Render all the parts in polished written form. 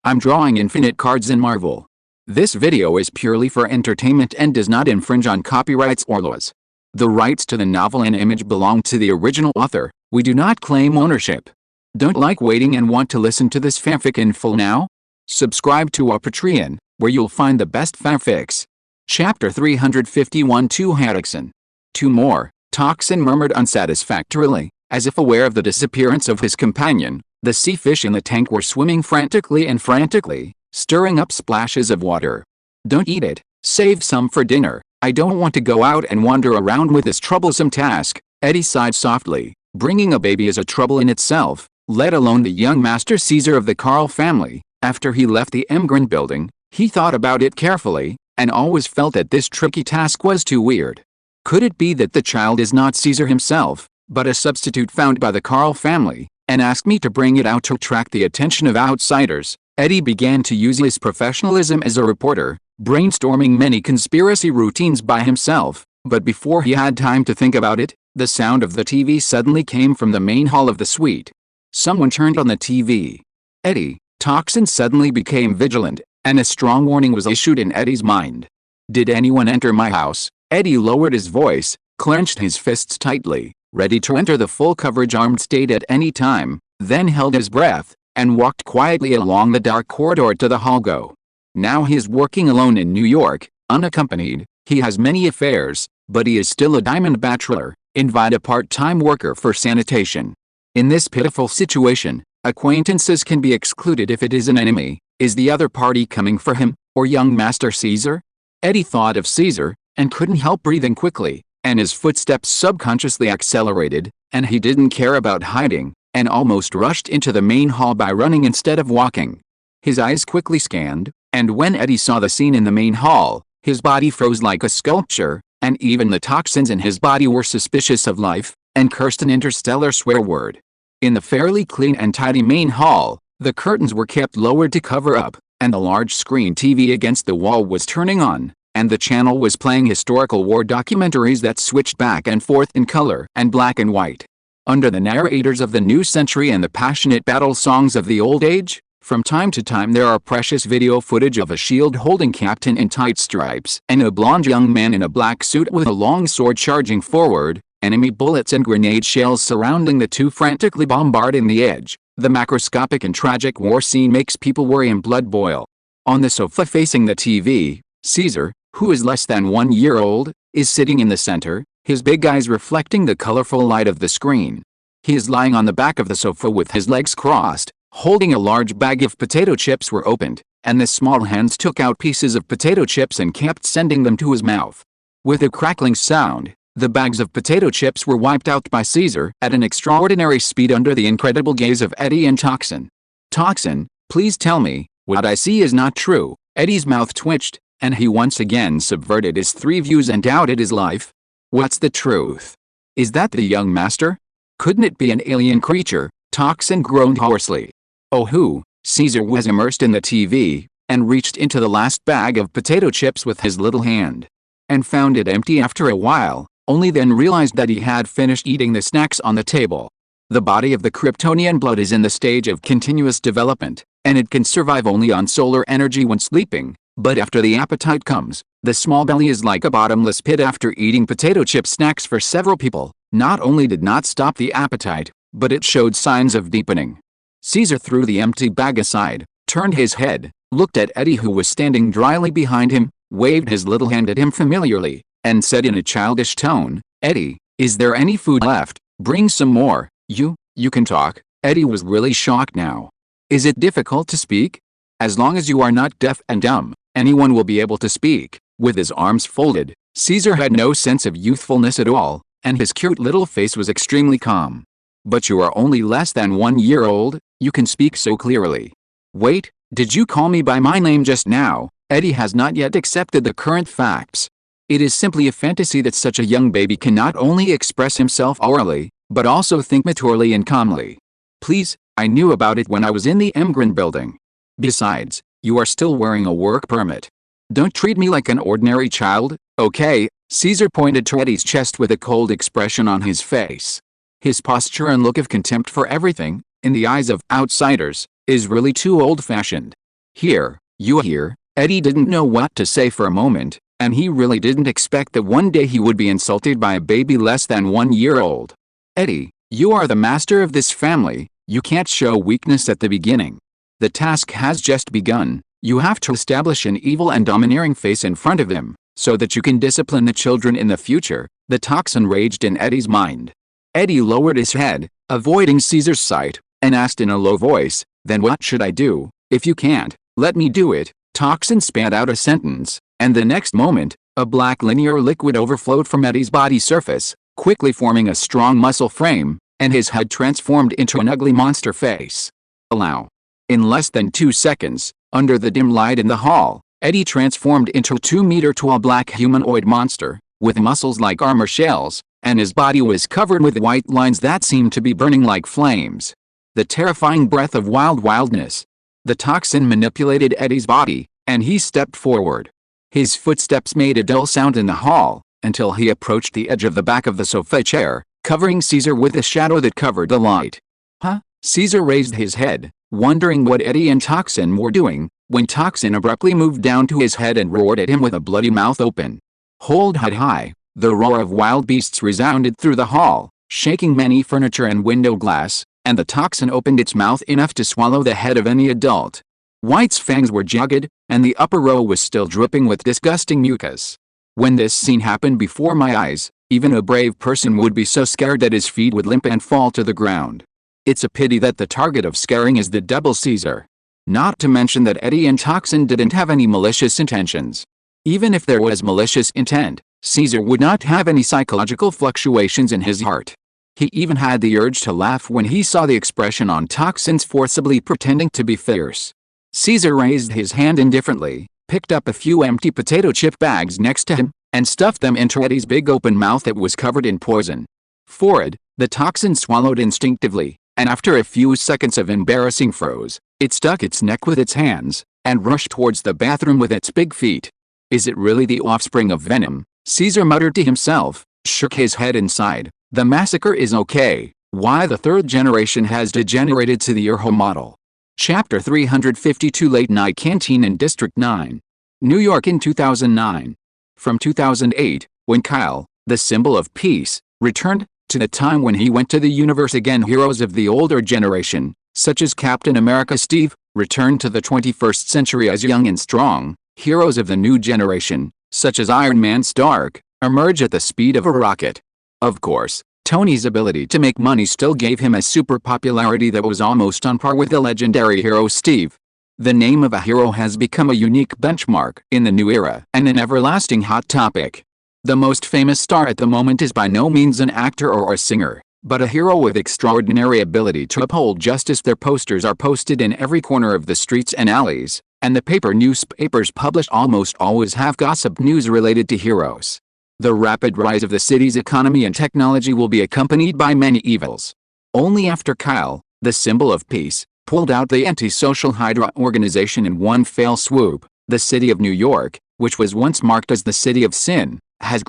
I'm drawing infinite cards in Marvel. This video is purely for entertainment and does not infringe on copyrights or laws. The rights to the novel and image belong to the original author. We do not claim ownership. Don't like waiting and want to listen to this fanfic in full now? Subscribe to our Patreon, where you'll find the best fanfics. Chapter 351 to Haddockson. 2 more, Toxin murmured unsatisfactorily, as if aware of the disappearance of his companion. The sea fish in the tank were swimming frantically, stirring up splashes of water. Don't eat it, save some for dinner. I don't want to go out and wander around with this troublesome task. Eddie sighed softly. Bringing a baby is a trouble in itself, let alone the young Master Caesar of the Carl family. After he left the Emgren building, he thought about it carefully, and always felt that this tricky task was too weird. Could it be that the child is not Caesar himself, but a substitute found by the Carl family, and asked me to bring it out to attract the attention of outsiders? Eddie began to use his professionalism as a reporter, brainstorming many conspiracy routines by himself, but before he had time to think about it, the sound of the TV suddenly came from the main hall of the suite. Someone turned on the TV. Eddie, Toxin suddenly became vigilant, and a strong warning was issued in Eddie's mind. Did anyone enter my house? Eddie lowered his voice, clenched his fists tightly, ready to enter the full-coverage armed state at any time, then held his breath, and walked quietly along the dark corridor to the hallgo. Now he is working alone in New York, unaccompanied. He has many affairs, but he is still a diamond bachelor. Invite a part-time worker for sanitation. In this pitiful situation, acquaintances can be excluded if it is an enemy. Is the other party coming for him, or young Master Caesar? Eddie thought of Caesar, and couldn't help breathing quickly, and his footsteps subconsciously accelerated, and he didn't care about hiding, and almost rushed into the main hall by running instead of walking. His eyes quickly scanned, and when Eddie saw the scene in the main hall, his body froze like a sculpture, and even the toxins in his body were suspicious of life, and cursed an interstellar swear word. In the fairly clean and tidy main hall, the curtains were kept lowered to cover up, and the large screen TV against the wall was turning on, and the channel was playing historical war documentaries that switched back and forth in color and black and white. Under the narrators of the new century and the passionate battle songs of the old age, from time to time there are precious video footage of a shield-holding captain in tight stripes and a blonde young man in a black suit with a long sword charging forward, enemy bullets and grenade shells surrounding the two frantically bombarding the edge. The macroscopic and tragic war scene makes people worry and blood boil. On the sofa facing the TV, Caesar, who is less than 1 year old, is sitting in the center, his big eyes reflecting the colorful light of the screen. He is lying on the back of the sofa with his legs crossed, holding a large bag of potato chips were opened, and the small hands took out pieces of potato chips and kept sending them to his mouth. With a crackling sound, the bags of potato chips were wiped out by Caesar at an extraordinary speed under the incredible gaze of Eddie and Toxin. Toxin, please tell me, what I see is not true. Eddie's mouth twitched, and he once again subverted his 3 views and doubted his life. What's the truth? Is that the young master? Couldn't it be an alien creature? Toxin groaned hoarsely. Oh who? Caesar was immersed in the TV, and reached into the last bag of potato chips with his little hand. And found it empty after a while, only then realized that he had finished eating the snacks on the table. The body of the Kryptonian blood is in the stage of continuous development, and it can survive only on solar energy when sleeping, but after the appetite comes, the small belly is like a bottomless pit. After eating potato chip snacks for several people, not only did not stop the appetite, but it showed signs of deepening. Caesar threw the empty bag aside, turned his head, looked at Eddie who was standing dryly behind him, waved his little hand at him familiarly, and said in a childish tone, Eddie, is there any food left? Bring some more. You can talk. Eddie was really shocked now. Is it difficult to speak? As long as you are not deaf and dumb, anyone will be able to speak. With his arms folded, Caesar had no sense of youthfulness at all, and his cute little face was extremely calm. But you are only less than 1 year old, you can speak so clearly. Wait, did you call me by my name just now? Eddie has not yet accepted the current facts. It is simply a fantasy that such a young baby can not only express himself orally, but also think maturely and calmly. Please, I knew about it when I was in the Emgren building. Besides, you are still wearing a work permit. Don't treat me like an ordinary child, okay? Caesar pointed to Eddie's chest with a cold expression on his face. His posture and look of contempt for everything, in the eyes of outsiders, is really too old-fashioned. Here, you here. Eddie didn't know what to say for a moment, and he really didn't expect that one day he would be insulted by a baby less than 1 year old. Eddie, you are the master of this family, you can't show weakness at the beginning. The task has just begun. You have to establish an evil and domineering face in front of him, so that you can discipline the children in the future. The toxin raged in Eddie's mind. Eddie lowered his head, avoiding Caesar's sight, and asked in a low voice, "Then what should I do? If you can't, let me do it." Toxin spat out a sentence, and the next moment, a black linear liquid overflowed from Eddie's body surface, quickly forming a strong muscle frame, and his head transformed into an ugly monster face. Allow. In less than 2 seconds, under the dim light in the hall, Eddie transformed into a 2-meter-tall black humanoid monster, with muscles like armor shells, and his body was covered with white lines that seemed to be burning like flames. The terrifying breath of wildness. The toxin manipulated Eddie's body, and he stepped forward. His footsteps made a dull sound in the hall, until he approached the edge of the back of the sofa chair, covering Caesar with a shadow that covered the light. Huh? Caesar raised his head, wondering what Eddie and Toxin were doing, when Toxin abruptly moved down to his head and roared at him with a bloody mouth open. Hold head high. The roar of wild beasts resounded through the hall, shaking many furniture and window glass, and the toxin opened its mouth enough to swallow the head of any adult. White's fangs were jagged, and the upper row was still dripping with disgusting mucus. When this scene happened before my eyes, even a brave person would be so scared that his feet would limp and fall to the ground. It's a pity that the target of scaring is the double Caesar. Not to mention that Eddie and Toxin didn't have any malicious intentions. Even if there was malicious intent, Caesar would not have any psychological fluctuations in his heart. He even had the urge to laugh when he saw the expression on Toxin's forcibly pretending to be fierce. Caesar raised his hand indifferently, picked up a few empty potato chip bags next to him, and stuffed them into Eddie's big open mouth that was covered in poison. Forward, the toxin swallowed instinctively, and after a few seconds of embarrassing froze, it stuck its neck with its hands, and rushed towards the bathroom with its big feet. Is it really the offspring of venom? Caesar muttered to himself, shook his head and sighed. The massacre is okay. Why the third generation has degenerated to the Urho model. Chapter 352 Late Night Canteen in District 9. New York in 2009. From 2008, when Kyle, the symbol of peace, returned, to the time when he went to the universe again, heroes of the older generation, such as Captain America Steve, returned to the 21st century as young and strong. Heroes of the new generation, such as Iron Man Stark, emerge at the speed of a rocket. Of course, Tony's ability to make money still gave him a super popularity that was almost on par with the legendary hero Steve. The name of a hero has become a unique benchmark in the new era and an everlasting hot topic. The most famous star at the moment is by no means an actor or a singer, but a hero with extraordinary ability to uphold justice. Their posters are posted in every corner of the streets and alleys, and the newspapers published almost always have gossip news related to heroes. The rapid rise of the city's economy and technology will be accompanied by many evils. Only after Kyle, the symbol of peace, pulled out the anti-social Hydra organization in one fell swoop, the city of New York, which was once marked as the city of sin, has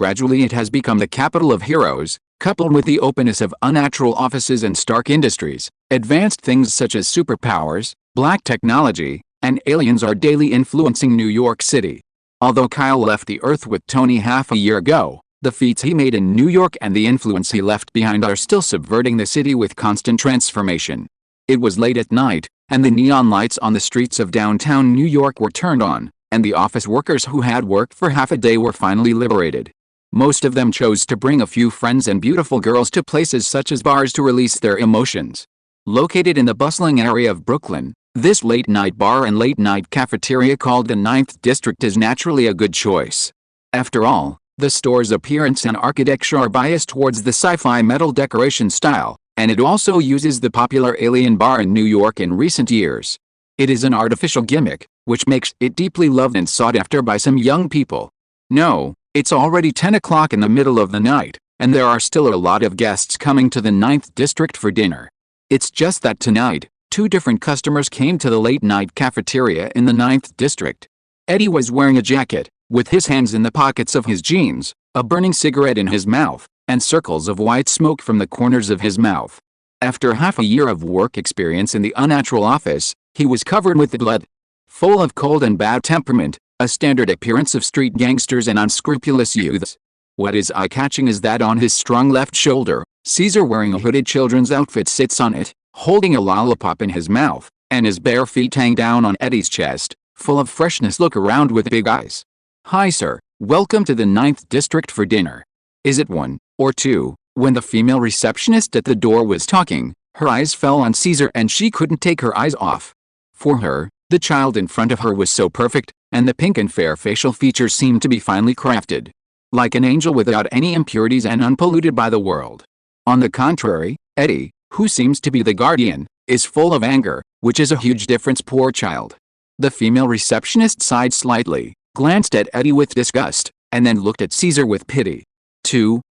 become the capital of heroes, coupled with the openness of unnatural offices and stark industries. Advanced things such as superpowers, black technology, and aliens are daily influencing New York City. Although Kyle left the Earth with Tony half a year ago, the feats he made in New York and the influence he left behind are still subverting the city with constant transformation. It was late at night, and the neon lights on the streets of downtown New York were turned on, and the office workers who had worked for half a day were finally liberated. Most of them chose to bring a few friends and beautiful girls to places such as bars to release their emotions. Located in the bustling area of Brooklyn, this late-night bar and late-night cafeteria called the 9th District is naturally a good choice. After all, the store's appearance and architecture are biased towards the sci-fi metal decoration style, and it also uses the popular Alien Bar in New York in recent years. It is an artificial gimmick, which makes it deeply loved and sought after by some young people. No, it's already 10 o'clock in the middle of the night, and there are still a lot of guests coming to the 9th District for dinner. It's just that tonight, two different customers came to the late-night cafeteria in the 9th District. Eddie was wearing a jacket, with his hands in the pockets of his jeans, a burning cigarette in his mouth, and circles of white smoke from the corners of his mouth. After half a year of work experience in the unnatural office, he was covered with blood. full of cold and bad temperament, a standard appearance of street gangsters and unscrupulous youths. What is eye-catching is that on his strong left shoulder, Caesar, wearing a hooded children's outfit, sits on it, holding a lollipop in his mouth, and his bare feet hang down on Eddie's chest, full of freshness. Look around with big eyes. "Hi sir, welcome to the 9th District for dinner. Is it 1 or 2? When the female receptionist at the door was talking, her eyes fell on Caesar and she couldn't take her eyes off. For her, the child in front of her was so perfect, and the pink and fair facial features seemed to be finely crafted. Like an angel without any impurities and unpolluted by the world. On the contrary, Eddie, who seems to be the guardian, is full of anger, which is a huge difference. Poor child." The female receptionist sighed slightly, glanced at Eddie with disgust, and then looked at Caesar with pity.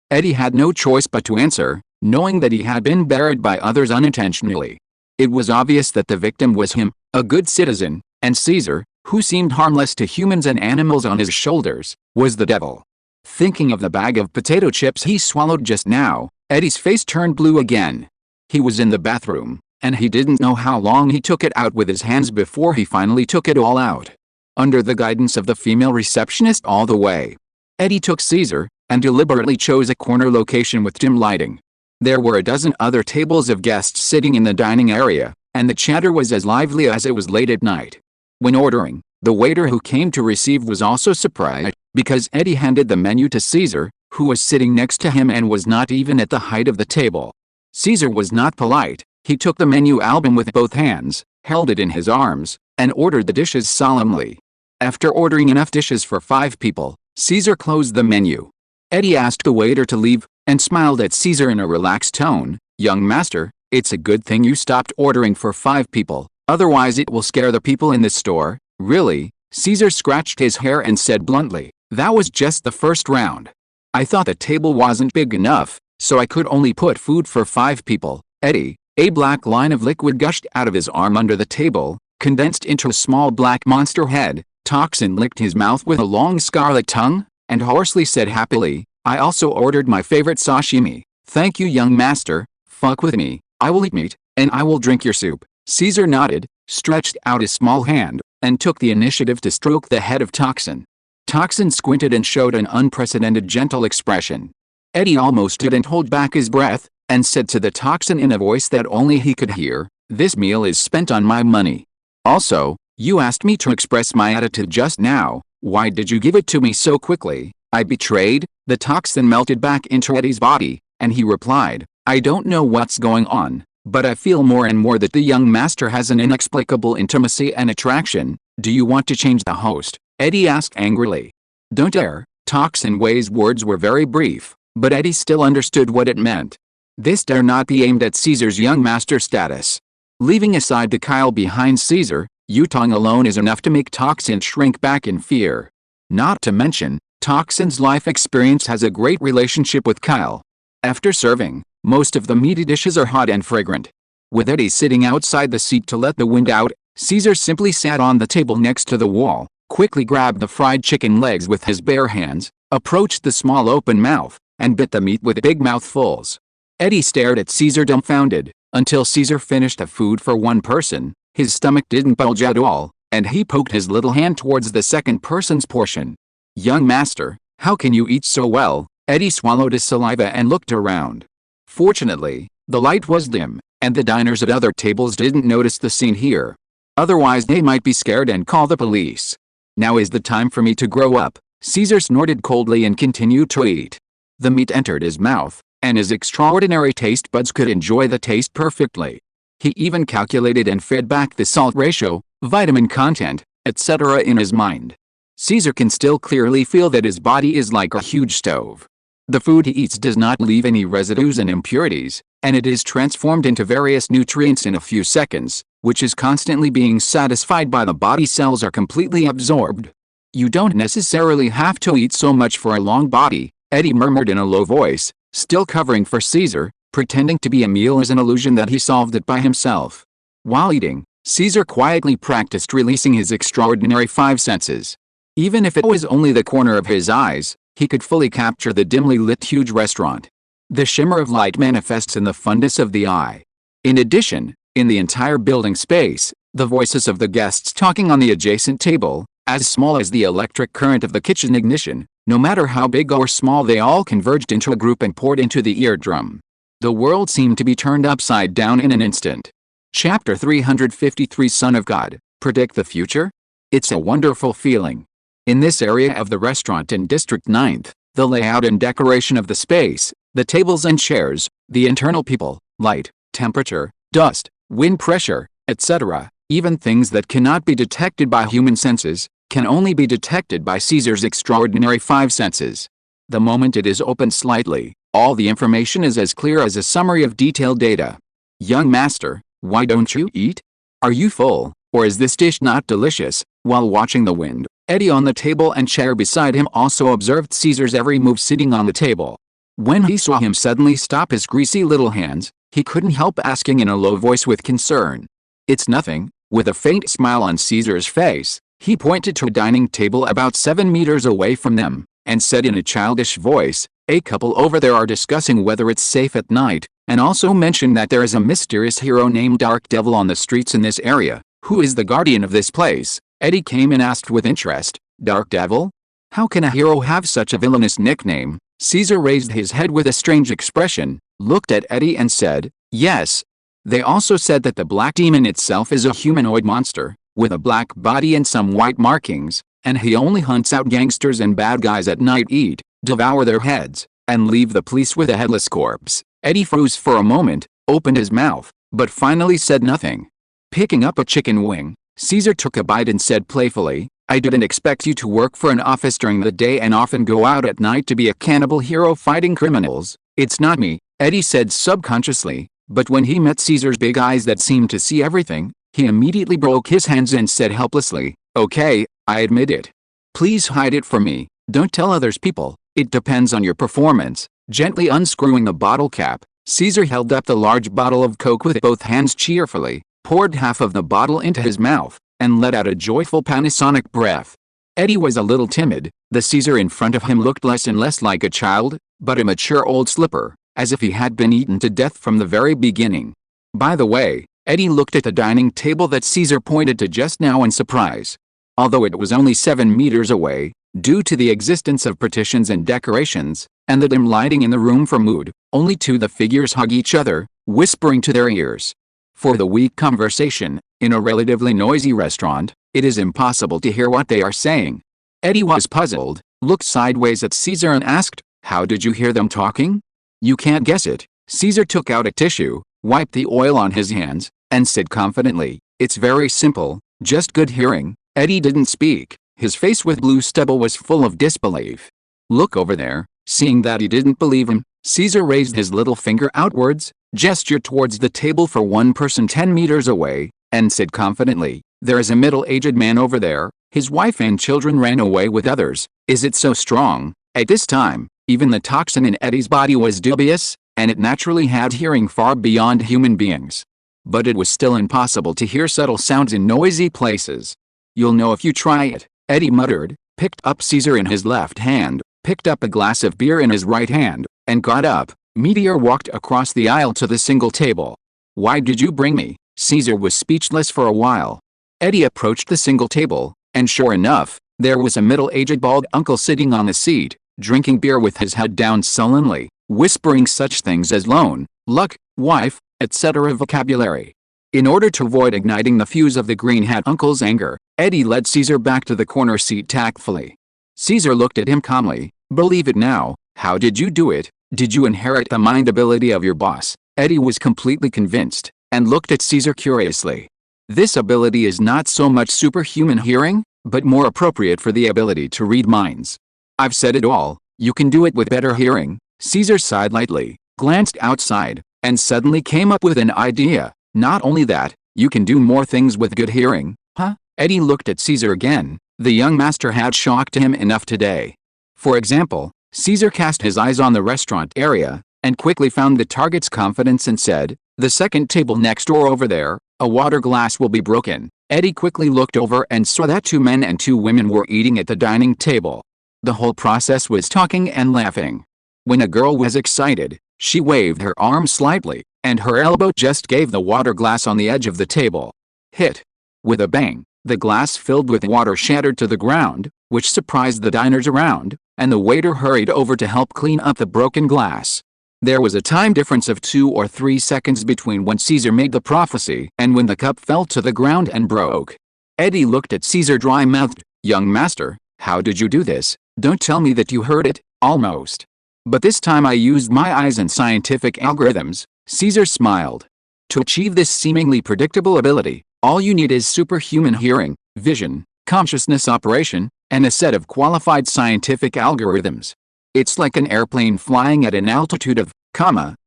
Eddie had no choice but to answer, knowing that he had been buried by others unintentionally. It was obvious that the victim was him, a good citizen, and Caesar, who seemed harmless to humans and animals on his shoulders, was the devil. Thinking of the bag of potato chips he swallowed just now, Eddie's face turned blue again. He was in the bathroom, and he didn't know how long he took it out with his hands before he finally took it all out. Under the guidance of the female receptionist all the way, Eddie took Caesar, and deliberately chose a corner location with dim lighting. There were a dozen other tables of guests sitting in the dining area, and the chatter was as lively as it was late at night. When ordering, the waiter who came to receive was also surprised, because Eddie handed the menu to Caesar, who was sitting next to him and was not even at the height of the table. Caesar was not polite. He took the menu album with both hands, held it in his arms, and ordered the dishes solemnly. After ordering enough dishes for 5 people, Caesar closed the menu. Eddie asked the waiter to leave, and smiled at Caesar in a relaxed tone. "Young master, it's a good thing you stopped ordering for 5 people, otherwise it will scare the people in this store." "Really?" Caesar scratched his hair and said bluntly, "That was just the first round. I thought the table wasn't big enough, so I could only put food for 5 people." Eddie, a black line of liquid gushed out of his arm under the table, condensed into a small black monster head. Toxin licked his mouth with a long scarlet tongue, and hoarsely said happily, "I also ordered my favorite sashimi. Thank you, young master. Fuck with me, I will eat meat, and I will drink your soup." Caesar nodded, stretched out his small hand, and took the initiative to stroke the head of Toxin. Toxin squinted and showed an unprecedented gentle expression. Eddie almost didn't hold back his breath, and said to the Toxin in a voice that only he could hear, "This meal is spent on my money. Also, you asked me to express my attitude just now. Why did you give it to me so quickly?" "I betrayed." The Toxin melted back into Eddie's body, and he replied, "I don't know what's going on, but I feel more and more that the young master has an inexplicable intimacy and attraction. Do you want to change the host?" Eddie asked angrily. "Don't dare." Toxin Way's words were very brief, but Eddie still understood what it meant. This dare not be aimed at Caesar's young master status. Leaving aside the Kyle behind Caesar, Yutong alone is enough to make Toxin shrink back in fear. Not to mention, Toxin's life experience has a great relationship with Kyle. After serving, most of the meaty dishes are hot and fragrant. With Eddie sitting outside the seat to let the wind out, Caesar simply sat on the table next to the wall, quickly grabbed the fried chicken legs with his bare hands, approached the small open mouth, and bit the meat with big mouthfuls. Eddie stared at Caesar dumbfounded, until Caesar finished the food for 1 person. His stomach didn't bulge at all, and he poked his little hand towards the second person's portion. "Young master, how can you eat so well?" Eddie swallowed his saliva and looked around. Fortunately, the light was dim, and the diners at other tables didn't notice the scene here. Otherwise they might be scared and call the police. "Now is the time for me to grow up." Caesar snorted coldly and continued to eat. The meat entered his mouth, and his extraordinary taste buds could enjoy the taste perfectly. He even calculated and fed back the salt ratio, vitamin content, etc. in his mind. Caesar can still clearly feel that his body is like a huge stove. The food he eats does not leave any residues and impurities, and it is transformed into various nutrients in a few seconds, which is constantly being satisfied by the body cells are completely absorbed. "You don't necessarily have to eat so much for a long body," Eddie murmured in a low voice, still covering for Caesar, pretending to be a meal as an illusion that he solved it by himself. While eating, Caesar quietly practiced releasing his extraordinary 5 senses. Even if it was only the corner of his eyes, he could fully capture the dimly lit huge restaurant. The shimmer of light manifests in the fundus of the eye. In addition, in the entire building space, The voices of the guests talking on the adjacent table, as small as the electric current of the kitchen ignition, no matter how big or small, they all converged into a group and poured into the eardrum. The world seemed to be turned upside down in an instant. Chapter 353 Son of God, Predict the Future? It's a wonderful feeling. In this area of the restaurant in District 9th, the layout and decoration of the space, the tables and chairs, the internal people, light, temperature, dust, wind pressure, etc., even things that cannot be detected by human senses, can only be detected by Caesar's extraordinary five senses. The moment it is opened slightly, all the information is as clear as a summary of detailed data. Young master, why don't you eat? Are you full, or is this dish not delicious? While watching the wind, Eddie on the table and chair beside him also observed Caesar's every move sitting on the table. When he saw him suddenly stop his greasy little hands, he couldn't help asking in a low voice with concern. It's nothing. With a faint smile on Caesar's face, he pointed to a dining table about 7 meters away from them, and said in a childish voice, "A couple over there are discussing whether it's safe at night, and also mentioned that there is a mysterious hero named Dark Devil on the streets in this area. Who is the guardian of this place?" Eddie came and asked with interest, "Dark Devil? How can a hero have such a villainous nickname?" Caesar raised his head with a strange expression, looked at Eddie and said, "Yes. They also said that the Black Demon itself is a humanoid monster, with a black body and some white markings, and he only hunts out gangsters and bad guys at night, eat, devour their heads, and leave the police with a headless corpse." Eddie froze for a moment, opened his mouth, but finally said nothing. Picking up a chicken wing, Caesar took a bite and said playfully, "I didn't expect you to work for an office during the day and often go out at night to be a cannibal hero fighting criminals." "It's not me," Eddie said subconsciously, but when he met Caesar's big eyes that seemed to see everything, he immediately broke his hands and said helplessly, "Okay, I admit it. Please hide it from me, don't tell others people, it depends on your performance." Gently unscrewing the bottle cap, Caesar held up the large bottle of Coke with both hands cheerfully, poured half of the bottle into his mouth, and let out a joyful Panasonic breath. Eddie was a little timid. The Caesar in front of him looked less and less like a child, but a mature old slipper, as if he had been eaten to death from the very beginning. By the way, Eddie looked at the dining table that Caesar pointed to just now in surprise. Although it was only 7 meters away, due to the existence of partitions and decorations, and the dim lighting in the room for mood, only two of the figures hug each other, whispering to their ears. For the weak conversation, in a relatively noisy restaurant, it is impossible to hear what they are saying. Eddie was puzzled, looked sideways at Caesar and asked, "How did you hear them talking?" "You can't guess it." Caesar took out a tissue, wiped the oil on his hands, and said confidently, "It's very simple, just good hearing." Eddie didn't speak. His face with blue stubble was full of disbelief. "Look over there." Seeing that he didn't believe him, Caesar raised his little finger outwards, gestured towards the table for one person 10 meters away, and said confidently, "There is a middle-aged man over there. His wife and children ran away with others. Is it so strong?" At this time, even the toxin in Eddie's body was dubious, and it naturally had hearing far beyond human beings. But it was still impossible to hear subtle sounds in noisy places. "You'll know if you try it," Eddie muttered, picked up Caesar in his left hand, picked up a glass of beer in his right hand, and got up. Meteor walked across the aisle to the single table. "Why did you bring me?" Caesar was speechless for a while. Eddie approached the single table, and sure enough, there was a middle-aged bald uncle sitting on the seat, drinking beer with his head down sullenly, whispering such things as loan, luck, wife, etc. vocabulary. In order to avoid igniting the fuse of the green hat uncle's anger, Eddie led Caesar back to the corner seat tactfully. Caesar looked at him calmly. "Believe it now. How did you do it? Did you inherit the mind ability of your boss?" Eddie was completely convinced, and looked at Caesar curiously. "This ability is not so much superhuman hearing, but more appropriate for the ability to read minds. I've said it all. You can do it with better hearing." Caesar sighed lightly, glanced outside, and suddenly came up with an idea. "Not only that, you can do more things with good hearing." "Huh?" Eddie looked at Caesar again. The young master had shocked him enough today. For example, Caesar cast his eyes on the restaurant area, and quickly found the target's confidence and said, "The second table next door over there, a water glass will be broken." Eddie quickly looked over and saw that 2 men and 2 women were eating at the dining table. The whole process was talking and laughing. When a girl was excited, she waved her arm slightly, and her elbow just gave the water glass on the edge of the table. Hit. With a bang, the glass filled with water shattered to the ground, which surprised the diners around, and the waiter hurried over to help clean up the broken glass. There was a time difference of 2 or 3 seconds between when Caesar made the prophecy and when the cup fell to the ground and broke. Eddie looked at Caesar dry-mouthed. "Young master, how did you do this? Don't tell me that you heard it." "Almost. But this time I used my eyes and scientific algorithms," Caesar smiled. "To achieve this seemingly predictable ability, all you need is superhuman hearing, vision, consciousness operation, and a set of qualified scientific algorithms. It's like an airplane flying at an altitude of,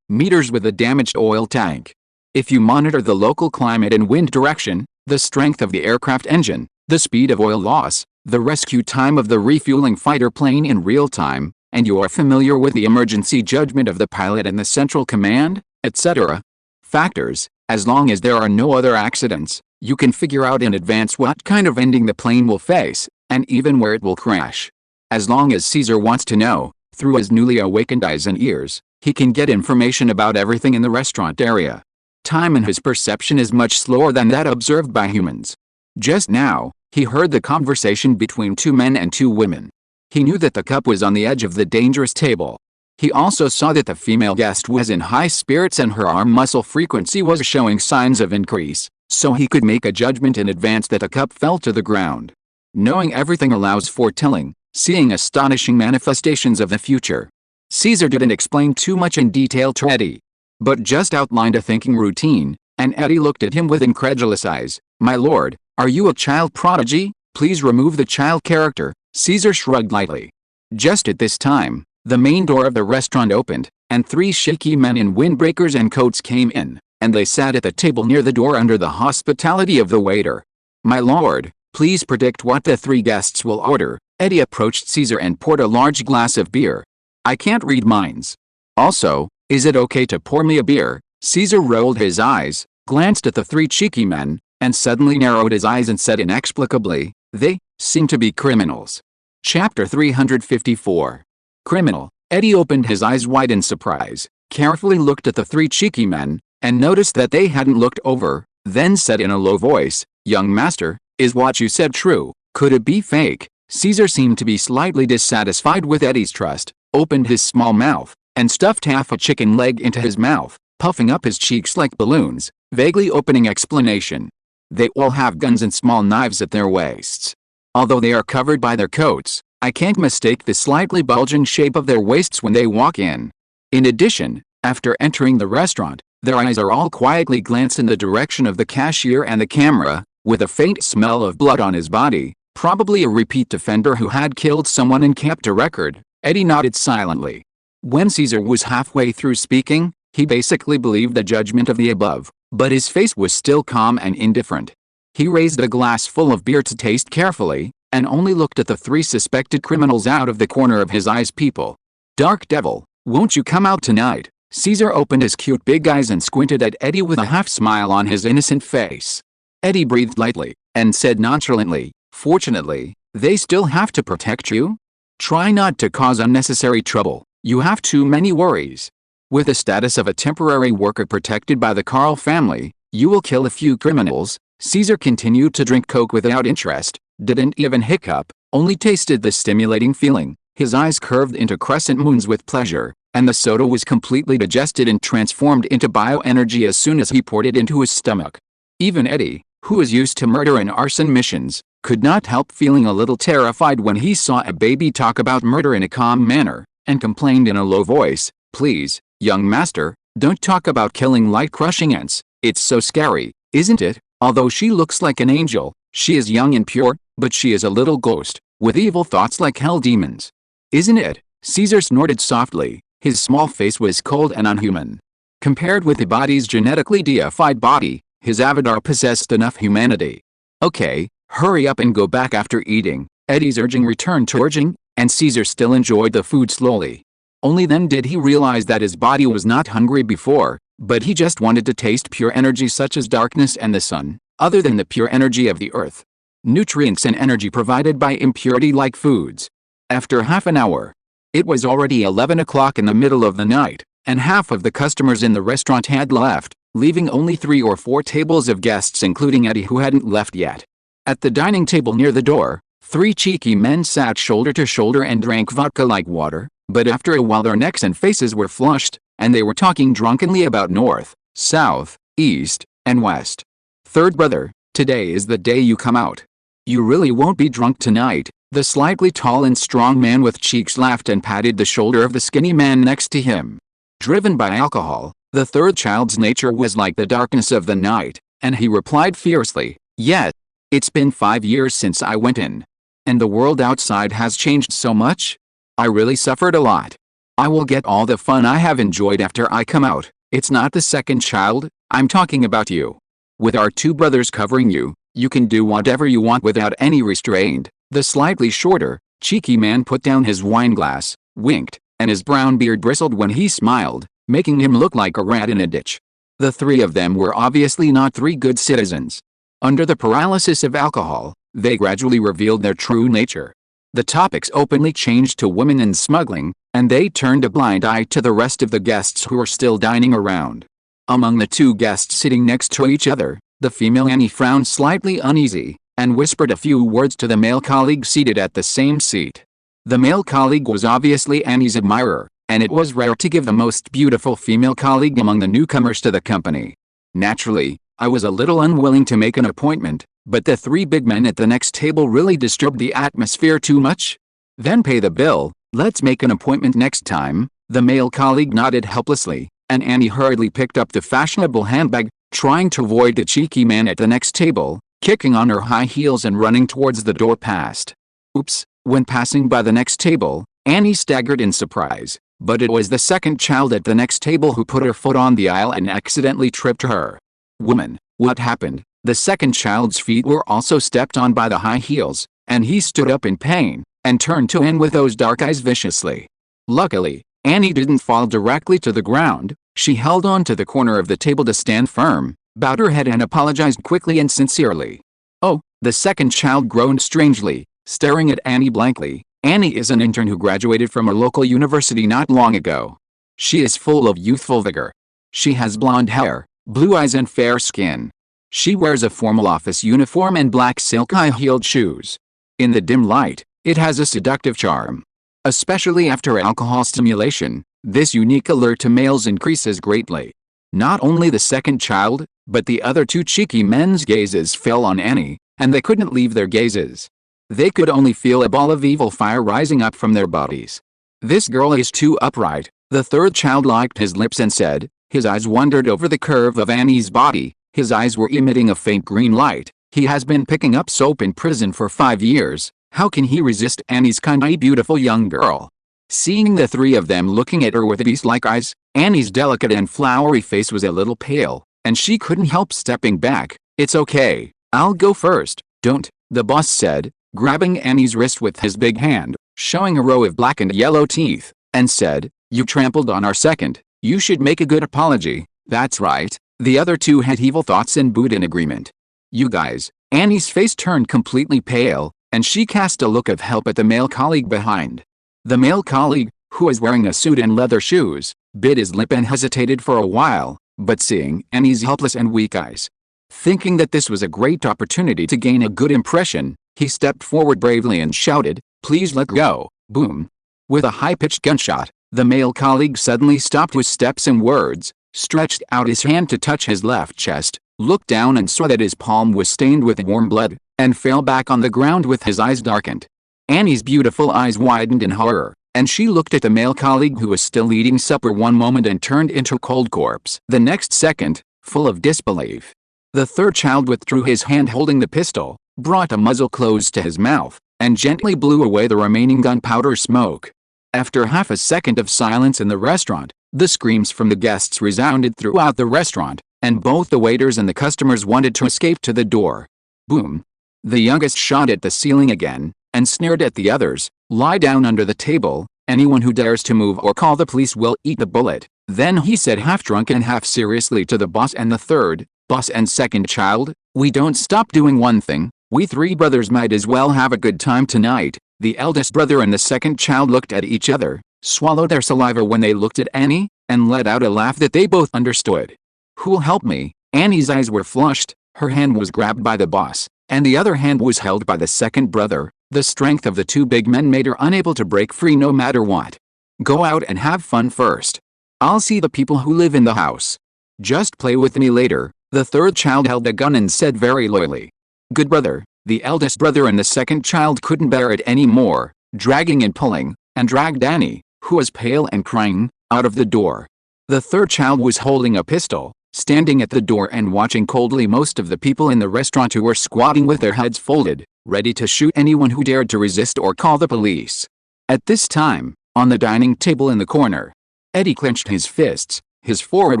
meters with a damaged oil tank. If you monitor the local climate and wind direction, the strength of the aircraft engine, the speed of oil loss, the rescue time of the refueling fighter plane in real time, and you are familiar with the emergency judgment of the pilot and the central command, etc. factors, as long as there are no other accidents, you can figure out in advance what kind of ending the plane will face, and even where it will crash. As long as Caesar wants to know, through his newly awakened eyes and ears, he can get information about everything in the restaurant area. Time in his perception is much slower than that observed by humans. Just now, he heard the conversation between 2 men and 2 women. He knew that the cup was on the edge of the dangerous table. He also saw that the female guest was in high spirits and her arm muscle frequency was showing signs of increase, so he could make a judgment in advance that the cup fell to the ground. Knowing everything allows foretelling, seeing astonishing manifestations of the future. Caesar didn't explain too much in detail to Eddie, but just outlined a thinking routine, and Eddie looked at him with incredulous eyes. "My lord, are you a child prodigy? Please remove the child character." Caesar shrugged lightly. Just at this time, the main door of the restaurant opened, and 3 shaky men in windbreakers and coats came in, and they sat at the table near the door under the hospitality of the waiter. "My lord, please predict what the 3 guests will order." Eddie approached Caesar and poured a large glass of beer. "I can't read minds. Also, is it okay to pour me a beer?" Caesar rolled his eyes, glanced at the 3 cheeky men, and suddenly narrowed his eyes and said inexplicably, "They seem to be criminals." Chapter 354. Criminal. Eddie opened his eyes wide in surprise, carefully looked at the 3 cheeky men, and noticed that they hadn't looked over, then said in a low voice, "Young master, is what you said true? Could it be fake?" Caesar seemed to be slightly dissatisfied with Eddie's trust, opened his small mouth, and stuffed half a chicken leg into his mouth, puffing up his cheeks like balloons, vaguely opening explanation. "They all have guns and small knives at their waists. Although they are covered by their coats, I can't mistake the slightly bulging shape of their waists when they walk in. In addition, after entering the restaurant, their eyes are all quietly glanced in the direction of the cashier and the camera, with a faint smell of blood on his body, probably a repeat offender who had killed someone and kept a record." Eddie nodded silently. When Caesar was halfway through speaking, he basically believed the judgment of the above, but his face was still calm and indifferent. He raised a glass full of beer to taste carefully, and only looked at the 3 suspected criminals out of the corner of his eyes. "People. Dark devil, won't you come out tonight?" Caesar opened his cute big eyes and squinted at Eddie with a half smile on his innocent face. Eddie breathed lightly, and said nonchalantly, "Fortunately, they still have to protect you. Try not to cause unnecessary trouble, you have too many worries. With the status of a temporary worker protected by the Carl family, you will kill a few criminals." Caesar continued to drink Coke without interest, didn't even hiccup, only tasted the stimulating feeling. His eyes curved into crescent moons with pleasure, and the soda was completely digested and transformed into bioenergy as soon as he poured it into his stomach. Even Eddie, who was used to murder and arson missions, could not help feeling a little terrified when he saw a baby talk about murder in a calm manner, and complained in a low voice, "Please, young master, don't talk about killing like crushing ants, it's so scary, isn't it? Although she looks like an angel, she is young and pure, but she is a little ghost, with evil thoughts like hell demons. Isn't it?" Caesar snorted softly, his small face was cold and unhuman. Compared with the body's genetically deified body, his avatar possessed enough humanity. "Okay, hurry up and go back after eating." Eddie's urging returned to urging, and Caesar still enjoyed the food slowly. Only then did he realize that his body was not hungry before, but he just wanted to taste pure energy such as darkness and the sun, other than the pure energy of the earth. Nutrients and energy provided by impurity-like foods. After half an hour, it was already 11 o'clock in the middle of the night, and half of the customers in the restaurant had left. leaving only 3 or 4 tables of guests including Eddie who hadn't left yet. At the dining table near the door, 3 cheeky men sat shoulder to shoulder and drank vodka like water, but after a while their necks and faces were flushed, and they were talking drunkenly about north, south, east, and west. Third brother, today is the day you come out. You really won't be drunk tonight, the slightly tall and strong man with cheeks laughed and patted the shoulder of the skinny man next to him. Driven by alcohol, the third child's nature was like the darkness of the night, and he replied fiercely, "Yes. It's been 5 years since I went in. And the world outside has changed so much. I really suffered a lot. I will get all the fun I have enjoyed after I come out. It's not the second child, I'm talking about you. With our 2 brothers covering you, you can do whatever you want without any restraint." The slightly shorter, cheeky man put down his wine glass, winked, and his brown beard bristled when he smiled, making him look like a rat in a ditch. The 3 of them were obviously not 3 good citizens. Under the paralysis of alcohol, they gradually revealed their true nature. The topics openly changed to women and smuggling, and they turned a blind eye to the rest of the guests who were still dining around. Among the 2 guests sitting next to each other, the female Annie frowned slightly uneasy, and whispered a few words to the male colleague seated at the same seat. The male colleague was obviously Annie's admirer, and it was rare to give the most beautiful female colleague among the newcomers to the company. Naturally, I was a little unwilling to make an appointment, but the 3 big men at the next table really disturbed the atmosphere too much. "Then pay the bill, let's make an appointment next time," the male colleague nodded helplessly, and Annie hurriedly picked up the fashionable handbag, trying to avoid the cheeky man at the next table, kicking on her high heels and running towards the door past. Oops, when passing by the next table, Annie staggered in surprise, but it was the second child at the next table who put her foot on the aisle and accidentally tripped her. "Woman, what happened?" The second child's feet were also stepped on by the high heels, and he stood up in pain, and turned to Anne with those dark eyes viciously. Luckily, Annie didn't fall directly to the ground. She held on to the corner of the table to stand firm, bowed her head and apologized quickly and sincerely. "Oh," the second child groaned strangely, staring at Annie blankly. "Annie is an intern who graduated from a local university not long ago. She is full of youthful vigor. She has blonde hair, blue eyes and fair skin. She wears a formal office uniform and black silk high-heeled shoes. In the dim light, it has a seductive charm. Especially after alcohol stimulation, this unique allure to males increases greatly." Not only the second child, but the other 2 cheeky men's gazes fell on Annie, and they couldn't leave their gazes. They could only feel a ball of evil fire rising up from their bodies. "This girl is too upright," the third child licked his lips and said. His eyes wandered over the curve of Annie's body. His eyes were emitting a faint green light. "He has been picking up soap in prison for 5 years. How can he resist Annie's kindly beautiful young girl?" Seeing the 3 of them looking at her with beast-like eyes, Annie's delicate and flowery face was a little pale, and she couldn't help stepping back. "It's okay, I'll go first." "Don't," the boss said, grabbing Annie's wrist with his big hand, showing a row of black and yellow teeth, and said, "You trampled on our second. You should make a good apology." "That's right." The other 2 had evil thoughts and booed in agreement. "You guys." Annie's face turned completely pale, and she cast a look of help at the male colleague behind. The male colleague, who was wearing a suit and leather shoes, bit his lip and hesitated for a while, but seeing Annie's helpless and weak eyes, thinking that this was a great opportunity to gain a good impression, he stepped forward bravely and shouted, "Please let go." Boom. With a high-pitched gunshot, the male colleague suddenly stopped his steps and words, stretched out his hand to touch his left chest, looked down and saw that his palm was stained with warm blood, and fell back on the ground with his eyes darkened. Annie's beautiful eyes widened in horror, and she looked at the male colleague who was still eating supper one moment and turned into a cold corpse the next second, full of disbelief. The third child withdrew his hand holding the pistol, brought a muzzle close to his mouth, and gently blew away the remaining gunpowder smoke. After half a second of silence in the restaurant, the screams from the guests resounded throughout the restaurant, and both the waiters and the customers wanted to escape to the door. Boom. The youngest shot at the ceiling again, and sneered at the others, "Lie down under the table. Anyone who dares to move or call the police will eat the bullet." Then he said half drunk and half seriously to the boss and the third, boss and second child, "We don't stop doing one thing, we 3 brothers might as well have a good time tonight." The eldest brother and the second child looked at each other, swallowed their saliva when they looked at Annie, and let out a laugh that they both understood. Who'll help me? Annie's eyes were flushed, her hand was grabbed by the boss, and the other hand was held by the second brother. The strength of the two big men made her unable to break free no matter what. Go out and have fun first. I'll see the people who live in the house. Just play with me later. The third child held a gun and said very loyally. Good brother. The eldest brother and the second child couldn't bear it anymore, dragging and pulling, and dragged Annie, who was pale and crying, out of the door. The third child was holding a pistol, standing at the door and watching coldly most of the people in the restaurant who were squatting with their heads folded, ready to shoot anyone who dared to resist or call the police. At this time, on the dining table in the corner, Eddie clenched his fists, his forehead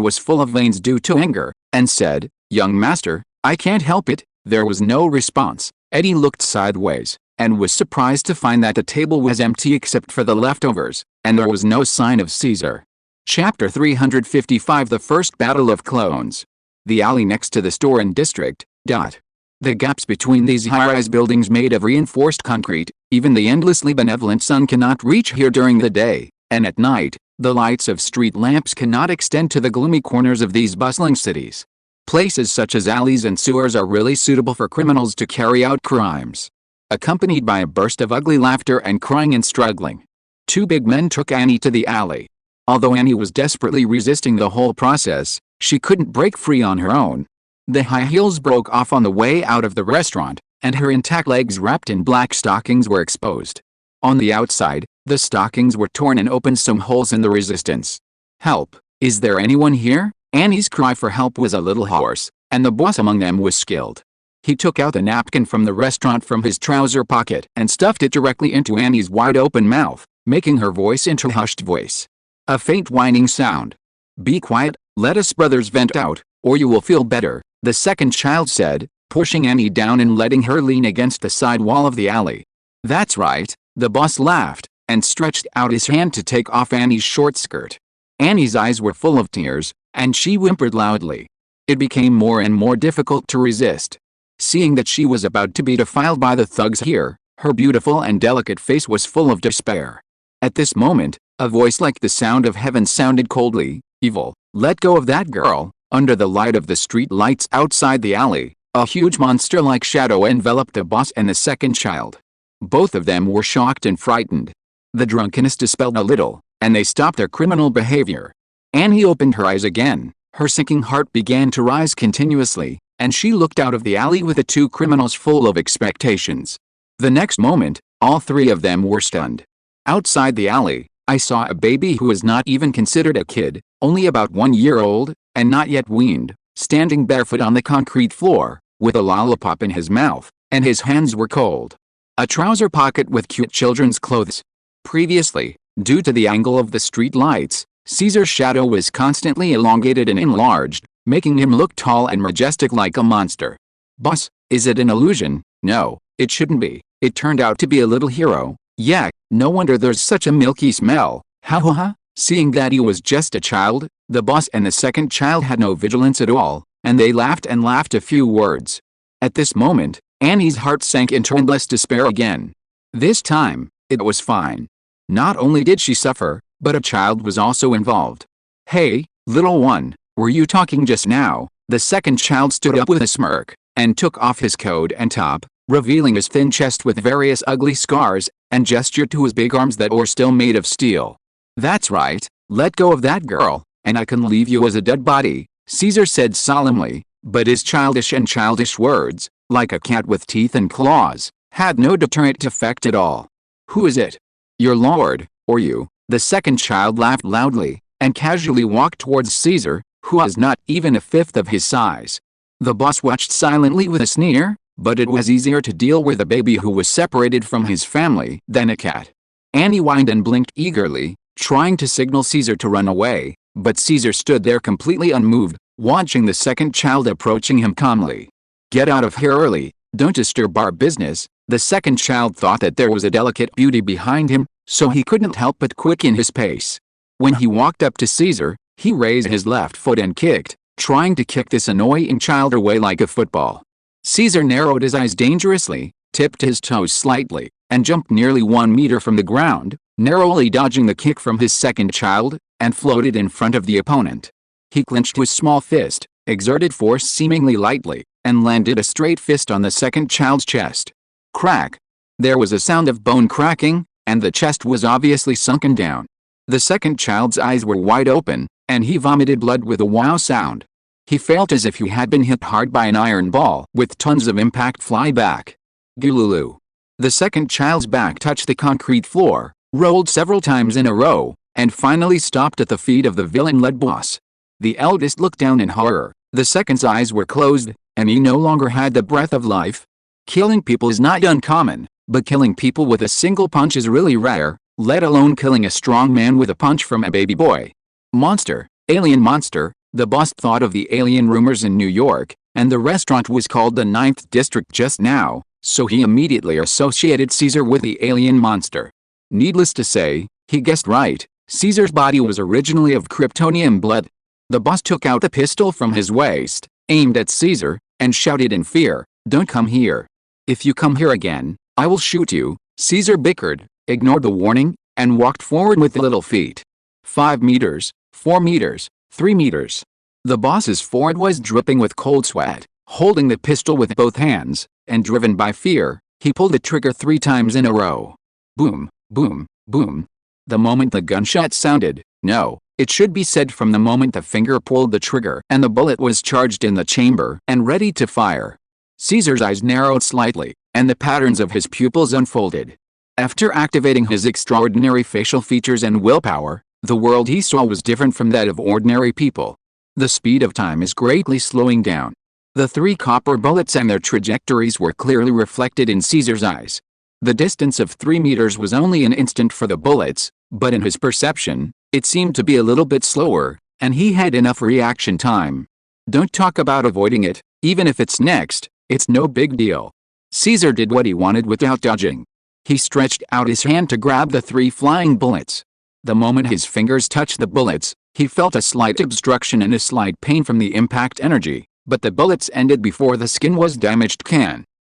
was full of veins due to anger, and said, "Young master, I can't help it." There was no response. Eddie looked sideways, and was surprised to find that the table was empty except for the leftovers, and there was no sign of Caesar. Chapter 355 The First Battle of Clones. The alley next to the store and district. The gaps between these high-rise buildings made of reinforced concrete, even the endlessly benevolent sun cannot reach here during the day, and at night, the lights of street lamps cannot extend to the gloomy corners of these bustling cities. Places such as alleys and sewers are really suitable for criminals to carry out crimes. Accompanied by a burst of ugly laughter and crying and struggling, two big men took Annie to the alley. Although Annie was desperately resisting the whole process, she couldn't break free on her own. The high heels broke off on the way out of the restaurant, and her intact legs wrapped in black stockings were exposed. On the outside, the stockings were torn and opened some holes in the resistance. "Help! Is there anyone here?" Annie's cry for help was a little hoarse, and the boss among them was skilled. He took out a napkin from the restaurant from his trouser pocket and stuffed it directly into Annie's wide-open mouth, making her voice into a hushed voice. A faint whining sound. "Be quiet, let us brothers vent out, or you will feel better," the second child said, pushing Annie down and letting her lean against the side wall of the alley. "That's right," the boss laughed, and stretched out his hand to take off Annie's short skirt. Annie's eyes were full of tears, and she whimpered loudly. It became more and more difficult to resist. Seeing that she was about to be defiled by the thugs here, her beautiful and delicate face was full of despair. At this moment, a voice like the sound of heaven sounded coldly, "Evil, let go of that girl." Under the light of the street lights outside the alley, a huge monster-like shadow enveloped the boss and the second child. Both of them were shocked and frightened. The drunkenness dispelled a little, and they stopped their criminal behavior. Annie opened her eyes again, her sinking heart began to rise continuously, and she looked out of the alley with the two criminals full of expectations. The next moment, all three of them were stunned. Outside the alley, I saw a baby who was not even considered a kid, only about 1 year old, and not yet weaned, standing barefoot on the concrete floor, with a lollipop in his mouth, and his hands were cold. A trouser pocket with cute children's clothes. Previously, due to the angle of the street lights, Caesar's shadow was constantly elongated and enlarged, making him look tall and majestic like a monster. "Boss, is it an illusion?" "No, it shouldn't be. It turned out to be a little hero." "Yeah, no wonder there's such a milky smell." "Ha ha ha." Seeing that he was just a child, the boss and the second child had no vigilance at all, and they laughed and laughed a few words. At this moment, Annie's heart sank into endless despair again. This time, it was fine. Not only did she suffer, but a child was also involved. "Hey, little one, were you talking just now?" The second child stood up with a smirk, and took off his coat and top, revealing his thin chest with various ugly scars, and gestured to his big arms that were still made of steel. "That's right, let go of that girl, and I can leave you as a dead body," Caesar said solemnly, but his childish words, like a cat with teeth and claws, had no deterrent effect at all. "Who is it? Your lord, or you?" The second child laughed loudly, and casually walked towards Caesar, who was not even a fifth of his size. The boss watched silently with a sneer, but it was easier to deal with a baby who was separated from his family than a cat. Annie whined and blinked eagerly, trying to signal Caesar to run away, but Caesar stood there completely unmoved, watching the second child approaching him calmly. "Get out of here early, don't disturb our business." The second child thought that there was a delicate beauty behind him, so he couldn't help but quicken his pace. When he walked up to Caesar, he raised his left foot and kicked, trying to kick this annoying child away like a football. Caesar narrowed his eyes dangerously, tipped his toes slightly, and jumped nearly 1 meter from the ground, narrowly dodging the kick from his second child, and floated in front of the opponent. He clenched his small fist, exerted force seemingly lightly, and landed a straight fist on the second child's chest. Crack! There was a sound of bone cracking, and the chest was obviously sunken down. The second child's eyes were wide open, and he vomited blood with a wow sound. He felt as if he had been hit hard by an iron ball with tons of impact fly back. Gululu. The second child's back touched the concrete floor, rolled several times in a row, and finally stopped at the feet of the villain-led boss. The eldest looked down in horror. The second's eyes were closed, and he no longer had the breath of life. Killing people is not uncommon, but killing people with a single punch is really rare, let alone killing a strong man with a punch from a baby boy. Monster, alien monster, the boss thought of the alien rumors in New York, and the restaurant was called the 9th District just now, so he immediately associated Caesar with the alien monster. Needless to say, he guessed right. Caesar's body was originally of Kryptonian blood. The boss took out the pistol from his waist, aimed at Caesar, and shouted in fear, "Don't come here. If you come here again, I will shoot you." Caesar bickered, ignored the warning, and walked forward with little feet. 5 meters, 4 meters, 3 meters. The boss's forehead was dripping with cold sweat. Holding the pistol with both hands, and driven by fear, he pulled the trigger 3 times in a row. Boom, boom, boom. The moment the gunshot sounded, no, it should be said from the moment the finger pulled the trigger and the bullet was charged in the chamber and ready to fire. Caesar's eyes narrowed slightly, and the patterns of his pupils unfolded. After activating his extraordinary facial features and willpower, the world he saw was different from that of ordinary people. The speed of time is greatly slowing down. The 3 copper bullets and their trajectories were clearly reflected in Caesar's eyes. The distance of 3 meters was only an instant for the bullets, but in his perception, it seemed to be a little bit slower, and he had enough reaction time. Don't talk about avoiding it, even if it's next, it's no big deal. Caesar did what he wanted without dodging. He stretched out his hand to grab the 3 flying bullets. The moment his fingers touched the bullets, he felt a slight obstruction and a slight pain from the impact energy, but the bullets ended before the skin was damaged.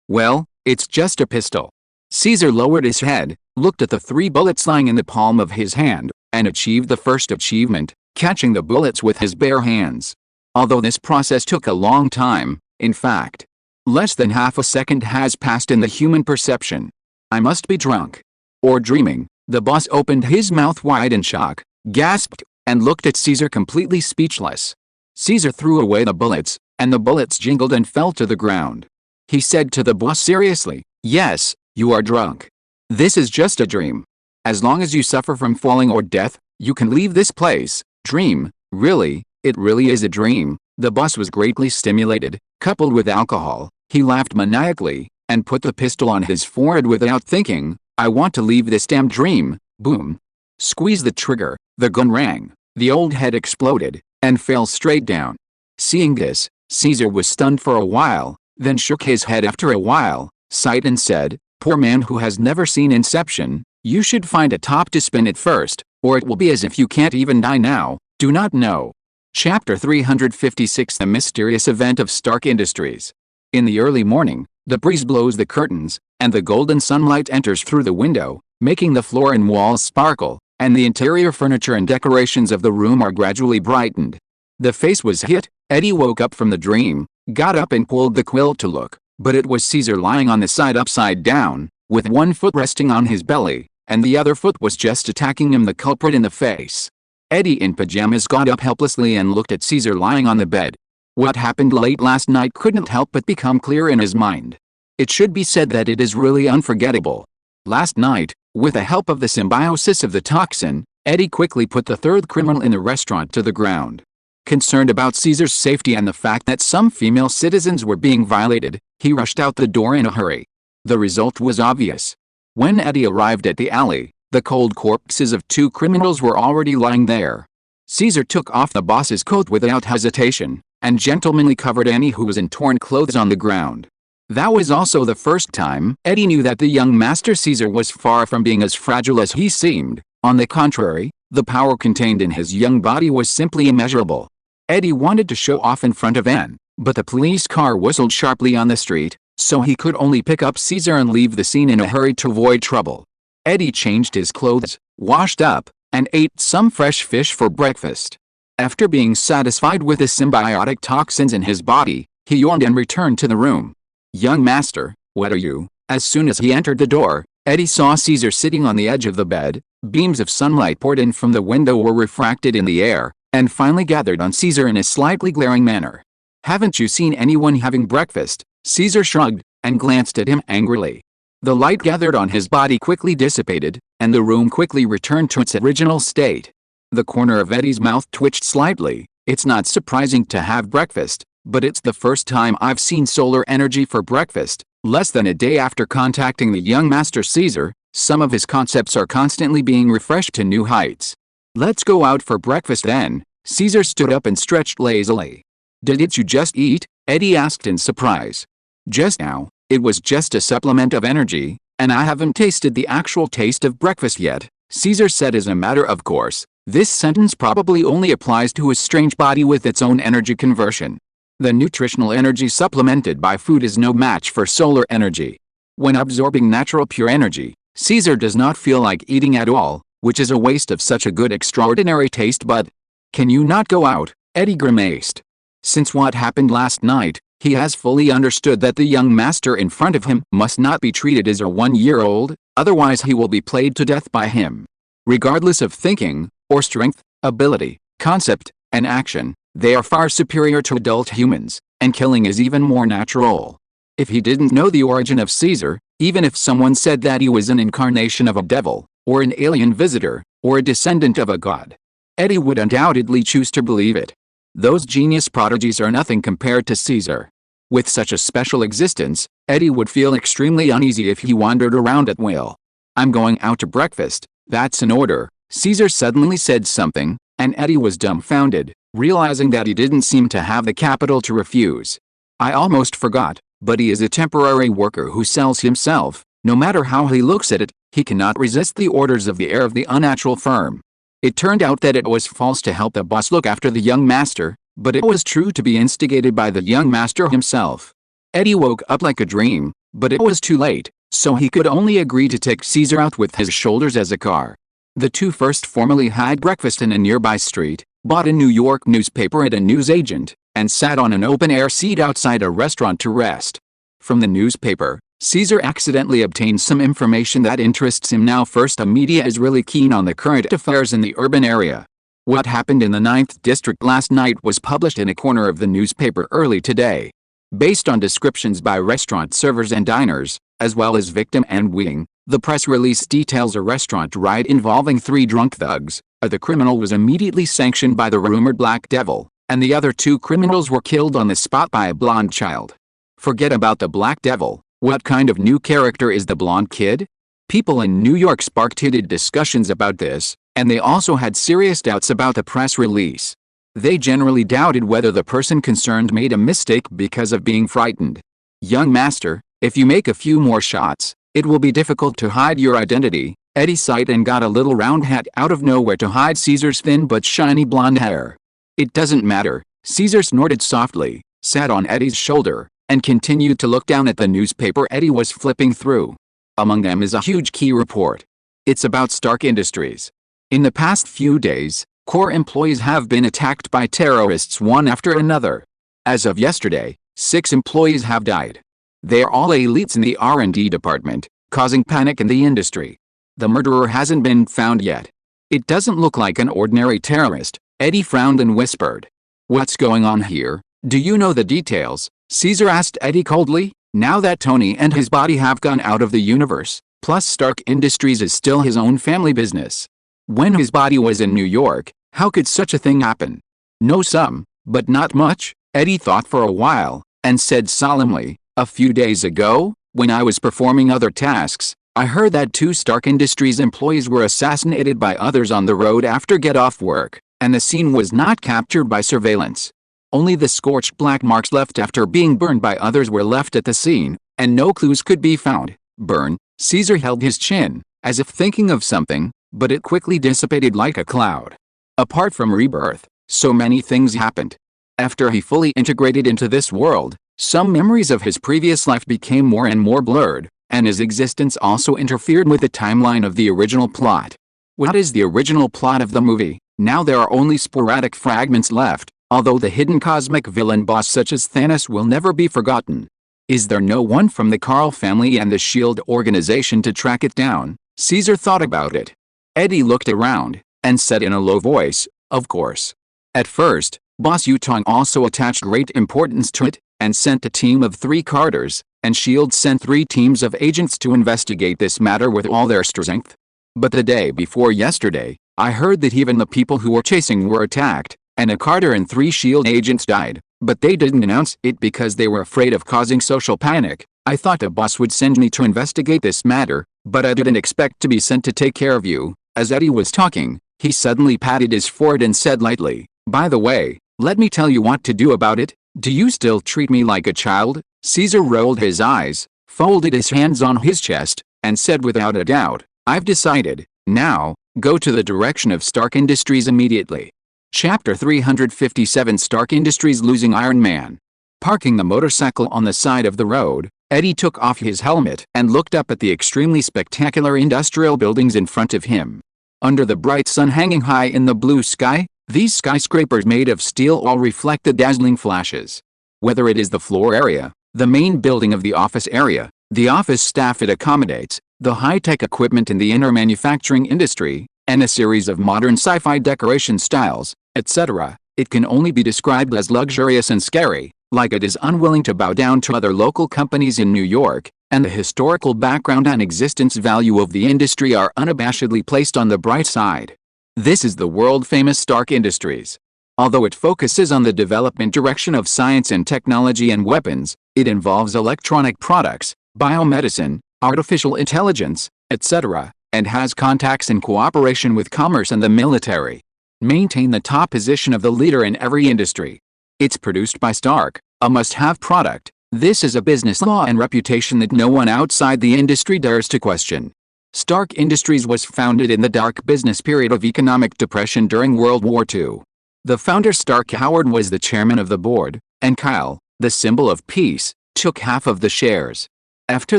Well, it's just a pistol. Caesar lowered his head, looked at the 3 bullets lying in the palm of his hand, and achieved the first achievement, catching the bullets with his bare hands. Although this process took a long time, in fact, less than half a second has passed in the human perception. I must be drunk. Or dreaming. The boss opened his mouth wide in shock, gasped, and looked at Caesar completely speechless. Caesar threw away the bullets, and the bullets jingled and fell to the ground. He said to the boss seriously, "Yes, you are drunk. This is just a dream. As long as you suffer from falling or death, you can leave this place." Dream? Really? It really is a dream. The boss was greatly stimulated, coupled with alcohol. He laughed maniacally, and put the pistol on his forehead without thinking. "I want to leave this damn dream." Boom. Squeeze the trigger. The gun rang. The old head exploded, and fell straight down. Seeing this, Caesar was stunned for a while, then shook his head after a while, sighed and said, "Poor man who has never seen Inception, you should find a top to spin it first, or it will be as if you can't even die now." Do not know. Chapter 356 The Mysterious Event of Stark Industries. In the early morning, the breeze blows the curtains, and the golden sunlight enters through the window, making the floor and walls sparkle, and the interior furniture and decorations of the room are gradually brightened. The face was hit. Eddie woke up from the dream, got up and pulled the quilt to look, but it was Caesar lying on the side upside down, with one foot resting on his belly, and the other foot was just attacking him, the culprit, in the face. Eddie in pajamas got up helplessly and looked at Caesar lying on the bed. What happened late last night couldn't help but become clear in his mind. It should be said that it is really unforgettable. Last night, with the help of the symbiosis of the toxin, Eddie quickly put the 3rd criminal in the restaurant to the ground. Concerned about Caesar's safety and the fact that some female citizens were being violated, he rushed out the door in a hurry. The result was obvious. When Eddie arrived at the alley, the cold corpses of 2 criminals were already lying there. Caesar took off the boss's coat without hesitation, and gentlemanly covered Annie, who was in torn clothes, on the ground. That was also the first time Eddie knew that the young Master Caesar was far from being as fragile as he seemed. On the contrary, the power contained in his young body was simply immeasurable. Eddie wanted to show off in front of Anne, but the police car whistled sharply on the street, so he could only pick up Caesar and leave the scene in a hurry to avoid trouble. Eddie changed his clothes, washed up, and ate some fresh fish for breakfast. After being satisfied with the symbiotic toxins in his body, he yawned and returned to the room. "Young master, what are you?" As soon as he entered the door, Eddie saw Caesar sitting on the edge of the bed. Beams of sunlight poured in from the window were refracted in the air, and finally gathered on Caesar in a slightly glaring manner. "Haven't you seen anyone having breakfast?" Caesar shrugged, and glanced at him angrily. The light gathered on his body quickly dissipated, and the room quickly returned to its original state. The corner of Eddie's mouth twitched slightly. "It's not surprising to have breakfast, but it's the first time I've seen solar energy for breakfast." Less than a day after contacting the young master Caesar, some of his concepts are constantly being refreshed to new heights. "Let's go out for breakfast then." Caesar stood up and stretched lazily. "Didn't you just eat?" Eddie asked in surprise. "Just now. It was just a supplement of energy, and I haven't tasted the actual taste of breakfast yet," Caesar said as a matter of course. This sentence probably only applies to a strange body with its own energy conversion. The nutritional energy supplemented by food is no match for solar energy. When absorbing natural pure energy, Caesar does not feel like eating at all, which is a waste of such a good extraordinary taste bud. "Can you not go out?" Eddie grimaced. Since what happened last night, he has fully understood that the young master in front of him must not be treated as a 1-year-old, otherwise he will be played to death by him. Regardless of thinking, or strength, ability, concept, and action, they are far superior to adult humans, and killing is even more natural. If he didn't know the origin of Caesar, even if someone said that he was an incarnation of a devil, or an alien visitor, or a descendant of a god, Eddie would undoubtedly choose to believe it. Those genius prodigies are nothing compared to Caesar. With such a special existence, Eddie would feel extremely uneasy if he wandered around at will. "I'm going out to breakfast, that's an order." Caesar suddenly said something, and Eddie was dumbfounded, realizing that he didn't seem to have the capital to refuse. "I almost forgot, but he is a temporary worker who sells himself. No matter how he looks at it, he cannot resist the orders of the heir of the unnatural firm." It turned out that it was false to help the boss look after the young master, but it was true to be instigated by the young master himself. Eddie woke up like a dream, but it was too late, so he could only agree to take Caesar out with his shoulders as a car. The two first formally had breakfast in a nearby street, bought a New York newspaper at a newsagent, and sat on an open-air seat outside a restaurant to rest. From the newspaper, Caesar accidentally obtained some information that interests him now. First, the media is really keen on the current affairs in the urban area. What happened in the 9th District last night was published in a corner of the newspaper early today. Based on descriptions by restaurant servers and diners, as well as victim and wing, the press release details a restaurant riot involving 3 drunk thugs. The criminal was immediately sanctioned by the rumored Black Devil, and the other 2 criminals were killed on the spot by a blonde child. Forget about the Black Devil. What kind of new character is the blonde kid? People in New York sparked heated discussions about this, and they also had serious doubts about the press release. They generally doubted whether the person concerned made a mistake because of being frightened. "Young master, if you make a few more shots, it will be difficult to hide your identity." Eddie sighed and got a little round hat out of nowhere to hide Caesar's thin but shiny blonde hair. "It doesn't matter." Caesar snorted softly, sat on Eddie's shoulder, and continued to look down at the newspaper Eddie was flipping through. Among them is a huge key report. It's about Stark Industries. In the past few days, core employees have been attacked by terrorists one after another. As of yesterday, 6 employees have died. They are all elites in the R&D department, causing panic in the industry. The murderer hasn't been found yet. "It doesn't look like an ordinary terrorist," Eddie frowned and whispered. "What's going on here? Do you know the details?" Caesar asked Eddie coldly. Now that Tony and his body have gone out of the universe, plus Stark Industries is still his own family business. When his body was in New York, how could such a thing happen? "Know some, but not much," Eddie thought for a while, and said solemnly, "A few days ago, when I was performing other tasks, I heard that 2 Stark Industries employees were assassinated by others on the road after get-off work, and the scene was not captured by surveillance. Only the scorched black marks left after being burned by others were left at the scene, and no clues could be found." "Burn?" Caesar held his chin, as if thinking of something, but it quickly dissipated like a cloud. Apart from rebirth, so many things happened. After he fully integrated into this world, some memories of his previous life became more and more blurred, and his existence also interfered with the timeline of the original plot. "What is the original plot of the movie?" Now there are only sporadic fragments left, although the hidden cosmic villain boss such as Thanos will never be forgotten. Is there no one from the Carl family and the S.H.I.E.L.D. organization to track it down? Caesar thought about it. Eddie looked around, and said in a low voice, of course. At first, Boss Yutong also attached great importance to it, and sent a team of 3 Carters, and S.H.I.E.L.D. sent 3 teams of agents to investigate this matter with all their strength. But the day before yesterday, I heard that even the people who were chasing were attacked, and a Carter and 3 S.H.I.E.L.D. agents died, but they didn't announce it because they were afraid of causing social panic. I thought the boss would send me to investigate this matter, but I didn't expect to be sent to take care of you. As Eddie was talking, he suddenly patted his forehead and said lightly, by the way, let me tell you what to do about it. Do you still treat me like a child? Caesar rolled his eyes, folded his hands on his chest, and said without a doubt, I've decided. Now, go to the direction of Stark Industries immediately. Chapter 357 Stark Industries losing Iron Man. Parking the motorcycle on the side of the road, Eddie took off his helmet and looked up at the extremely spectacular industrial buildings in front of him. Under the bright sun hanging high in the blue sky, these skyscrapers made of steel all reflect the dazzling flashes. Whether it is the floor area, the main building of the office area, the office staff it accommodates, the high-tech equipment in the inner manufacturing industry, and a series of modern sci-fi decoration styles, etc., it can only be described as luxurious and scary, like it is unwilling to bow down to other local companies in New York, and the historical background and existence value of the industry are unabashedly placed on the bright side. This is the world-famous Stark Industries. Although it focuses on the development direction of science and technology and weapons, it involves electronic products, biomedicine, artificial intelligence, etc., and has contacts in cooperation with commerce and the military. Maintain the top position of the leader in every industry. It's produced by Stark, a must-have product. This is a business law and reputation that no one outside the industry dares to question. Stark Industries was founded in the dark business period of economic depression during World War II. The founder Stark Howard was the chairman of the board, and Kyle, the symbol of peace, took half of the shares. After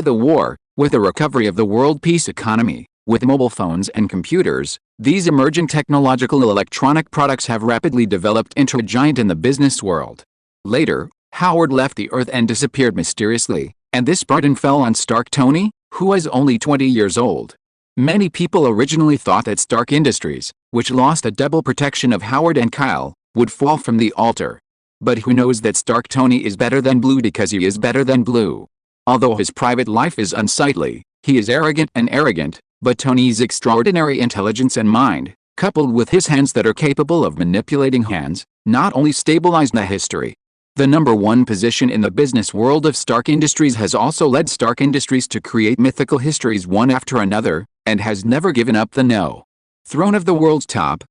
the war, with the recovery of the world peace economy, with mobile phones and computers, these emerging technological electronic products have rapidly developed into a giant in the business world. Later, Howard left the Earth and disappeared mysteriously, and this burden fell on Stark Tony, who was only 20 years old. Many people originally thought that Stark Industries, which lost the double protection of Howard and Kyle, would fall from the altar. But who knows that Stark Tony is better than Blue because he is better than Blue. Although his private life is unsightly, he is arrogant, but Tony's extraordinary intelligence and mind, coupled with his hands that are capable of manipulating hands, not only stabilized the history. The number 1 position in the business world of Stark Industries has also led Stark Industries to create mythical histories one after another, and has never given up the throne of the world's top,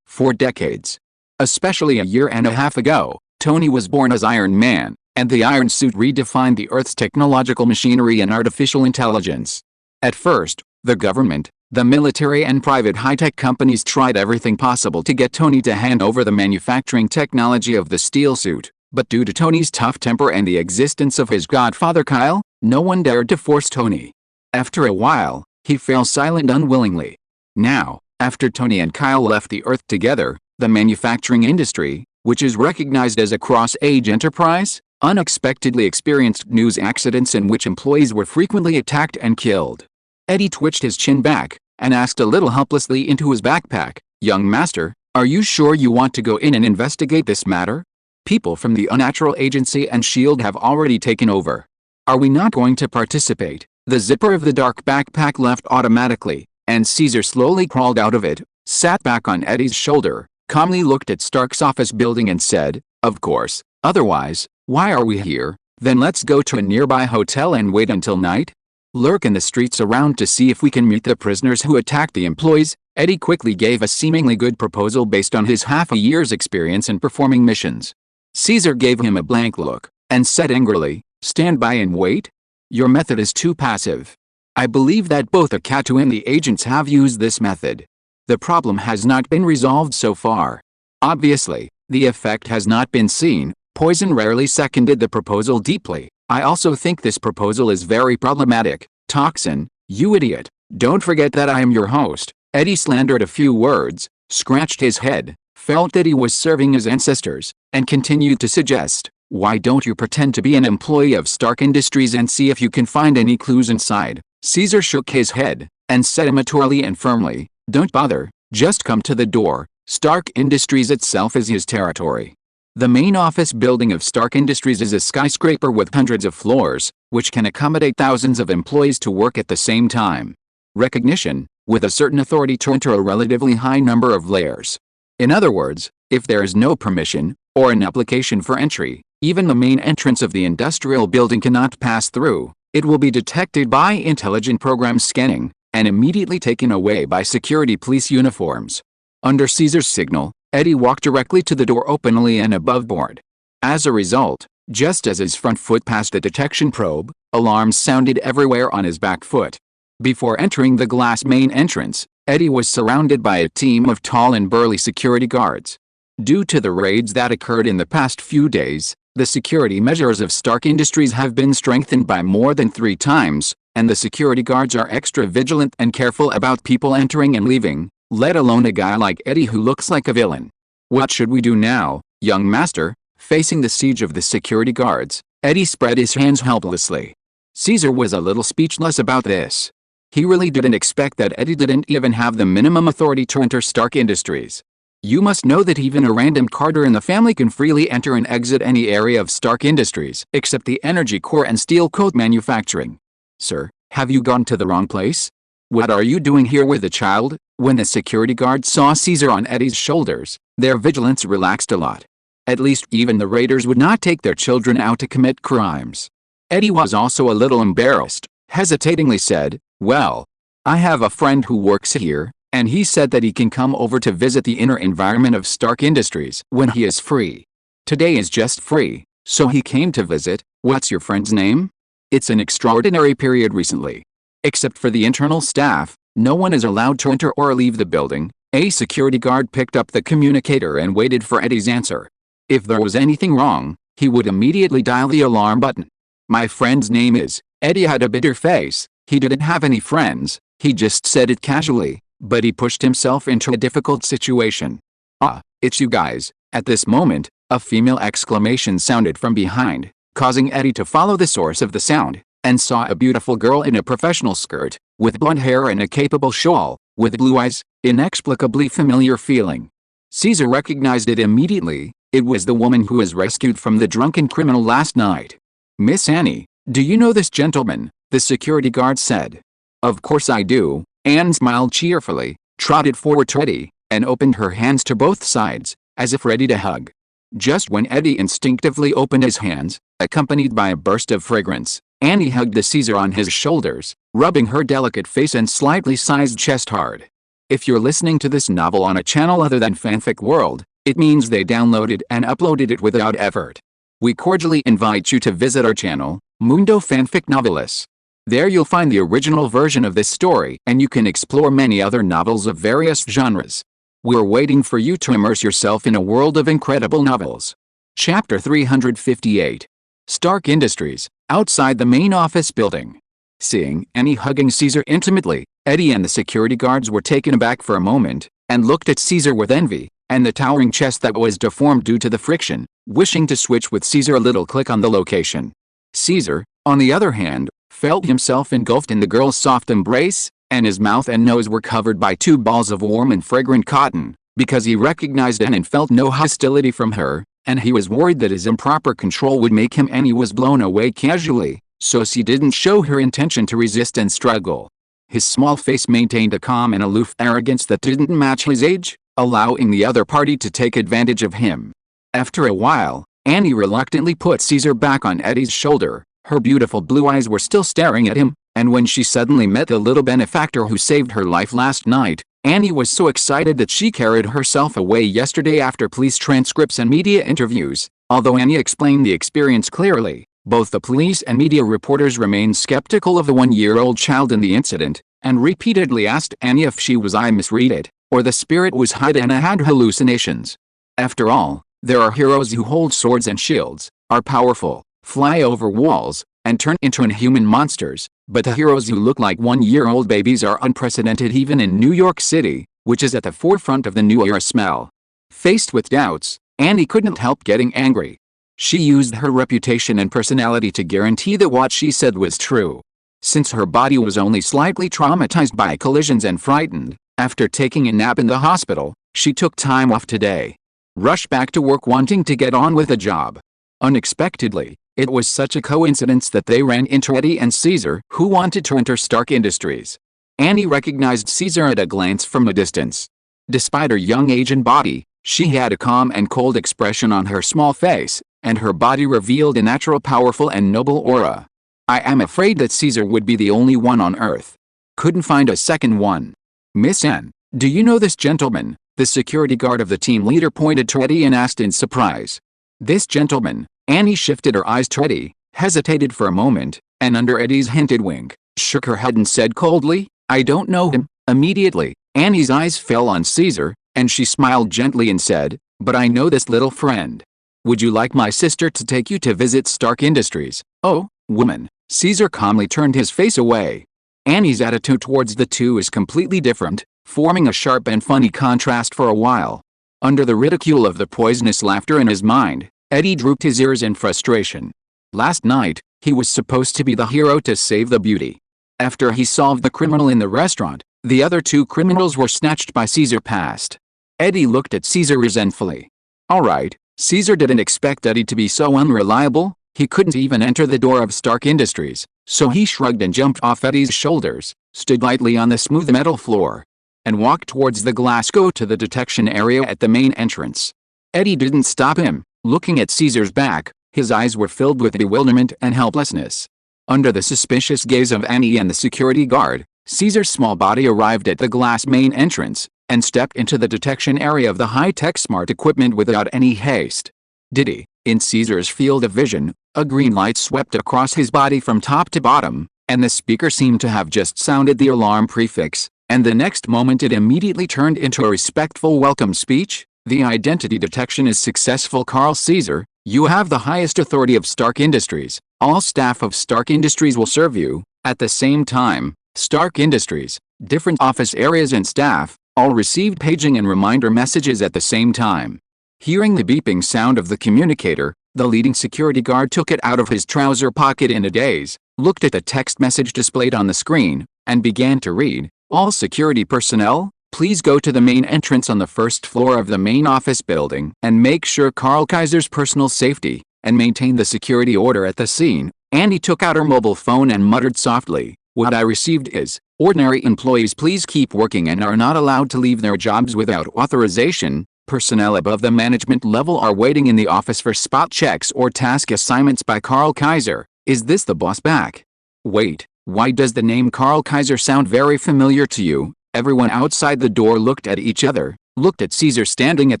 for decades. Especially a year and a half ago, Tony was born as Iron Man, and the Iron Suit redefined the Earth's technological machinery and artificial intelligence. At first, the government, the military and private high-tech companies tried everything possible to get Tony to hand over the manufacturing technology of the steel suit, but due to Tony's tough temper and the existence of his godfather Kyle, no one dared to force Tony. After a while, he fell silent unwillingly. Now, after Tony and Kyle left the Earth together, the manufacturing industry, which is recognized as a cross-age enterprise, unexpectedly experienced news accidents in which employees were frequently attacked and killed. Eddie twitched his chin back, and asked a little helplessly into his backpack, Young Master, are you sure you want to go in and investigate this matter? People from the Unnatural Agency and S.H.I.E.L.D. have already taken over. Are we not going to participate? The zipper of the dark backpack left automatically, and Caesar slowly crawled out of it, sat back on Eddie's shoulder, calmly looked at Stark's office building and said, of course, otherwise, why are we here? Then let's go to a nearby hotel and wait until night? Lurk in the streets around to see if we can meet the prisoners who attacked the employees. Eddie quickly gave a seemingly good proposal based on his half a year's experience in performing missions. Caesar gave him a blank look, and said angrily, stand by and wait? Your method is too passive. I believe that both Akatu and the agents have used this method. The problem has not been resolved so far. Obviously, the effect has not been seen. Poison rarely seconded the proposal deeply. I also think this proposal is very problematic. Toxin, you idiot. Don't forget that I am your host. Eddie slandered a few words, scratched his head, felt that he was serving his ancestors, and continued to suggest, "Why don't you pretend to be an employee of Stark Industries and see if you can find any clues inside?" Caesar shook his head, and said immaturely and firmly, "Don't bother, just come to the door. Stark Industries itself is his territory." The main office building of Stark Industries is a skyscraper with hundreds of floors, which can accommodate thousands of employees to work at the same time. Recognition, with a certain authority to enter a relatively high number of layers. In other words, if there is no permission, or an application for entry, even the main entrance of the industrial building cannot pass through. It will be detected by intelligent program scanning, and immediately taken away by security police uniforms. Under Caesar's signal, Eddie walked directly to the door openly and above board. As a result, just as his front foot passed the detection probe, alarms sounded everywhere on his back foot. Before entering the glass main entrance, Eddie was surrounded by a team of tall and burly security guards. Due to the raids that occurred in the past few days, the security measures of Stark Industries have been strengthened by more than 3 times, and the security guards are extra vigilant and careful about people entering and leaving, let alone a guy like Eddie who looks like a villain. "What should we do now, young master?" Facing the siege of the security guards, Eddie spread his hands helplessly. Caesar was a little speechless about this. He really didn't expect that Eddie didn't even have the minimum authority to enter Stark Industries. You must know that even a random Carter in the family can freely enter and exit any area of Stark Industries except the energy core and steel coat manufacturing. "Sir, have you gone to the wrong place? What are you doing here with the child?" When the security guards saw Caesar on Eddie's shoulders, their vigilance relaxed a lot. At least even the raiders would not take their children out to commit crimes. Eddie was also a little embarrassed, hesitatingly said, "Well, I have a friend who works here, and he said that he can come over to visit the inner environment of Stark Industries when he is free. Today is just free, so he came to visit." "What's your friend's name?" "It's an extraordinary period recently. Except for the internal staff, no one is allowed to enter or leave the building." A security guard picked up the communicator and waited for Eddie's answer. If there was anything wrong, he would immediately dial the alarm button. "My friend's name is..." Eddie had a bitter face. He didn't have any friends, he just said it casually, but he pushed himself into a difficult situation. "Ah, it's you guys." At this moment, a female exclamation sounded from behind, causing Eddie to follow the source of the sound, and saw a beautiful girl in a professional skirt, with blonde hair and a capable shawl, with blue eyes, inexplicably familiar feeling. Caesar recognized it immediately. It was the woman who was rescued from the drunken criminal last night. "Miss Annie, do you know this gentleman?" the security guard said. "Of course I do." Anne smiled cheerfully, trotted forward to Eddie, and opened her hands to both sides, as if ready to hug. Just when Eddie instinctively opened his hands, accompanied by a burst of fragrance, Annie hugged the Caesar on his shoulders, rubbing her delicate face and slightly sized chest hard. If you're listening to this novel on a channel other than Fanfic World, it means they downloaded and uploaded it without effort. We cordially invite you to visit our channel, Mundo Fanfic Novelis. There you'll find the original version of this story, and you can explore many other novels of various genres. We're waiting for you to immerse yourself in a world of incredible novels. Chapter 358. Stark Industries, outside the main office building. Seeing Annie hugging Caesar intimately, Eddie and the security guards were taken aback for a moment, and looked at Caesar with envy, and the towering chest that was deformed due to the friction, wishing to switch with Caesar a little click on the location. Caesar, on the other hand, felt himself engulfed in the girl's soft embrace, and his mouth and nose were covered by 2 balls of warm and fragrant cotton, because he recognized Anne and felt no hostility from her, and he was worried that his improper control would make him. Annie was blown away casually, so she didn't show her intention to resist and struggle. His small face maintained a calm and aloof arrogance that didn't match his age, allowing the other party to take advantage of him. After a while, Annie reluctantly put Caesar back on Eddie's shoulder. Her beautiful blue eyes were still staring at him, and when she suddenly met the little benefactor who saved her life last night, Annie was so excited that she carried herself away yesterday after police transcripts and media interviews. Although Annie explained the experience clearly, both the police and media reporters remained skeptical of the 1-year-old child in the incident, and repeatedly asked Annie if she was misread it, or the spirit was hidden and had hallucinations. After all, there are heroes who hold swords and shields, are powerful, fly over walls, and turn into inhuman monsters, but the heroes who look like 1-year-old babies are unprecedented even in New York City. which is at the forefront of the new era smell. Faced with doubts, Annie couldn't help getting angry. She used her reputation and personality to guarantee that what she said was true. Since her body was only slightly traumatized by collisions and frightened, after taking a nap in the hospital, she took time off today. Rushed back to work wanting to get on with the job. Unexpectedly, it was such a coincidence that they ran into Eddie and Caesar, who wanted to enter Stark Industries. Annie recognized Caesar at a glance from a distance. Despite her young age and body, she had a calm and cold expression on her small face, and her body revealed a natural, powerful and noble aura. I am afraid that Caesar would be the only one on Earth. Couldn't find a second one. Miss N, do you know this gentleman? The security guard of the team leader pointed to Eddie and asked in surprise. This gentleman. Annie shifted her eyes to Eddie, hesitated for a moment, and under Eddie's hinted wink, shook her head and said coldly, I don't know him. Immediately, Annie's eyes fell on Caesar, and she smiled gently and said, but I know this little friend. Would you like my sister to take you to visit Stark Industries? Oh, woman. Caesar calmly turned his face away. Annie's attitude towards the two is completely different, forming a sharp and funny contrast for a while. Under the ridicule of the poisonous laughter in his mind, Eddie drooped his ears in frustration. Last night, he was supposed to be the hero to save the beauty. After he solved the criminal in the restaurant, the other two criminals were snatched by Caesar past. Eddie looked at Caesar resentfully. Alright, Caesar didn't expect Eddie to be so unreliable. He couldn't even enter the door of Stark Industries, so he shrugged and jumped off Eddie's shoulders, stood lightly on the smooth metal floor, and walked towards the glass door to the detection area at the main entrance. Eddie didn't stop him. Looking at Caesar's back, his eyes were filled with bewilderment and helplessness. Under the suspicious gaze of Annie and the security guard, Caesar's small body arrived at the glass main entrance, and stepped into the detection area of the high-tech smart equipment without any haste. Did he? In Caesar's field of vision, a green light swept across his body from top to bottom, and the speaker seemed to have just sounded the alarm prefix, and the next moment it immediately turned into a respectful welcome speech. The identity detection is successful. Carl Caesar, you have the highest authority of Stark Industries. All staff of Stark Industries will serve you. At the same time, Stark Industries, different office areas and staff, all received paging and reminder messages at the same time. Hearing the beeping sound of the communicator, the leading security guard took it out of his trouser pocket in a daze, looked at the text message displayed on the screen, and began to read, all security personnel, please go to the main entrance on the first floor of the main office building and make sure Carl Kaiser's personal safety, and maintain the security order at the scene. Annie took out her mobile phone and muttered softly, what I received is, ordinary employees please keep working and are not allowed to leave their jobs without authorization. Personnel above the management level are waiting in the office for spot checks or task assignments by Carl Kaiser. Is this the boss back? Wait, why does the name Carl Kaiser sound very familiar to you? Everyone outside the door looked at each other, looked at Caesar standing at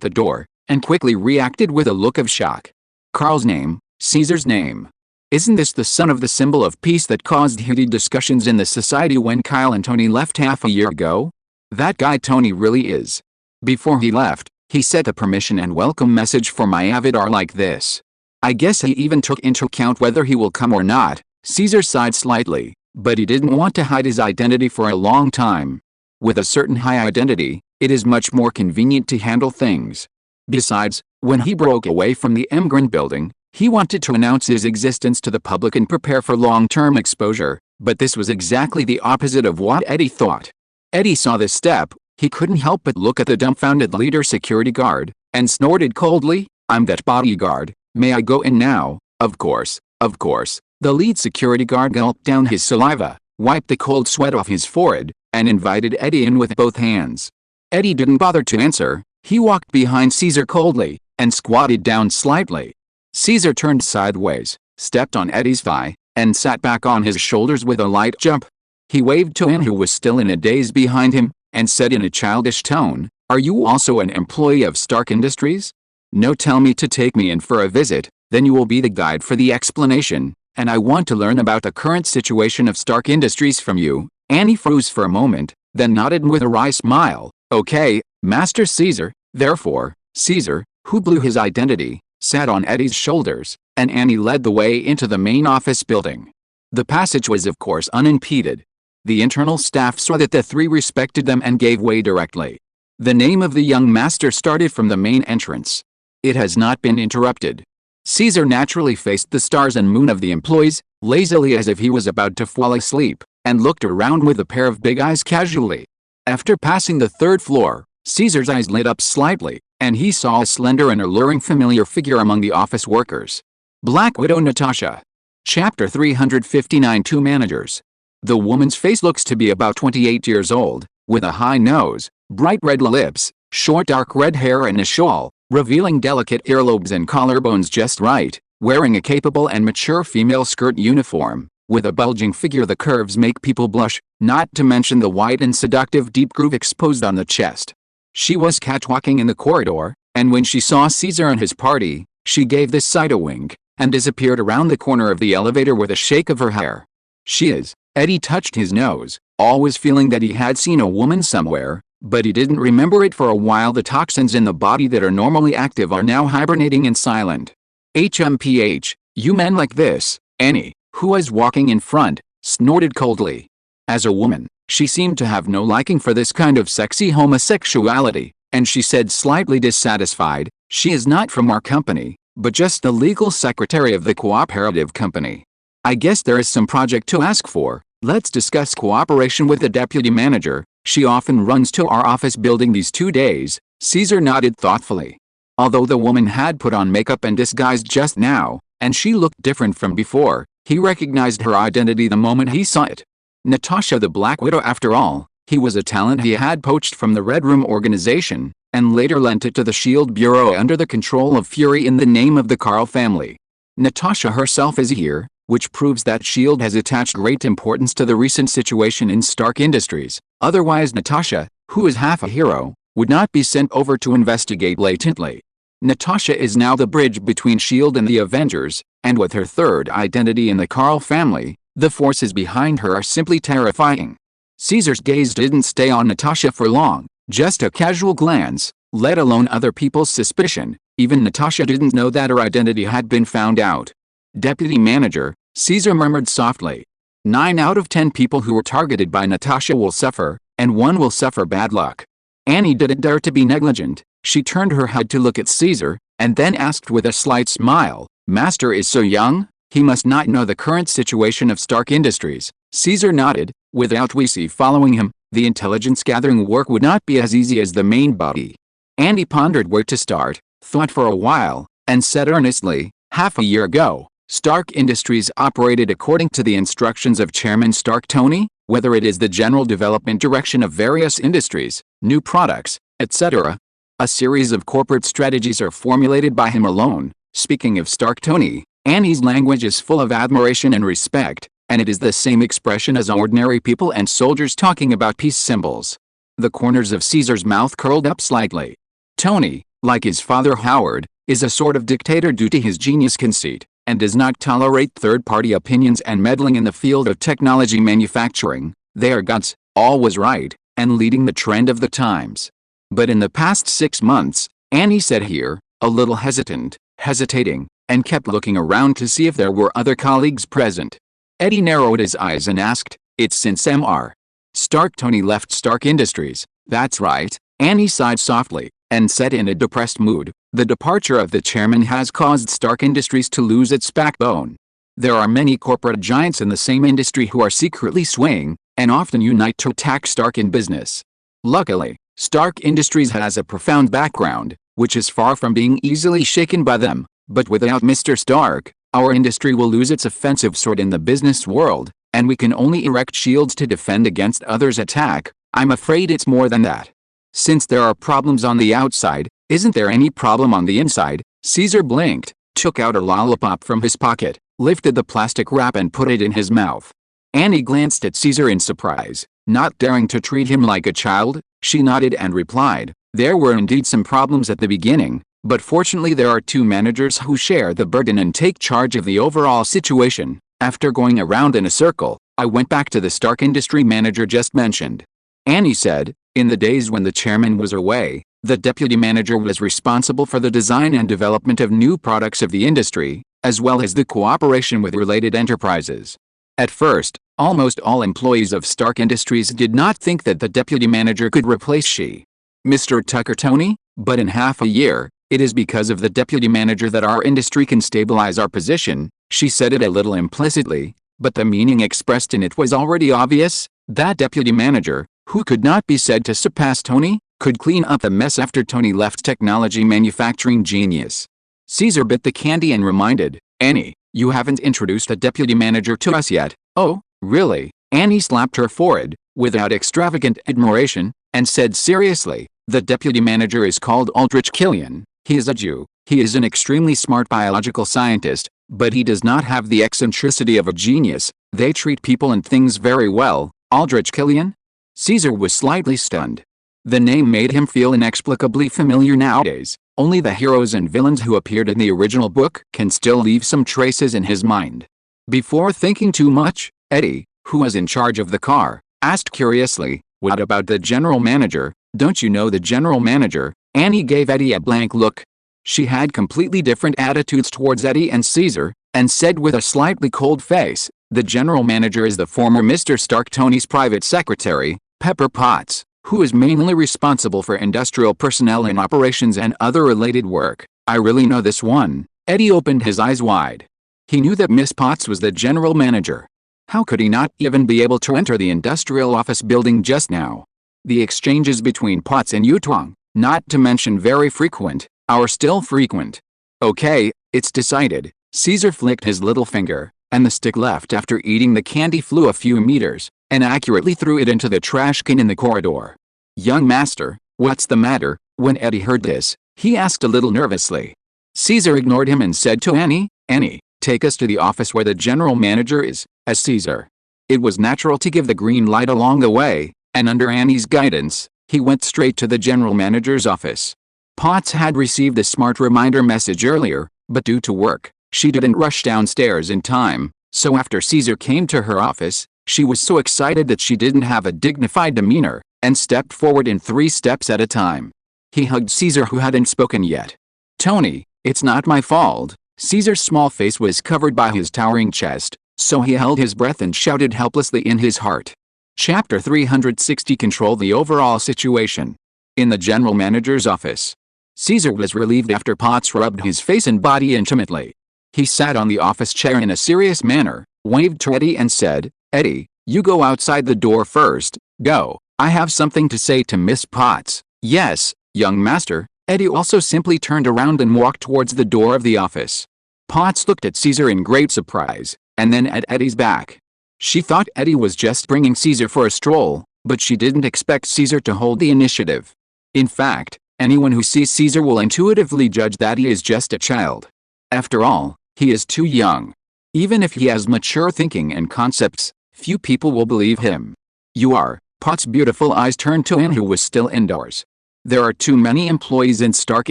the door, and quickly reacted with a look of shock. Carl's name, Caesar's name. Isn't this the son of the symbol of peace that caused heated discussions in the society when Kyle and Tony left half a year ago? That guy Tony really is. Before he left, he sent a permission and welcome message for my avatar like this. I guess he even took into account whether he will come or not. Caesar sighed slightly, but he didn't want to hide his identity for a long time. With a certain high identity, it is much more convenient to handle things. Besides, when he broke away from the Emgrand building, he wanted to announce his existence to the public and prepare for long-term exposure, but this was exactly the opposite of what Eddie thought. Eddie saw this step, he couldn't help but look at the dumbfounded leader security guard, and snorted coldly, I'm that bodyguard, may I go in now? Of course, of course. The lead security guard gulped down his saliva, wiped the cold sweat off his forehead, and invited Eddie in with both hands. Eddie didn't bother to answer, he walked behind Caesar coldly, and squatted down slightly. Caesar turned sideways, stepped on Eddie's thigh, and sat back on his shoulders with a light jump. He waved to Anne who was still in a daze behind him, and said in a childish tone, are you also an employee of Stark Industries? No, tell me to take me in for a visit, then you will be the guide for the explanation, and I want to learn about the current situation of Stark Industries from you. Annie froze for a moment, then nodded with a wry smile. Okay, Master Caesar. Therefore, Caesar, who blew his identity, sat on Eddie's shoulders, and Annie led the way into the main office building. The passage was of course unimpeded. The internal staff saw that the three respected them and gave way directly. The name of the young master started from the main entrance. It has not been interrupted. Caesar naturally faced the stars and moon of the employees, lazily as if he was about to fall asleep, and looked around with a pair of big eyes casually. After passing the third floor, Caesar's eyes lit up slightly, and he saw a slender and alluring familiar figure among the office workers. Black Widow Natasha. Chapter 359. Two managers. The woman's face looks to be about 28 years old, with a high nose, bright red lips, short dark red hair and a shawl, revealing delicate earlobes and collarbones just right, wearing a capable and mature female skirt uniform. With a bulging figure the curves make people blush, not to mention the wide and seductive deep groove exposed on the chest. She was catwalking in the corridor, and when she saw Caesar and his party, she gave this side a wink, and disappeared around the corner of the elevator with a shake of her hair. She is. Eddie touched his nose, always feeling that he had seen a woman somewhere, but he didn't remember it for a while. The toxins in the body that are normally active are now hibernating and silent. HMPH, you men like this. Annie, who was walking in front, snorted coldly. As a woman, she seemed to have no liking for this kind of sexy homosexuality, and she said slightly dissatisfied, she is not from our company, but just the legal secretary of the cooperative company. I guess there is some project to ask for. Let's discuss cooperation with the deputy manager. She often runs to our office building these 2 days. Caesar nodded thoughtfully. Although the woman had put on makeup and disguised just now, and she looked different from before, he recognized her identity the moment he saw it. Natasha the Black Widow after all. He was a talent he had poached from the Red Room organization, and later lent it to the SHIELD Bureau under the control of Fury in the name of the Carl family. Natasha herself is here, which proves that SHIELD has attached great importance to the recent situation in Stark Industries. Otherwise Natasha, who is half a hero, would not be sent over to investigate blatantly. Natasha is now the bridge between SHIELD and the Avengers, and with her third identity in the Carl family, the forces behind her are simply terrifying. Caesar's gaze didn't stay on Natasha for long, just a casual glance, let alone other people's suspicion. Even Natasha didn't know that her identity had been found out. Deputy manager, Caesar murmured softly. 9 out of 10 people who were targeted by Natasha will suffer, and 1 will suffer bad luck. Annie didn't dare to be negligent. She turned her head to look at Caesar, and then asked with a slight smile, Master is so young, he must not know the current situation of Stark Industries. Caesar nodded, without VC following him, the intelligence gathering work would not be as easy as the main body. Andy pondered where to start, thought for a while, and said earnestly, half a year ago, Stark Industries operated according to the instructions of Chairman Stark Tony, whether it is the general development direction of various industries, new products, etc. A series of corporate strategies are formulated by him alone. Speaking of Stark Tony, Annie's language is full of admiration and respect, and it is the same expression as ordinary people and soldiers talking about peace symbols. The corners of Caesar's mouth curled up slightly. Tony, like his father Howard, is a sort of dictator due to his genius conceit, and does not tolerate third-party opinions and meddling in the field of technology manufacturing. They are gods, always right, and leading the trend of the times. But in the past 6 months, Annie said here, a little hesitating, and kept looking around to see if there were other colleagues present. Eddie narrowed his eyes and asked, it's since Mr. Stark Tony left Stark Industries. That's right, Annie sighed softly, and said in a depressed mood, the departure of the chairman has caused Stark Industries to lose its backbone. There are many corporate giants in the same industry who are secretly swaying, and often unite to attack Stark in business. Luckily, Stark Industries has a profound background, which is far from being easily shaken by them, but without Mr. Stark, our industry will lose its offensive sword in the business world, and we can only erect shields to defend against others' attack. I'm afraid it's more than that. Since there are problems on the outside, isn't there any problem on the inside? Caesar blinked, took out a lollipop from his pocket, lifted the plastic wrap and put it in his mouth. Annie glanced at Caesar in surprise, not daring to treat him like a child. She nodded and replied, there were indeed some problems at the beginning, but fortunately there are 2 managers who share the burden and take charge of the overall situation. After going around in a circle, I went back to the Stark Industry manager just mentioned. Annie said, in the days when the chairman was away, the deputy manager was responsible for the design and development of new products of the industry, as well as the cooperation with related enterprises. At first, almost all employees of Stark Industries did not think that the deputy manager could replace she. Mr. Tucker Tony, but in half a year, it is because of the deputy manager that our industry can stabilize our position. She said it a little implicitly, but the meaning expressed in it was already obvious. That deputy manager, who could not be said to surpass Tony, could clean up the mess after Tony left technology manufacturing genius. Caesar bit the candy and reminded, Annie, you haven't introduced a deputy manager to us yet. Oh, really? Annie slapped her forehead, without extravagant admiration, and said seriously, the deputy manager is called Aldrich Killian. He is a Jew. He is an extremely smart biological scientist, but he does not have the eccentricity of a genius. They treat people and things very well. Aldrich Killian? Caesar was slightly stunned. The name made him feel inexplicably familiar nowadays. Only the heroes and villains who appeared in the original book can still leave some traces in his mind. Before thinking too much, Eddie, who was in charge of the car, asked curiously, what about the general manager? Don't you know the general manager? Annie gave Eddie a blank look. She had completely different attitudes towards Eddie and Caesar, and said with a slightly cold face, the general manager is the former Mr. Stark, Tony's private secretary, Pepper Potts, who is mainly responsible for industrial personnel and operations and other related work. I really know this one. Eddie opened his eyes wide. He knew that Miss Potts was the general manager. How could he not even be able to enter the industrial office building just now? The exchanges between Potts and Yutong, not to mention very frequent, are still frequent. Okay, it's decided. Caesar flicked his little finger, and the stick left after eating the candy flew a few meters, and accurately threw it into the trash can in the corridor. Young master, what's the matter? When Eddie heard this, he asked a little nervously. Caesar ignored him and said to Annie, Annie, take us to the office where the general manager is. As Caesar, it was natural to give the green light along the way, and under Annie's guidance, he went straight to the general manager's office. Potts had received a smart reminder message earlier, but due to work, she didn't rush downstairs in time, so after Caesar came to her office, she was so excited that she didn't have a dignified demeanor, and stepped forward in 3 steps at a time. He hugged Caesar, who hadn't spoken yet. Tony, it's not my fault. Caesar's small face was covered by his towering chest, so he held his breath and shouted helplessly in his heart. Chapter 360 Control the overall situation. In the general manager's office, Caesar was relieved after Potts rubbed his face and body intimately. He sat on the office chair in a serious manner, waved to Eddie and said, Eddie, you go outside the door first. Go. I have something to say to Miss Potts. Yes, young master. Eddie also simply turned around and walked towards the door of the office. Potts looked at Caesar in great surprise, and then at Eddie's back. She thought Eddie was just bringing Caesar for a stroll, but she didn't expect Caesar to hold the initiative. In fact, anyone who sees Caesar will intuitively judge that he is just a child. After all, he is too young. Even if he has mature thinking and concepts, few people will believe him. You are. Potts' beautiful eyes turned to Anne, who was still indoors. There are too many employees in Stark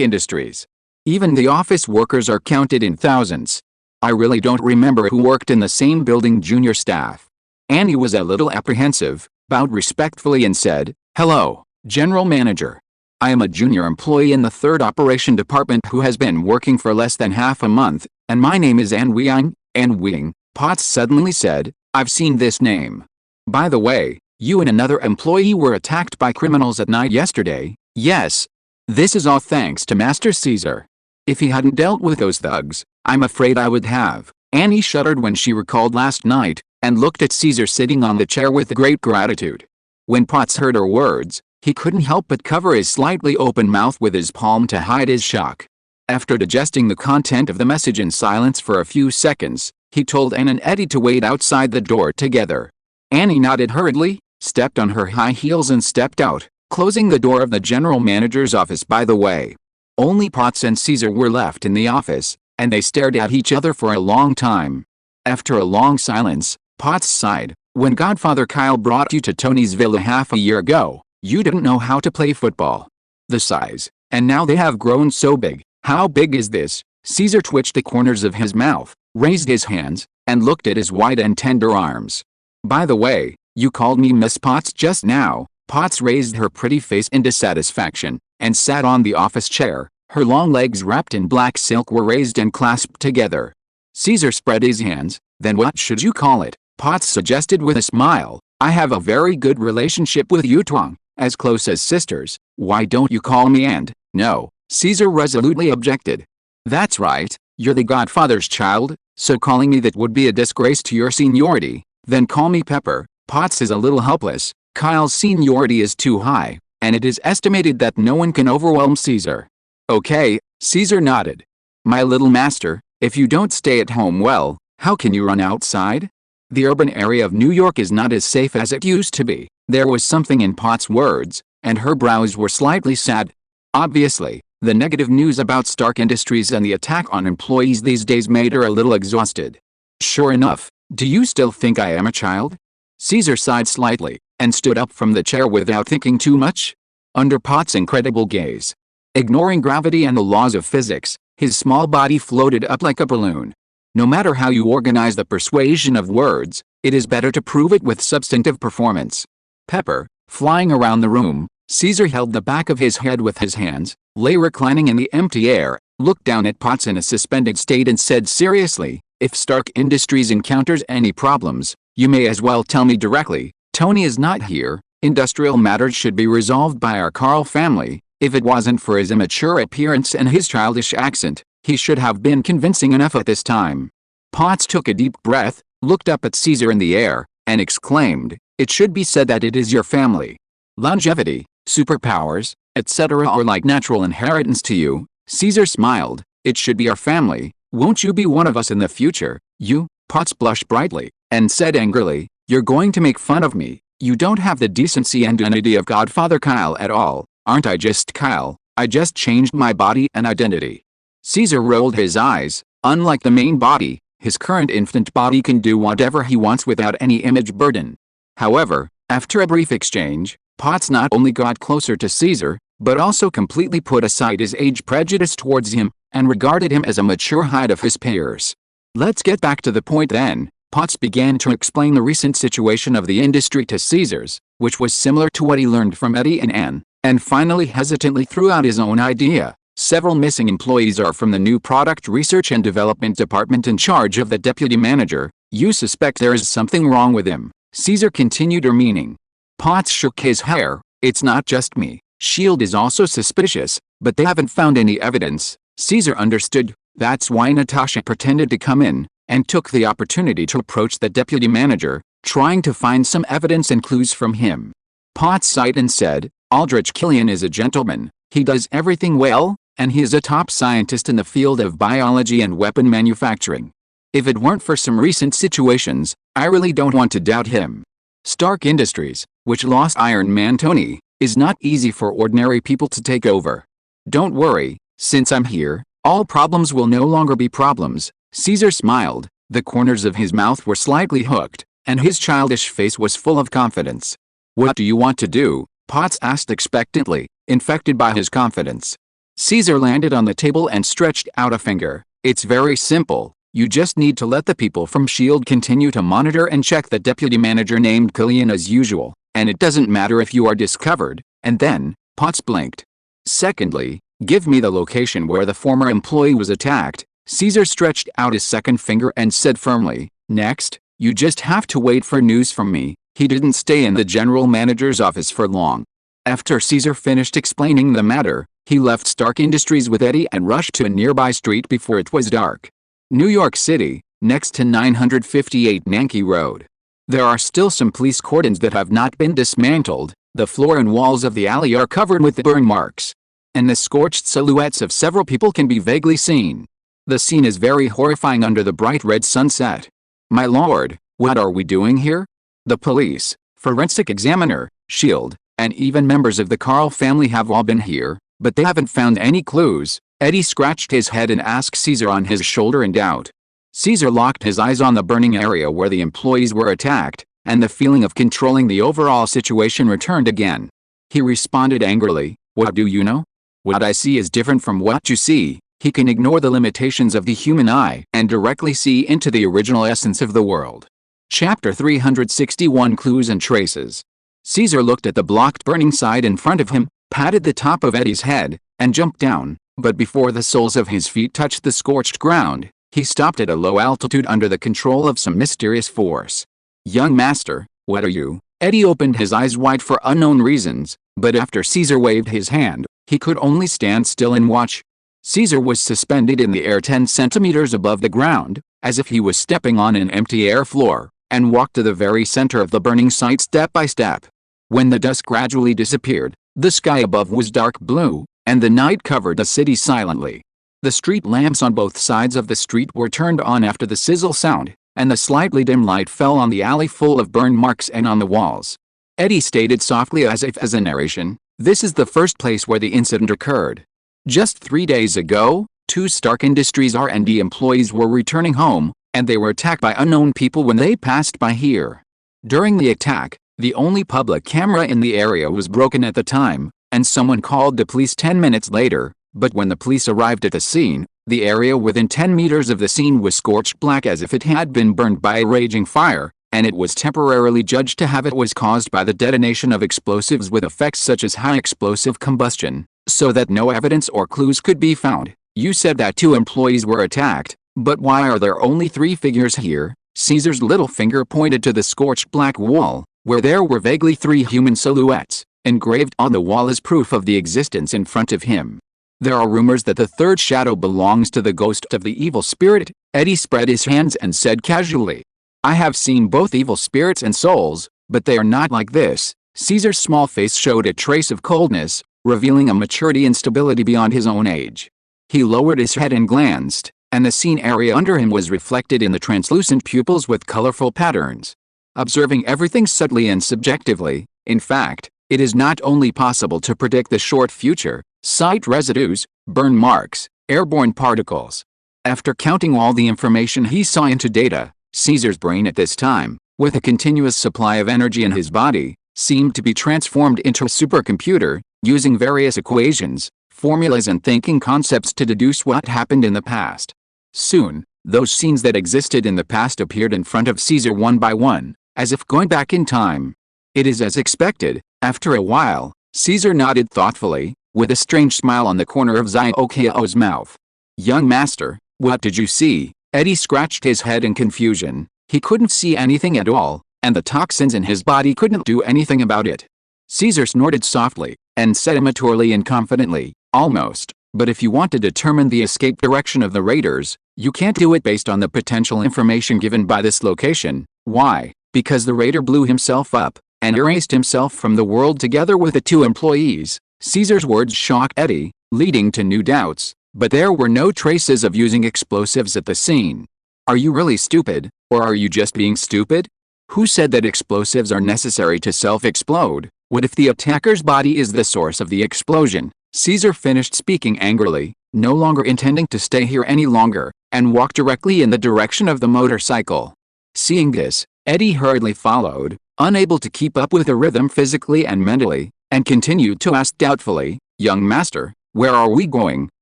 Industries. Even the office workers are counted in thousands. I really don't remember who worked in the same building. Junior staff. Annie was a little apprehensive, bowed respectfully and said, Hello, General Manager. I am a junior employee in the 3rd Operation Department who has been working for less than half a month, and my name is Anne Weing. Anne Weing, Potts suddenly said, I've seen this name. By the way, you and another employee were attacked by criminals at night yesterday. Yes. This is all thanks to Master Caesar. If he hadn't dealt with those thugs, I'm afraid I would have. Annie shuddered when she recalled last night, and looked at Caesar sitting on the chair with great gratitude. When Potts heard her words, he couldn't help but cover his slightly open mouth with his palm to hide his shock. After digesting the content of the message in silence for a few seconds, he told Anne and Eddie to wait outside the door together. Annie nodded hurriedly, stepped on her high heels and stepped out, closing the door of the general manager's office. By the way, only Potts and Caesar were left in the office, and they stared at each other for a long time. After a long silence, Potts sighed. When Godfather Kyle brought you to Tony's villa half a year ago, you didn't know how to play football. The size, and now they have grown so big. How big is this? Caesar twitched the corners of his mouth, raised his hands, and looked at his white and tender arms. By the way, you called me Miss Potts just now. Potts raised her pretty face in dissatisfaction, and sat on the office chair. Her long legs wrapped in black silk were raised and clasped together. Caesar spread his hands. Then what should you call it? Potts suggested with a smile. I have a very good relationship with Yutong. as close as sisters. Why don't you call me and, no, Caesar resolutely objected. That's right, you're the godfather's child, so calling me that would be a disgrace to your seniority. Then call me Pepper. Potts is a little helpless. Kyle's seniority is too high, and it is estimated that no one can overwhelm Caesar. Okay, Caesar nodded. My little master, if you don't stay at home, well, how can you run outside? The urban area of New York is not as safe as it used to be. There was something in Potts' words, and her brows were slightly sad. Obviously, the negative news about Stark Industries and the attack on employees these days made her a little exhausted. Sure enough, do you still think I am a child? Caesar sighed slightly, and stood up from the chair without thinking too much. Under Potts' incredible gaze, ignoring gravity and the laws of physics, his small body floated up like a balloon. No matter how you organize the persuasion of words, it is better to prove it with substantive performance. Pepper, flying around the room, Caesar held the back of his head with his hands, lay reclining in the empty air, looked down at Potts in a suspended state and said seriously, if Stark Industries encounters any problems, you may as well tell me directly. Tony is not here. Industrial matters should be resolved by our Carl family. If it wasn't for his immature appearance and his childish accent, he should have been convincing enough at this time. Potts took a deep breath, looked up at Caesar in the air, and exclaimed, it should be said that it is your family. Longevity, superpowers, etc. are like natural inheritance to you. Caesar smiled. It should be our family. Won't you be one of us in the future? You? Potts blushed brightly, and said angrily, you're going to make fun of me. You don't have the decency and dignity of Godfather Kyle at all. Aren't I just Kyle? I just changed my body and identity. Caesar rolled his eyes. Unlike the main body, his current infant body can do whatever he wants without any image burden. However, after a brief exchange, Potts not only got closer to Caesar, but also completely put aside his age prejudice towards him, and regarded him as a mature height of his peers. Let's get back to the point then. Potts began to explain the recent situation of the industry to Caesar's, which was similar to what he learned from Eddie and Anne, and finally hesitantly threw out his own idea. Several missing employees are from the new product research and development department in charge of the deputy manager. You suspect there is something wrong with him. Caesar continued her meaning. Potts shook his hair. It's not just me. S.H.I.E.L.D. is also suspicious, but they haven't found any evidence. Caesar understood. That's why Natasha pretended to come in, and took the opportunity to approach the deputy manager, trying to find some evidence and clues from him. Potts sighed and said, Aldrich Killian is a gentleman. He does everything well, and he is a top scientist in the field of biology and weapon manufacturing. If it weren't for some recent situations, I really don't want to doubt him. Stark Industries, which lost Iron Man Tony, is not easy for ordinary people to take over. Don't worry, since I'm here, all problems will no longer be problems. Caesar smiled. The corners of his mouth were slightly hooked, and his childish face was full of confidence. What do you want to do? Potts asked expectantly, infected by his confidence. Caesar landed on the table and stretched out a finger. It's very simple. You just need to let the people from S.H.I.E.L.D. continue to monitor and check the deputy manager named Killian as usual, and it doesn't matter if you are discovered. And then, Potts blinked. Secondly, give me the location where the former employee was attacked. Caesar stretched out his second finger and said firmly, next, you just have to wait for news from me. He didn't stay in the general manager's office for long. After Caesar finished explaining the matter, he left Stark Industries with Eddie and rushed to a nearby street before it was dark. New York City, next to 958 Yankee Road. There are still some police cordons that have not been dismantled. The floor and walls of the alley are covered with burn marks, and the scorched silhouettes of several people can be vaguely seen. The scene is very horrifying under the bright red sunset. My lord, what are we doing here? The police, forensic examiner, S.H.I.E.L.D., and even members of the Carl family have all been here, but they haven't found any clues. Eddie scratched his head and asked Caesar on his shoulder in doubt. Caesar locked his eyes on the burning area where the employees were attacked, and the feeling of controlling the overall situation returned again. He responded angrily, what do you know? What I see is different from what you see. He can ignore the limitations of the human eye and directly see into the original essence of the world. Chapter 361 Clues and Traces. Caesar looked at the blocked burning side in front of him, patted the top of Eddie's head, and jumped down, but before the soles of his feet touched the scorched ground, he stopped at a low altitude under the control of some mysterious force. Young master, what are you? Eddie opened his eyes wide for unknown reasons. But after Caesar waved his hand, he could only stand still and watch. Caesar was suspended in the air 10 centimeters above the ground, as if he was stepping on an empty air floor, and walked to the very center of the burning site step by step. When the dust gradually disappeared, the sky above was dark blue, and the night covered the city silently. The street lamps on both sides of the street were turned on after the sizzle sound, and the slightly dim light fell on the alley full of burn marks and on the walls. Eddie stated softly as if as a narration, "This is the first place where the incident occurred. Just 3 days ago, 2 Stark Industries R&D employees were returning home, and they were attacked by unknown people when they passed by here. During the attack, the only public camera in the area was broken at the time, and someone called the police 10 minutes later, but when the police arrived at the scene, the area within 10 meters of the scene was scorched black as if it had been burned by a raging fire, and it was temporarily judged to have it was caused by the detonation of explosives with effects such as high explosive combustion, so that no evidence or clues could be found. You said that 2 employees were attacked, but why are there only 3 figures here?" Caesar's little finger pointed to the scorched black wall, where there were vaguely 3 human silhouettes, engraved on the wall as proof of the existence in front of him. "There are rumors that the third shadow belongs to the ghost of the evil spirit." Eddie spread his hands and said casually, "I have seen both evil spirits and souls, but they are not like this." Caesar's small face showed a trace of coldness, revealing a maturity and stability beyond his own age. He lowered his head and glanced, and the scene area under him was reflected in the translucent pupils with colorful patterns. Observing everything subtly and subjectively, in fact, it is not only possible to predict the short future, site residues, burn marks, airborne particles. After counting all the information he saw into data, Caesar's brain at this time, with a continuous supply of energy in his body, seemed to be transformed into a supercomputer, using various equations, formulas and thinking concepts to deduce what happened in the past. Soon, those scenes that existed in the past appeared in front of Caesar one by one, as if going back in time. It is as expected. After a while, Caesar nodded thoughtfully, with a strange smile on the corner of Ziokeo's mouth. "Young master, what did you see?" Eddie scratched his head in confusion. He couldn't see anything at all, and the toxins in his body couldn't do anything about it. Caesar snorted softly, and said immaturely and confidently, "Almost, but if you want to determine the escape direction of the raiders, you can't do it based on the potential information given by this location." "Why?" "Because the raider blew himself up, and erased himself from the world together with the 2 employees. Caesar's words shocked Eddie, leading to new doubts, but there were no traces of using explosives at the scene. "Are you really stupid, or are you just being stupid? Who said that explosives are necessary to self-explode? What if the attacker's body is the source of the explosion?" Caesar finished speaking angrily, no longer intending to stay here any longer, and walked directly in the direction of the motorcycle. Seeing this, Eddie hurriedly followed, unable to keep up with the rhythm physically and mentally, and continued to ask doubtfully, "Young master, where are we going?"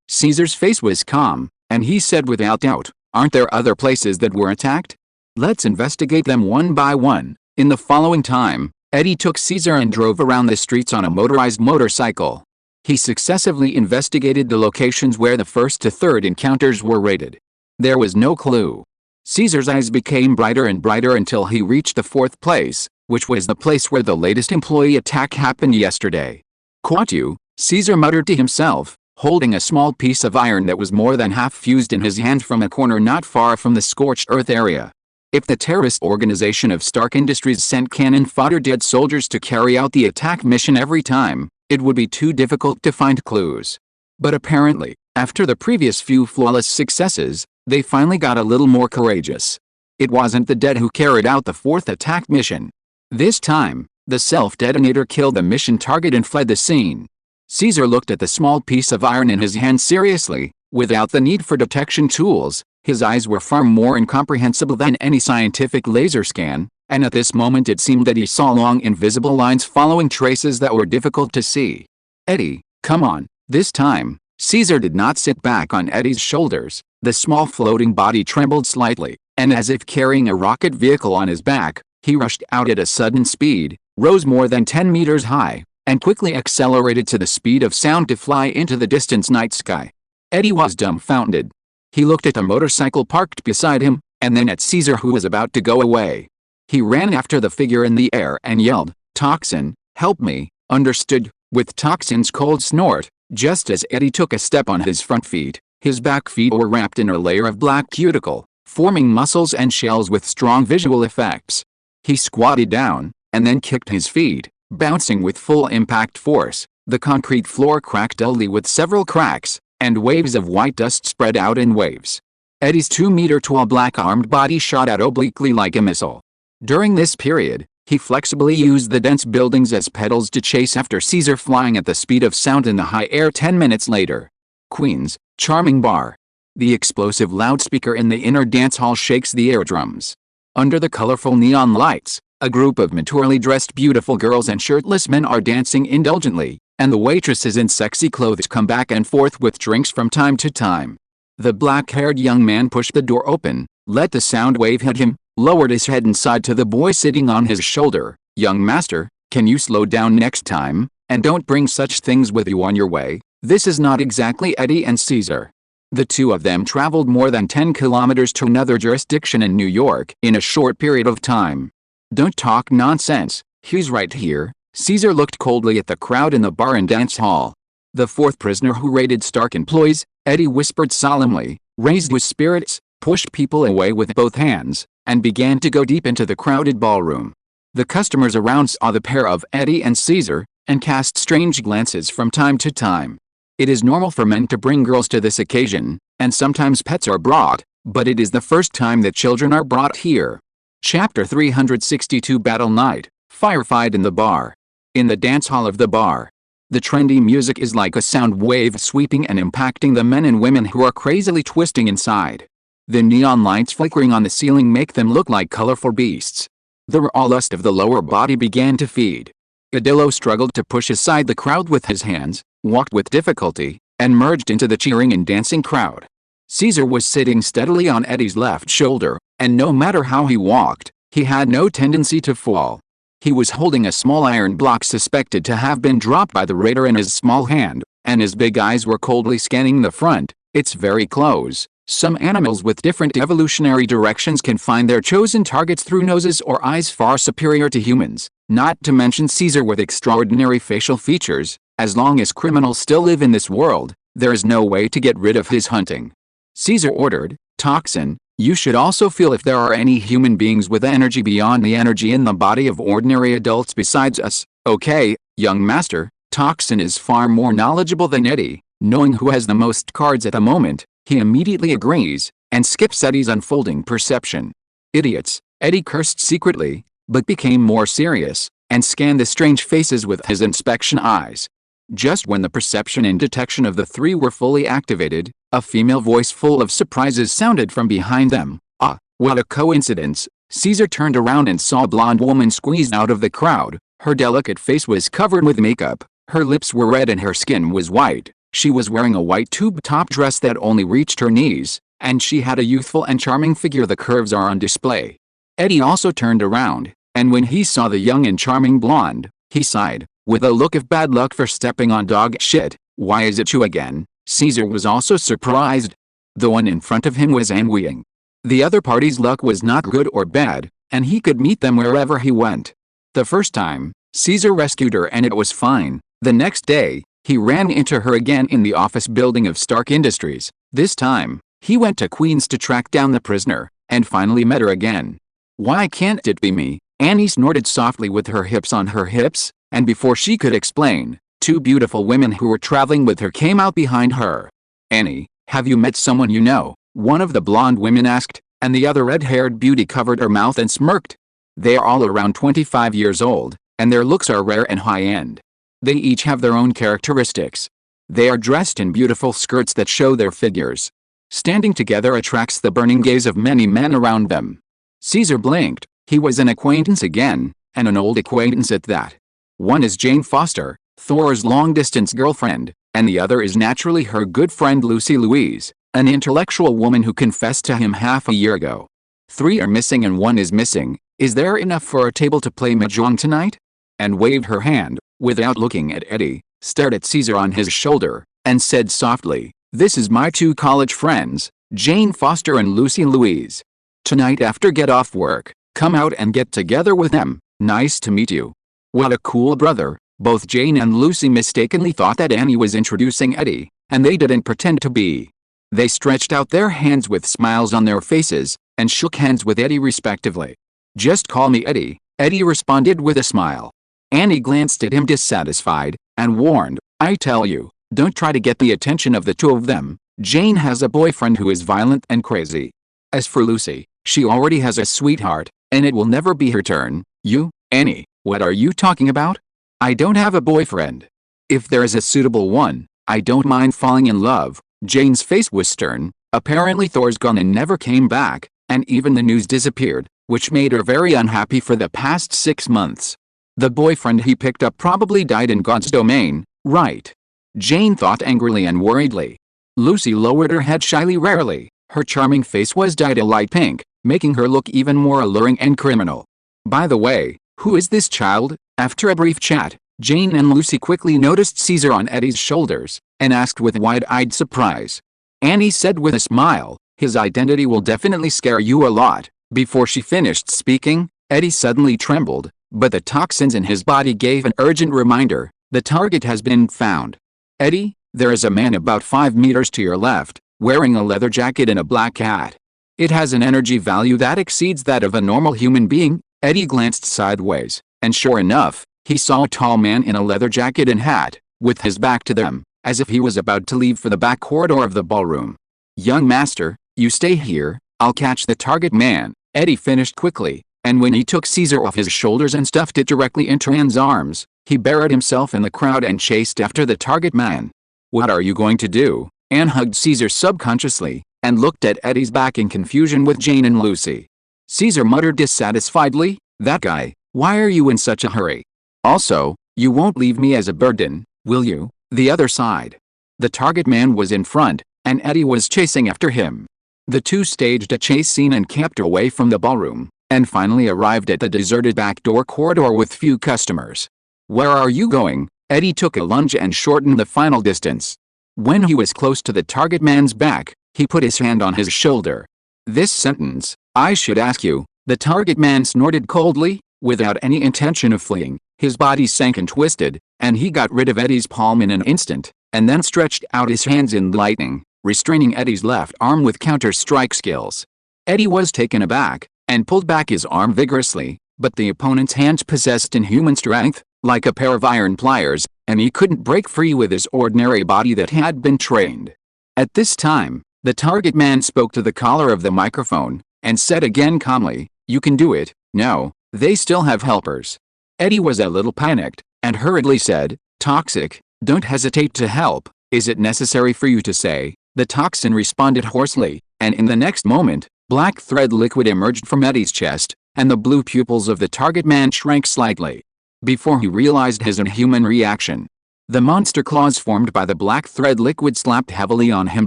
Caesar's face was calm, and he said without doubt, "Aren't there other places that were attacked? Let's investigate them one by one." In the following time, Eddie took Caesar and drove around the streets on a motorized motorcycle. He successively investigated the locations where the first to third encounters were rated. There was no clue. Caesar's eyes became brighter and brighter until he reached the 4th place, which was the place where the latest employee attack happened yesterday. "Caught you," Caesar muttered to himself, holding a small piece of iron that was more than half fused in his hand from a corner not far from the scorched earth area. If the terrorist organization of Stark Industries sent cannon fodder dead soldiers to carry out the attack mission every time, it would be too difficult to find clues. But apparently, after the previous few flawless successes, they finally got a little more courageous. It wasn't the dead who carried out the 4th attack mission. This time, the self-detonator killed the mission target and fled the scene. Caesar looked at the small piece of iron in his hand seriously. Without the need for detection tools, his eyes were far more incomprehensible than any scientific laser scan, and at this moment it seemed that he saw long invisible lines following traces that were difficult to see. "Eddie, come on." This time, Caesar did not sit back on Eddie's shoulders. The small floating body trembled slightly, and as if carrying a rocket vehicle on his back, he rushed out at a sudden speed, rose more than 10 meters high, and quickly accelerated to the speed of sound to fly into the distant night sky. Eddie was dumbfounded. He looked at the motorcycle parked beside him, and then at Caesar who was about to go away. He ran after the figure in the air and yelled, "Toxin, help me!" "Understood," with Toxin's cold snort. Just as Eddie took a step on his front feet, his back feet were wrapped in a layer of black cuticle, forming muscles and shells with strong visual effects. He squatted down, and then kicked his feet, bouncing with full impact force. The concrete floor cracked dully with several cracks, and waves of white dust spread out in waves. Eddie's 2-meter-tall black-armed body shot out obliquely like a missile. During this period, he flexibly used the dense buildings as pedals to chase after Caesar, flying at the speed of sound in the high air. 10 minutes later. Queen's charming bar. The explosive loudspeaker in the inner dance hall shakes the eardrums. Under the colorful neon lights, a group of maturely dressed beautiful girls and shirtless men are dancing indulgently, and the waitresses in sexy clothes come back and forth with drinks from time to time. The black-haired young man pushed the door open, let the sound wave hit him, lowered his head and sighed to the boy sitting on his shoulder. "Young master, can you slow down next time, and don't bring such things with you on your way? This is not exactly Eddie and Caesar." The two of them traveled more than 10 kilometers to another jurisdiction in New York in a short period of time. "Don't talk nonsense, he's right here." Caesar looked coldly at the crowd in the bar and dance hall. "The fourth prisoner who raided Stark employs," Eddie whispered solemnly, raised his spirits, pushed people away with both hands, and began to go deep into the crowded ballroom. The customers around saw the pair of Eddie and Caesar, and cast strange glances from time to time. It is normal for men to bring girls to this occasion, and sometimes pets are brought, but it is the first time that children are brought here. Chapter 362 Battle Night, Firefight in the bar. In the dance hall of the bar. The trendy music is like a sound wave sweeping and impacting the men and women who are crazily twisting inside. The neon lights flickering on the ceiling make them look like colorful beasts. The raw lust of the lower body began to feed. Adillo struggled to push aside the crowd with his hands, walked with difficulty, and merged into the cheering and dancing crowd. Caesar was sitting steadily on Eddie's left shoulder, and no matter how he walked, he had no tendency to fall. He was holding a small iron block suspected to have been dropped by the raider in his small hand, and his big eyes were coldly scanning the front. "It's very close. Some animals with different evolutionary directions can find their chosen targets through noses or eyes far superior to humans, not to mention Caesar with extraordinary facial features. As long as criminals still live in this world, there is no way to get rid of his hunting." Caesar ordered. "Toxin, you should also feel if there are any human beings with energy beyond the energy in the body of ordinary adults besides us." "Okay, young master." Toxin is far more knowledgeable than Eddie. Knowing who has the most cards at the moment, he immediately agrees, and skips Eddie's unfolding perception. "Idiots," Eddie cursed secretly, but became more serious, and scanned the strange faces with his inspection eyes. Just when the perception and detection of the three were fully activated, a female voice full of surprises sounded from behind them. "Ah, what a coincidence." Caesar turned around and saw a blonde woman squeezed out of the crowd. Her delicate face was covered with makeup, her lips were red and her skin was white. She was wearing a white tube-top dress that only reached her knees, and she had a youthful and charming figure. The curves are on display. Eddie also turned around, and when he saw the young and charming blonde, he sighed, with a look of bad luck for stepping on dog shit. "Why is it you again?" Caesar was also surprised. The one in front of him was envying. The other party's luck was not good or bad, and he could meet them wherever he went. The first time, Caesar rescued her and it was fine. The next day, he ran into her again in the office building of Stark Industries. This time, he went to Queens to track down the prisoner, and finally met her again. "Why can't it be me?" Annie snorted softly with her hips on her hips, and before she could explain, two beautiful women who were traveling with her came out behind her. "Annie, have you met someone you know?" one of the blonde women asked, and the other red-haired beauty covered her mouth and smirked. "They are all around 25 years old, and their looks are rare and high-end. They each have their own characteristics. They are dressed in beautiful skirts that show their figures. Standing together attracts the burning gaze of many men around them." Caesar blinked. He was an acquaintance again, and an old acquaintance at that. One is Jane Foster, Thor's long-distance girlfriend, and the other is naturally her good friend Lucy Louise, an intellectual woman who confessed to him half a year ago. "Three are missing and one is missing. Is there enough for a table to play mahjong tonight?" And waved her hand, without looking at Eddie, stared at Caesar on his shoulder, and said softly, "This is my two college friends, Jane Foster and Lucy Louise. Tonight after get off work, come out and get together with them. Nice to meet you." "What a cool brother," Both Jane and Lucy mistakenly thought that Annie was introducing Eddie, and they didn't pretend to be. They stretched out their hands with smiles on their faces, and shook hands with Eddie respectively. "Just call me Eddie," Eddie responded with a smile. Annie glanced at him dissatisfied, and warned, "I tell you, don't try to get the attention of the two of them. Jane has a boyfriend who is violent and crazy. As for Lucy, she already has a sweetheart, and it will never be her turn." "You, Annie, what are you talking about? I don't have a boyfriend. If there is a suitable one, I don't mind falling in love." Jane's face was stern. Apparently Thor's gone and never came back, and even the news disappeared, which made her very unhappy for the past 6 months. The boyfriend he picked up probably died in God's domain, right? Jane thought angrily and worriedly. Lucy lowered her head shyly rarely. Her charming face was dyed a light pink, making her look even more alluring and criminal. "By the way, who is this child?" After a brief chat, Jane and Lucy quickly noticed Caesar on Eddie's shoulders, and asked with wide-eyed surprise. Annie said with a smile, "His identity will definitely scare you a lot." Before she finished speaking, Eddie suddenly trembled, but the toxins in his body gave an urgent reminder: the target has been found. "Eddie, there is a man about 5 meters to your left, wearing a leather jacket and a black hat. It has an energy value that exceeds that of a normal human being." Eddie glanced sideways, and sure enough, he saw a tall man in a leather jacket and hat, with his back to them, as if he was about to leave for the back corridor of the ballroom. "Young master, you stay here, I'll catch the target man," Eddie finished quickly, and when he took Caesar off his shoulders and stuffed it directly into Anne's arms, he buried himself in the crowd and chased after the target man. "What are you going to do?" Anne hugged Caesar subconsciously, and looked at Eddie's back in confusion with Jane and Lucy. Caesar muttered dissatisfiedly, "That guy, why are you in such a hurry? Also, you won't leave me as a burden, will you?" The other side. The target man was in front, and Eddie was chasing after him. The two staged a chase scene and kept away from the ballroom, and finally arrived at the deserted back door corridor with few customers. "Where are you going?" Eddie took a lunge and shortened the final distance. When he was close to the target man's back, he put his hand on his shoulder. "This sentence, I should ask you," the target man snorted coldly. Without any intention of fleeing, his body sank and twisted, and he got rid of Eddie's palm in an instant, and then stretched out his hands in lightning, restraining Eddie's left arm with counter-strike skills. Eddie was taken aback, and pulled back his arm vigorously, but the opponent's hands possessed inhuman strength, like a pair of iron pliers, and he couldn't break free with his ordinary body that had been trained. At this time, the target man spoke to the caller of the microphone, and said again calmly, "You can do it." "No, they still have helpers." Eddie was a little panicked, and hurriedly said, "Toxic, don't hesitate to help. Is it necessary for you to say?" The toxin responded hoarsely, and in the next moment, black thread liquid emerged from Eddie's chest, and the blue pupils of the target man shrank slightly. Before he realized his inhuman reaction, the monster claws formed by the black thread liquid slapped heavily on him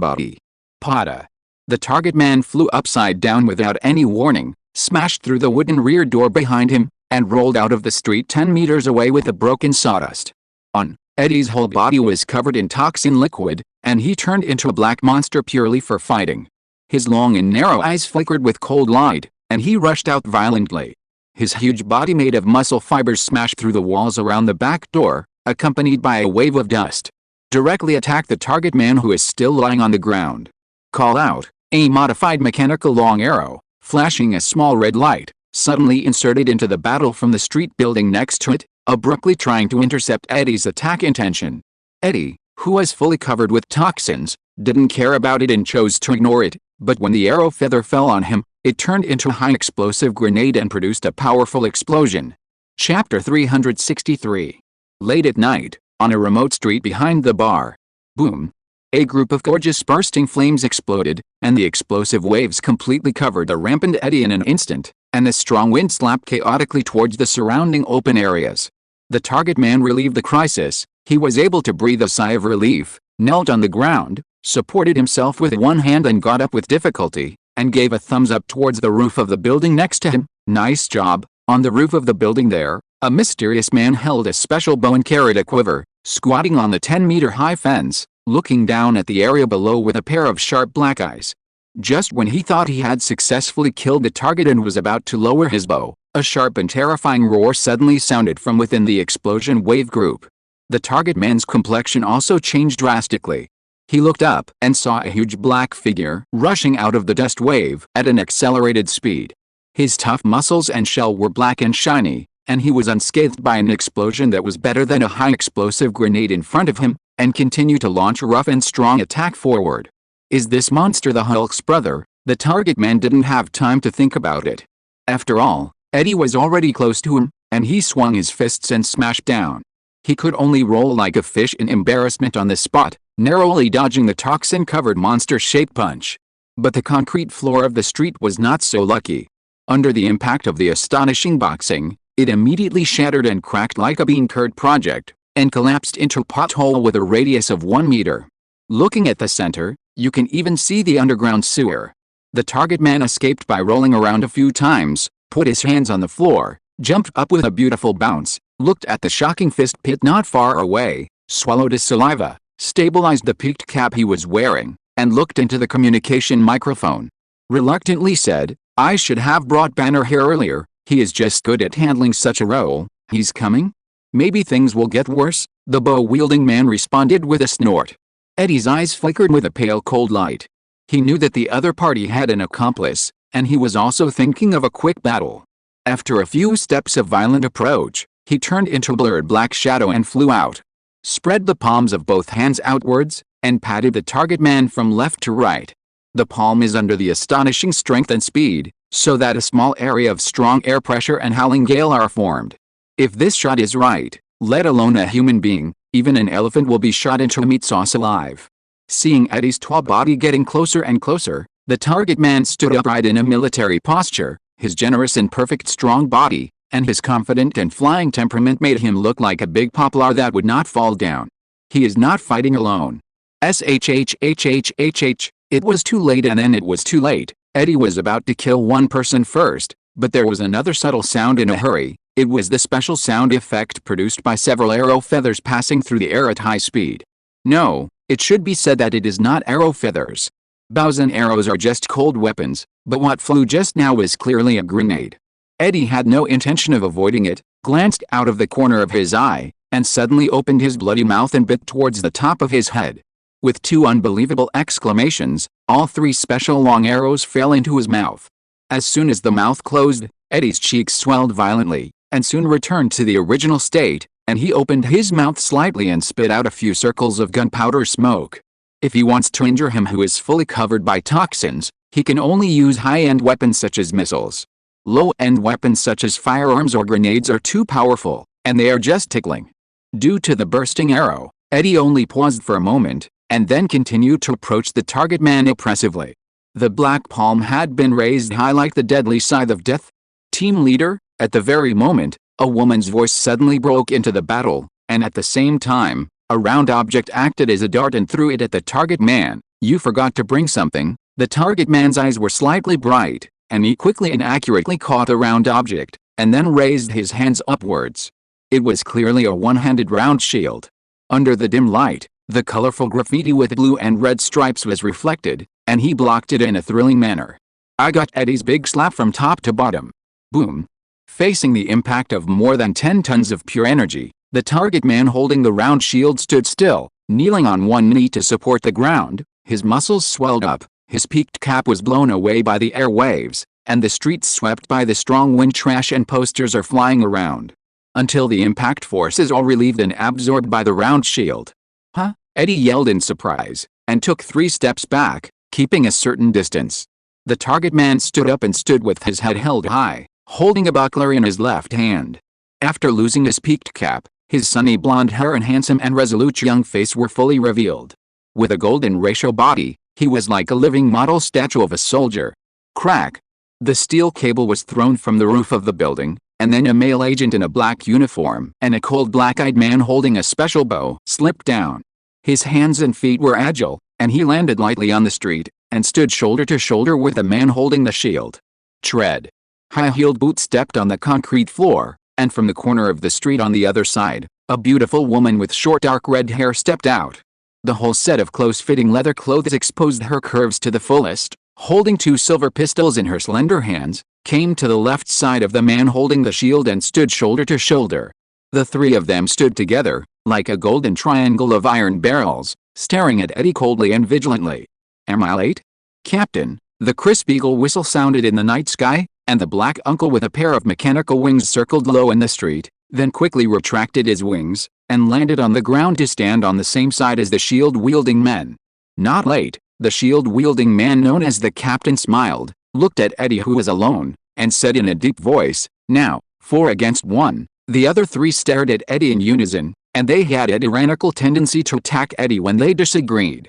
body. Pada. The target man flew upside down without any warning, smashed through the wooden rear door behind him, and rolled out of the street 10 meters away with a broken sawdust. Eddie's whole body was covered in toxin liquid, and he turned into a black monster purely for fighting. His long and narrow eyes flickered with cold light, and he rushed out violently. His huge body made of muscle fibers smashed through the walls around the back door, accompanied by a wave of dust. Directly attack the target man who is still lying on the ground. Call out. A modified mechanical long arrow, flashing a small red light, suddenly inserted into the battle from the street building next to it, abruptly trying to intercept Eddie's attack intention. Eddie, who was fully covered with toxins, didn't care about it and chose to ignore it, but when the arrow feather fell on him, it turned into a high-explosive grenade and produced a powerful explosion. Chapter 363. Late at night, on a remote street behind the bar. Boom. A group of gorgeous bursting flames exploded, and the explosive waves completely covered the rampant Eddie in an instant, and the strong wind slapped chaotically towards the surrounding open areas. The target man relieved the crisis. He was able to breathe a sigh of relief, knelt on the ground, supported himself with one hand and got up with difficulty, and gave a thumbs up towards the roof of the building next to him. "Nice job." On the roof of the building there, a mysterious man held a special bow and carried a quiver, squatting on the 10-meter-high fence, looking down at the area below with a pair of sharp black eyes. Just when he thought he had successfully killed the target and was about to lower his bow, A sharp and terrifying roar suddenly sounded from within the explosion wave group. The target man's complexion also changed drastically. He looked up and saw a huge black figure rushing out of the dust wave at an accelerated speed. His tough muscles and shell were black and shiny, and he was unscathed by an explosion that was better than a high-explosive grenade in front of him, and continued to launch a rough and strong attack forward. Is this monster the Hulk's brother? The target man didn't have time to think about it. After all, Eddie was already close to him, and he swung his fists and smashed down. He could only roll like a fish in embarrassment on the spot, narrowly dodging the toxin-covered monster-shaped punch. But the concrete floor of the street was not so lucky. Under the impact of the astonishing boxing, it immediately shattered and cracked like a bean curd project, and collapsed into a pothole with a radius of 1 meter. Looking at the center, you can even see the underground sewer. The target man escaped by rolling around a few times, put his hands on the floor, jumped up with a beautiful bounce, looked at the shocking fist pit not far away, swallowed his saliva, stabilized the peaked cap he was wearing, and looked into the communication microphone. Reluctantly said, "I should have brought Banner here earlier, he is just good at handling such a role." "He's coming? Maybe things will get worse," the bow-wielding man responded with a snort. Eddie's eyes flickered with a pale cold light. He knew that the other party had an accomplice, and he was also thinking of a quick battle. After a few steps of violent approach, he turned into a blurred black shadow and flew out. Spread the palms of both hands outwards, and patted the target man from left to right. The palm is under the astonishing strength and speed, so that a small area of strong air pressure and howling gale are formed. If this shot is right, let alone a human being, even an elephant will be shot into meat sauce alive. Seeing Eddie's tall body getting closer and closer, the target man stood upright in a military posture. His generous and perfect strong body, and his confident and flying temperament made him look like a big poplar that would not fall down. He is not fighting alone. SHHHHHH. It was too late, and then it was too late. Eddie was about to kill one person first, but there was another subtle sound in a hurry. It was the special sound effect produced by several arrow feathers passing through the air at high speed. No, it should be said that it is not arrow feathers. Bows and arrows are just cold weapons, but what flew just now was clearly a grenade. Eddie had no intention of avoiding it, glanced out of the corner of his eye, and suddenly opened his bloody mouth and bit towards the top of his head. With two unbelievable exclamations, all three special long arrows fell into his mouth. As soon as the mouth closed, Eddie's cheeks swelled violently, and soon returned to the original state, and he opened his mouth slightly and spit out a few circles of gunpowder smoke. If he wants to injure him who is fully covered by toxins, he can only use high-end weapons such as missiles. Low-end weapons such as firearms or grenades are too powerful, and they are just tickling. Due to the bursting arrow, Eddie only paused for a moment, and then continued to approach the target man impressively. The black palm had been raised high like the deadly scythe of death. "Team leader," at the very moment, a woman's voice suddenly broke into the battle, and at the same time, a round object acted as a dart and threw it at the target man. "You forgot to bring something." The target man's eyes were slightly bright, and he quickly and accurately caught the round object, and then raised his hands upwards. It was clearly a one-handed round shield. Under the dim light, the colorful graffiti with blue and red stripes was reflected, and he blocked it in a thrilling manner. I got Eddie's big slap from top to bottom. Boom. Facing the impact of more than 10 tons of pure energy, the target man holding the round shield stood still, kneeling on one knee to support the ground. His muscles swelled up, his peaked cap was blown away by the air waves, and the streets swept by the strong wind. Trash and posters are flying around, until the impact force is all relieved and absorbed by the round shield. "Huh?" Eddie yelled in surprise, and took 3 steps back, keeping a certain distance. The target man stood up and stood with his head held high, holding a buckler in his left hand. After losing his peaked cap, his sunny blonde hair and handsome and resolute young face were fully revealed. With a golden racial body, he was like a living model statue of a soldier. Crack! The steel cable was thrown from the roof of the building, and then a male agent in a black uniform and a cold black-eyed man holding a special bow slipped down. His hands and feet were agile, and he landed lightly on the street, and stood shoulder to shoulder with the man holding the shield. Tread. High-heeled boots stepped on the concrete floor, and from the corner of the street on the other side, a beautiful woman with short dark red hair stepped out. The whole set of close-fitting leather clothes exposed her curves to the fullest. Holding 2 silver pistols in her slender hands, came to the left side of the man holding the shield and stood shoulder to shoulder. The three of them stood together, like a golden triangle of iron barrels, staring at Eddie coldly and vigilantly. "Am I late, Captain?" The crisp eagle whistle sounded in the night sky, and the black uncle with a pair of mechanical wings circled low in the street, then quickly retracted his wings, and landed on the ground to stand on the same side as the shield-wielding men. "Not late." The shield-wielding man known as the captain smiled, looked at Eddie who was alone, and said in a deep voice, "Now, 4 against 1. The other three stared at Eddie in unison, and they had a tyrannical tendency to attack Eddie when they disagreed.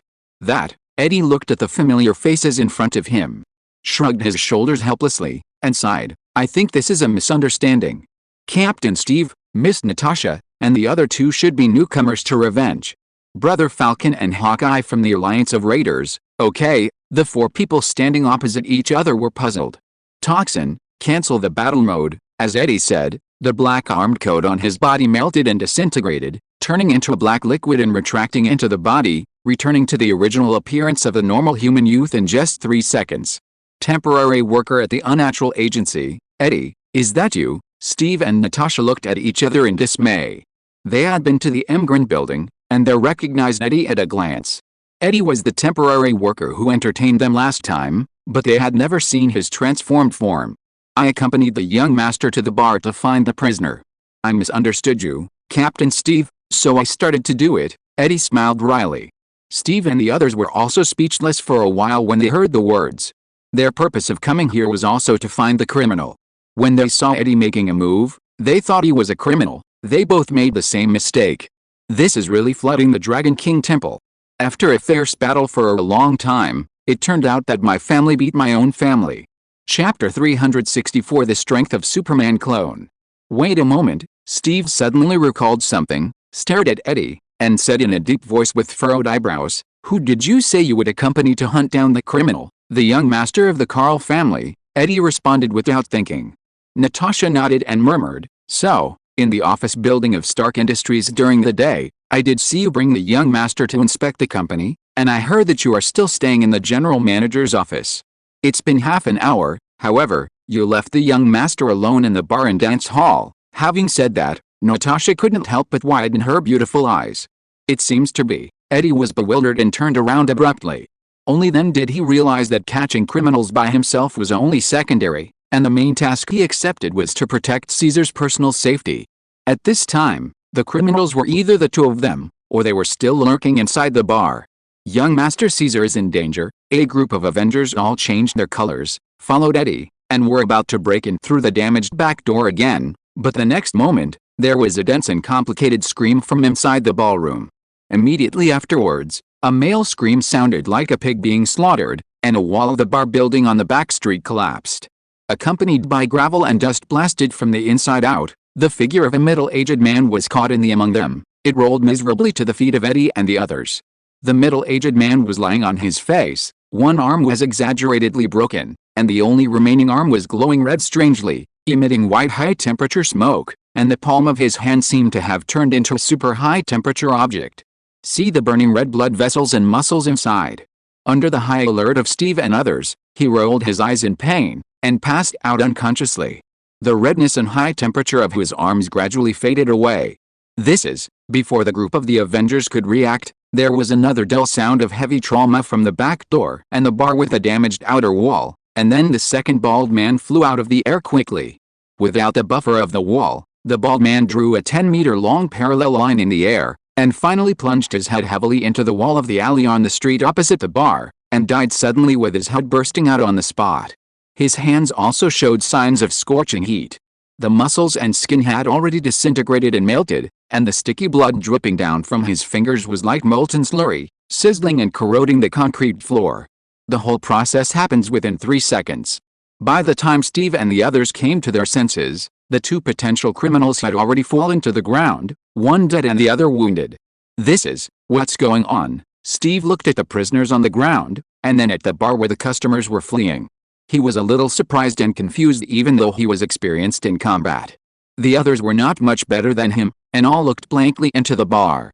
Eddie looked at the familiar faces in front of him, shrugged his shoulders helplessly, and sighed, "I think this is a misunderstanding. Captain Steve, Miss Natasha, and the other two should be newcomers to revenge. Brother Falcon and Hawkeye from the Alliance of Raiders, okay." The four people standing opposite each other were puzzled. "Toxin, cancel the battle mode," as Eddie said. The black armed coat on his body melted and disintegrated, turning into a black liquid and retracting into the body, returning to the original appearance of a normal human youth in just 3 seconds. "Temporary worker at the Unnatural Agency, Eddie, is that you?" Steve and Natasha looked at each other in dismay. They had been to the Emgren building, and they recognized Eddie at a glance. Eddie was the temporary worker who entertained them last time, but they had never seen his transformed form. "I accompanied the young master to the bar to find the prisoner. I misunderstood you, Captain Steve, so I started to do it," Eddie smiled wryly. Steve and the others were also speechless for a while when they heard the words. Their purpose of coming here was also to find the criminal. When they saw Eddie making a move, they thought he was a criminal. They both made the same mistake. "This is really flooding the Dragon King Temple. After a fierce battle for a long time, it turned out that my family beat my own family." Chapter 364 The Strength of Superman Clone. "Wait a moment," Steve suddenly recalled something, stared at Eddie, and said in a deep voice with furrowed eyebrows, "Who did you say you would accompany to hunt down the criminal?" "The young master of the Carl family," Eddie responded without thinking. Natasha nodded and murmured, "So, in the office building of Stark Industries during the day, I did see you bring the young master to inspect the company, and I heard that you are still staying in the general manager's office. It's been half an hour, however, you left the young master alone in the bar and dance hall." Having said that, Natasha couldn't help but widen her beautiful eyes. "It seems to be." Eddie was bewildered and turned around abruptly. Only then did he realize that catching criminals by himself was only secondary, and the main task he accepted was to protect Caesar's personal safety. At this time, the criminals were either the two of them, or they were still lurking inside the bar. "Young Master Caesar is in danger." A group of Avengers all changed their colors, followed Eddie, and were about to break in through the damaged back door again, but the next moment, there was a dense and complicated scream from inside the ballroom. Immediately afterwards, a male scream sounded like a pig being slaughtered, and a wall of the bar building on the back street collapsed. Accompanied by gravel and dust blasted from the inside out, the figure of a middle-aged man was caught in the among them. It rolled miserably to the feet of Eddie and the others. The middle-aged man was lying on his face. One arm was exaggeratedly broken, and the only remaining arm was glowing red strangely, emitting white high-temperature smoke, and the palm of his hand seemed to have turned into a super high-temperature object. See the burning red blood vessels and muscles inside. Under the high alert of Steve and others, he rolled his eyes in pain, and passed out unconsciously. The redness and high temperature of his arms gradually faded away. Before the group of the Avengers could react, there was another dull sound of heavy trauma from the back door and the bar with a damaged outer wall, and then the second bald man flew out of the air quickly. Without the buffer of the wall, the bald man drew a 10-meter-long parallel line in the air, and finally plunged his head heavily into the wall of the alley on the street opposite the bar, and died suddenly with his head bursting out on the spot. His hands also showed signs of scorching heat. The muscles and skin had already disintegrated and melted, and the sticky blood dripping down from his fingers was like molten slurry, sizzling and corroding the concrete floor. The whole process happens within 3 seconds. By the time Steve and the others came to their senses, the two potential criminals had already fallen to the ground, one dead and the other wounded. What's going on?" Steve looked at the prisoners on the ground, and then at the bar where the customers were fleeing. He was a little surprised and confused even though he was experienced in combat. The others were not much better than him, and all looked blankly into the bar.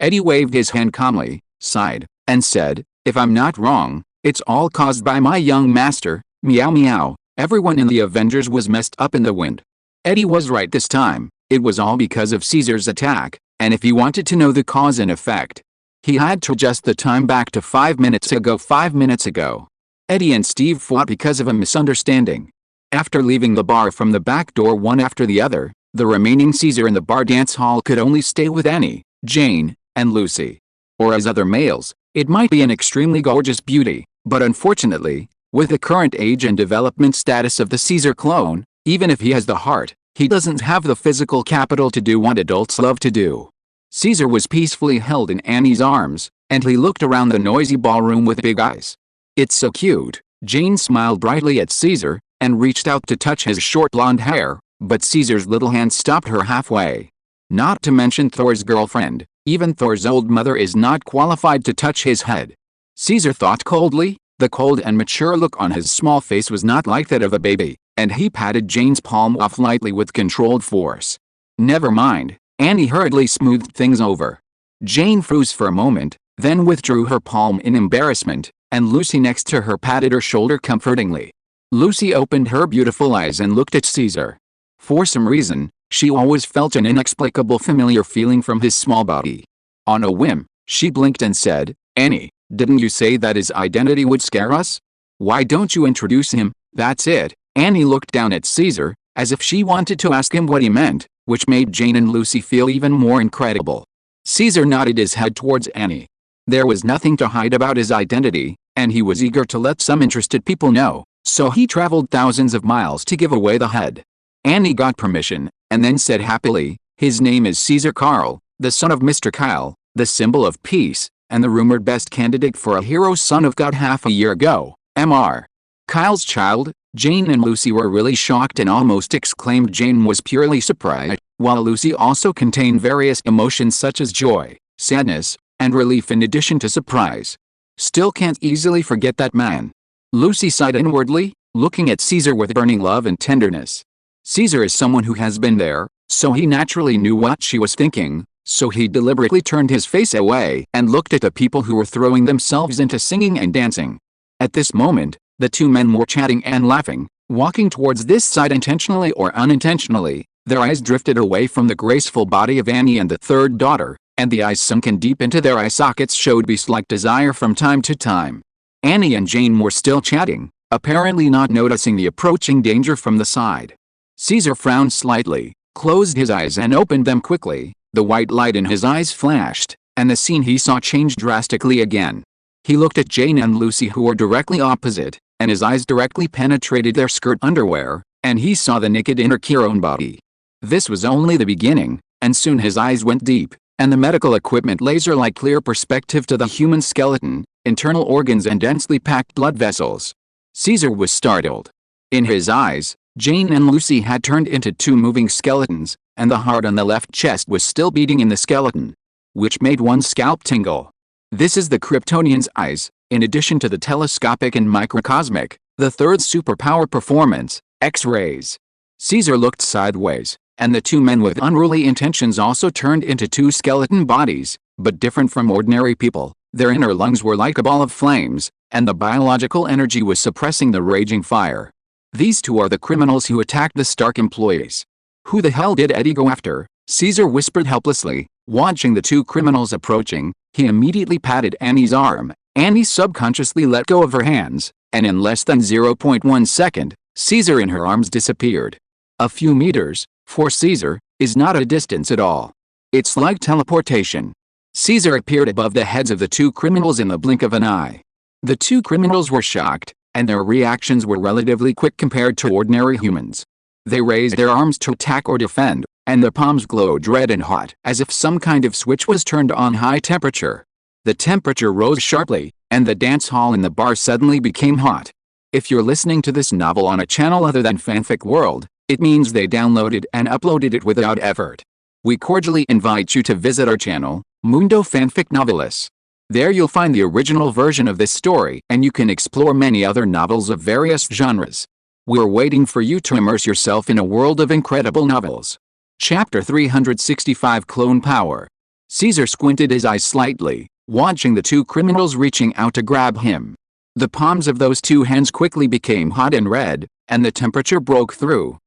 Eddie waved his hand calmly, sighed, and said, "If I'm not wrong, it's all caused by my young master, meow meow." Everyone in the Avengers was messed up in the wind. Eddie was right this time. It was all because of Caesar's attack, and if he wanted to know the cause and effect, he had to adjust the time back to 5 minutes ago. 5 minutes ago, Eddie and Steve fought because of a misunderstanding. After leaving the bar from the back door one after the other, the remaining Caesar in the bar dance hall could only stay with Annie, Jane, and Lucy. Or as other males, it might be an extremely gorgeous beauty, but unfortunately, with the current age and development status of the Caesar clone, even if he has the heart, he doesn't have the physical capital to do what adults love to do. Caesar was peacefully held in Annie's arms, and he looked around the noisy ballroom with big eyes. "It's so cute." Jane smiled brightly at Caesar, and reached out to touch his short blonde hair, but Caesar's little hand stopped her halfway. Not to mention Thor's girlfriend, even Thor's old mother is not qualified to touch his head. Caesar thought coldly. The cold and mature look on his small face was not like that of a baby, and he patted Jane's palm off lightly with controlled force. "Never mind." Annie hurriedly smoothed things over. Jane froze for a moment, then withdrew her palm in embarrassment, and Lucy next to her patted her shoulder comfortingly. Lucy opened her beautiful eyes and looked at Caesar. For some reason, she always felt an inexplicable familiar feeling from his small body. On a whim, she blinked and said, "Annie, didn't you say that his identity would scare us? Why don't you introduce him?" "That's it." Annie looked down at Caesar, as if she wanted to ask him what he meant, which made Jane and Lucy feel even more incredible. Caesar nodded his head towards Annie. There was nothing to hide about his identity, and he was eager to let some interested people know, so he traveled thousands of miles to give away the head. Annie got permission, and then said happily, "His name is Caesar Carl, the son of Mr. Kyle, the symbol of peace, and the rumored best candidate for a hero son of God half a year ago, Mr. Kyle's child." Jane and Lucy were really shocked and almost exclaimed. Jane was purely surprised, while Lucy also contained various emotions such as joy, sadness, and relief in addition to surprise. "Still can't easily forget that man." Lucy sighed inwardly, looking at Caesar with burning love and tenderness. Caesar is someone who has been there, so he naturally knew what she was thinking, so he deliberately turned his face away and looked at the people who were throwing themselves into singing and dancing. At this moment, the two men were chatting and laughing, walking towards this side intentionally or unintentionally. Their eyes drifted away from the graceful body of Annie and the third daughter, and the eyes sunken deep into their eye sockets showed beast-like desire from time to time. Annie and Jane were still chatting, apparently not noticing the approaching danger from the side. Caesar frowned slightly, closed his eyes and opened them quickly. The white light in his eyes flashed, and the scene he saw changed drastically again. He looked at Jane and Lucy, who were directly opposite, and his eyes directly penetrated their skirt underwear, and he saw the naked inner Chiron body. This was only the beginning, and soon his eyes went deep, and the medical equipment laser-like clear perspective to the human skeleton, internal organs and densely packed blood vessels. Caesar was startled. In his eyes, Jane and Lucy had turned into two moving skeletons, and the heart on the left chest was still beating in the skeleton, which made one's scalp tingle. This is the Kryptonian's eyes, in addition to the telescopic and microcosmic, the third superpower performance, X-rays. Caesar looked sideways, and the two men with unruly intentions also turned into two skeleton bodies, but different from ordinary people. Their inner lungs were like a ball of flames, and the biological energy was suppressing the raging fire. These two are the criminals who attacked the Stark employees. Who the hell did Eddie go after? Caesar whispered helplessly, watching the two criminals approaching. He immediately patted Annie's arm. Annie subconsciously let go of her hands, and in less than 0.1 second, Caesar in her arms disappeared. A few meters, for Caesar, is not a distance at all. It's like teleportation. Caesar appeared above the heads of the two criminals in the blink of an eye. The two criminals were shocked, and their reactions were relatively quick compared to ordinary humans. They raised their arms to attack or defend, and their palms glowed red and hot, as if some kind of switch was turned on high temperature. The temperature rose sharply, and the dance hall in the bar suddenly became hot. If you're listening to this novel on a channel other than Fanfic World, it means they downloaded and uploaded it without effort. We cordially invite you to visit our channel, Mundo Fanfic Novelists. There you'll find the original version of this story, and you can explore many other novels of various genres. We're waiting for you to immerse yourself in a world of incredible novels. Chapter 365, Clone Power. Caesar squinted his eyes slightly, watching the two criminals reaching out to grab him. The palms of those two hands quickly became hot and red, and the temperature broke through,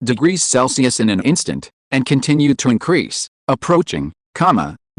degrees Celsius in an instant, and continued to increase, approaching,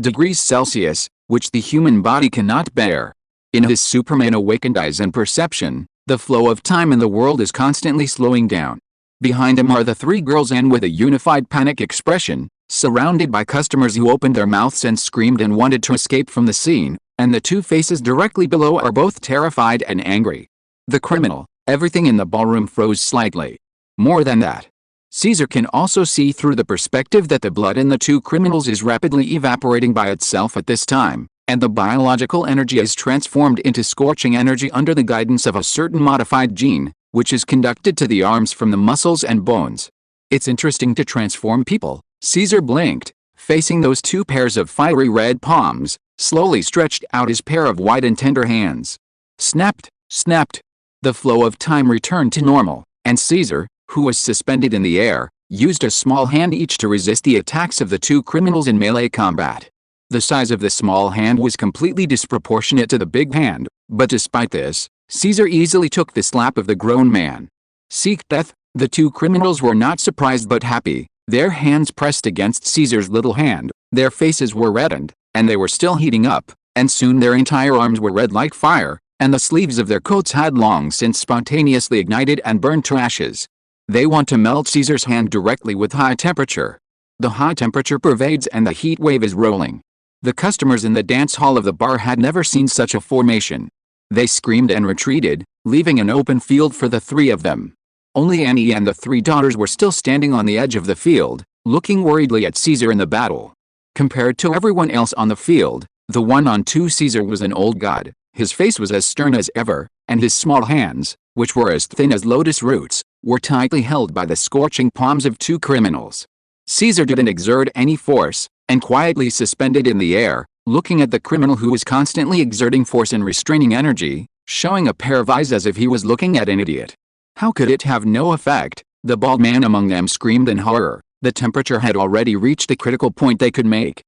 degrees Celsius, which the human body cannot bear. In his Superman-awakened eyes and perception, the flow of time in the world is constantly slowing down. Behind him are the three girls, and with a unified panic expression, surrounded by customers who opened their mouths and screamed and wanted to escape from the scene, and the two faces directly below are both terrified and angry. The criminal, everything in the ballroom froze slightly. More than that, Caesar can also see through the perspective that the blood in the two criminals is rapidly evaporating by itself at this time, and the biological energy is transformed into scorching energy under the guidance of a certain modified gene, which is conducted to the arms from the muscles and bones. It's interesting to transform people. Caesar blinked, facing those two pairs of fiery red palms, slowly stretched out his pair of white and tender hands. Snapped, snapped. The flow of time returned to normal, and Caesar, who was suspended in the air, used a small hand each to resist the attacks of the two criminals in melee combat. The size of the small hand was completely disproportionate to the big hand, but despite this, Caesar easily took the slap of the grown man. Seek death. The two criminals were not surprised but happy, their hands pressed against Caesar's little hand, their faces were reddened, and they were still heating up, and soon their entire arms were red like fire, and the sleeves of their coats had long since spontaneously ignited and burned to ashes. They want to melt Caesar's hand directly with high temperature. The high temperature pervades and the heat wave is rolling. The customers in the dance hall of the bar had never seen such a formation. They screamed and retreated, leaving an open field for the three of them. Only Annie and the three daughters were still standing on the edge of the field, looking worriedly at Caesar in the battle. Compared to everyone else on the field, the 1-on-2 Caesar was an old god. His face was as stern as ever, and his small hands, which were as thin as lotus roots, were tightly held by the scorching palms of two criminals. Caesar didn't exert any force, and quietly suspended in the air, looking at the criminal who was constantly exerting force and restraining energy, showing a pair of eyes as if he was looking at an idiot. How could it have no effect? The bald man among them screamed in horror. The temperature had already reached the critical point they could make,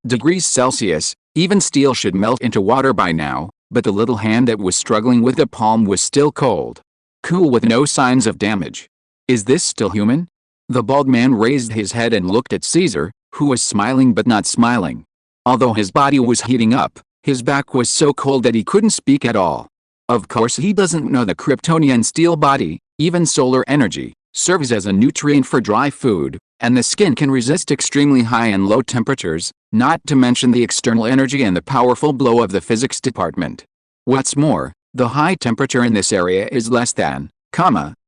degrees Celsius. Even steel should melt into water by now, but the little hand that was struggling with the palm was still cold. Cool, with no signs of damage. Is this still human? The bald man raised his head and looked at Caesar, who was smiling but not smiling. Although his body was heating up, his back was so cold that he couldn't speak at all. Of course he doesn't know the Kryptonian steel body, even solar energy, serves as a nutrient for dry food, and the skin can resist extremely high and low temperatures, not to mention the external energy and the powerful blow of the physics department. What's more, the high temperature in this area is less than,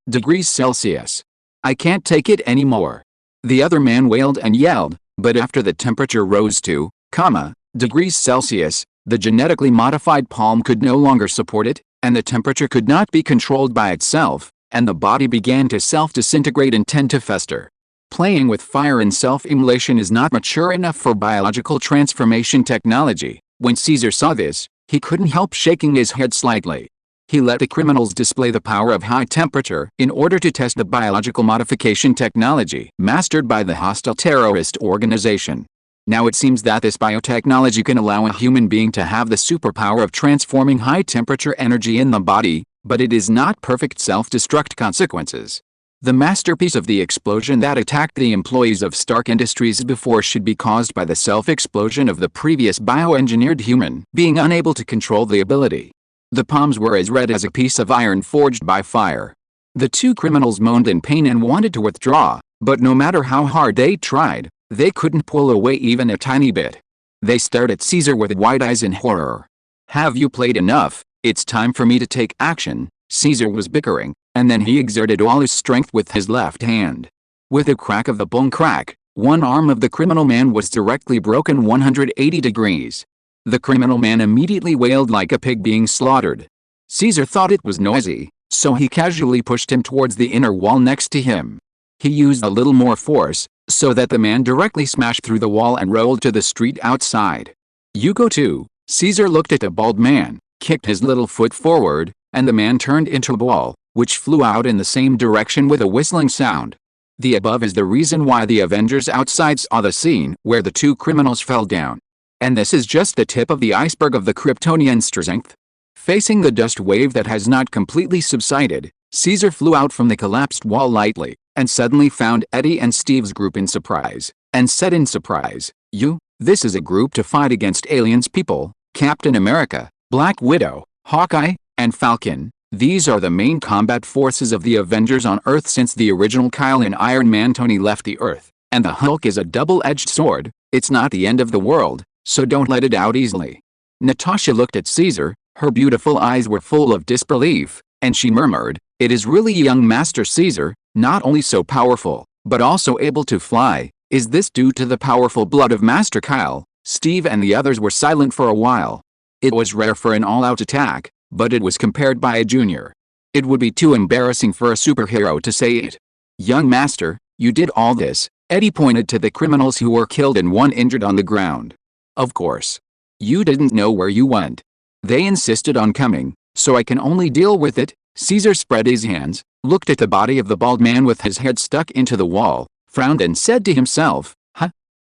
degrees Celsius. I can't take it anymore. The other man wailed and yelled, but after the temperature rose to, degrees Celsius, the genetically modified palm could no longer support it, and the temperature could not be controlled by itself, and the body began to self-disintegrate and tend to fester. Playing with fire and self-immolation is not mature enough for biological transformation technology. When Caesar saw this, he couldn't help shaking his head slightly. He let the criminals display the power of high temperature in order to test the biological modification technology mastered by the hostile terrorist organization. Now it seems that this biotechnology can allow a human being to have the superpower of transforming high-temperature energy in the body, but it is not perfect self-destruct consequences. The masterpiece of the explosion that attacked the employees of Stark Industries before should be caused by the self-explosion of the previous bioengineered human being unable to control the ability. The palms were as red as a piece of iron forged by fire. The two criminals moaned in pain and wanted to withdraw, but no matter how hard they tried, they couldn't pull away even a tiny bit. They stared at Caesar with wide eyes in horror. Have you played enough? It's time for me to take action, Caesar was bickering, and then he exerted all his strength with his left hand. With a crack of the bone crack, one arm of the criminal man was directly broken 180 degrees. The criminal man immediately wailed like a pig being slaughtered. Caesar thought it was noisy, so he casually pushed him towards the inner wall next to him. He used a little more force, so that the man directly smashed through the wall and rolled to the street outside. You go too. Caesar looked at the bald man, kicked his little foot forward, and the man turned into a ball, which flew out in the same direction with a whistling sound. The above is the reason why the Avengers outside saw the scene where the two criminals fell down. And this is just the tip of the iceberg of the Kryptonian strength. Facing the dust wave that has not completely subsided, Caesar flew out from the collapsed wall lightly, and suddenly found Eddie and Steve's group in surprise, and said in surprise, This is a group to fight against aliens people, Captain America, Black Widow, Hawkeye, and Falcon. These are the main combat forces of the Avengers on Earth since the original Kyle and Iron Man Tony left the Earth, and the Hulk is a double-edged sword. It's not the end of the world, so don't let it out easily. Natasha looked at Caesar, her beautiful eyes were full of disbelief, and she murmured, It is really young Master Caesar, not only so powerful, but also able to fly. Is this due to the powerful blood of Master Kyle? Steve and the others were silent for a while. It was rare for an all-out attack, but it was compared by a junior. It would be too embarrassing for a superhero to say it. Young Master, you did all this. Eddie pointed to the criminals who were killed and one injured on the ground. Of course. You didn't know where you went. They insisted on coming, so I can only deal with it. Caesar spread his hands, looked at the body of the bald man with his head stuck into the wall, frowned and said to himself,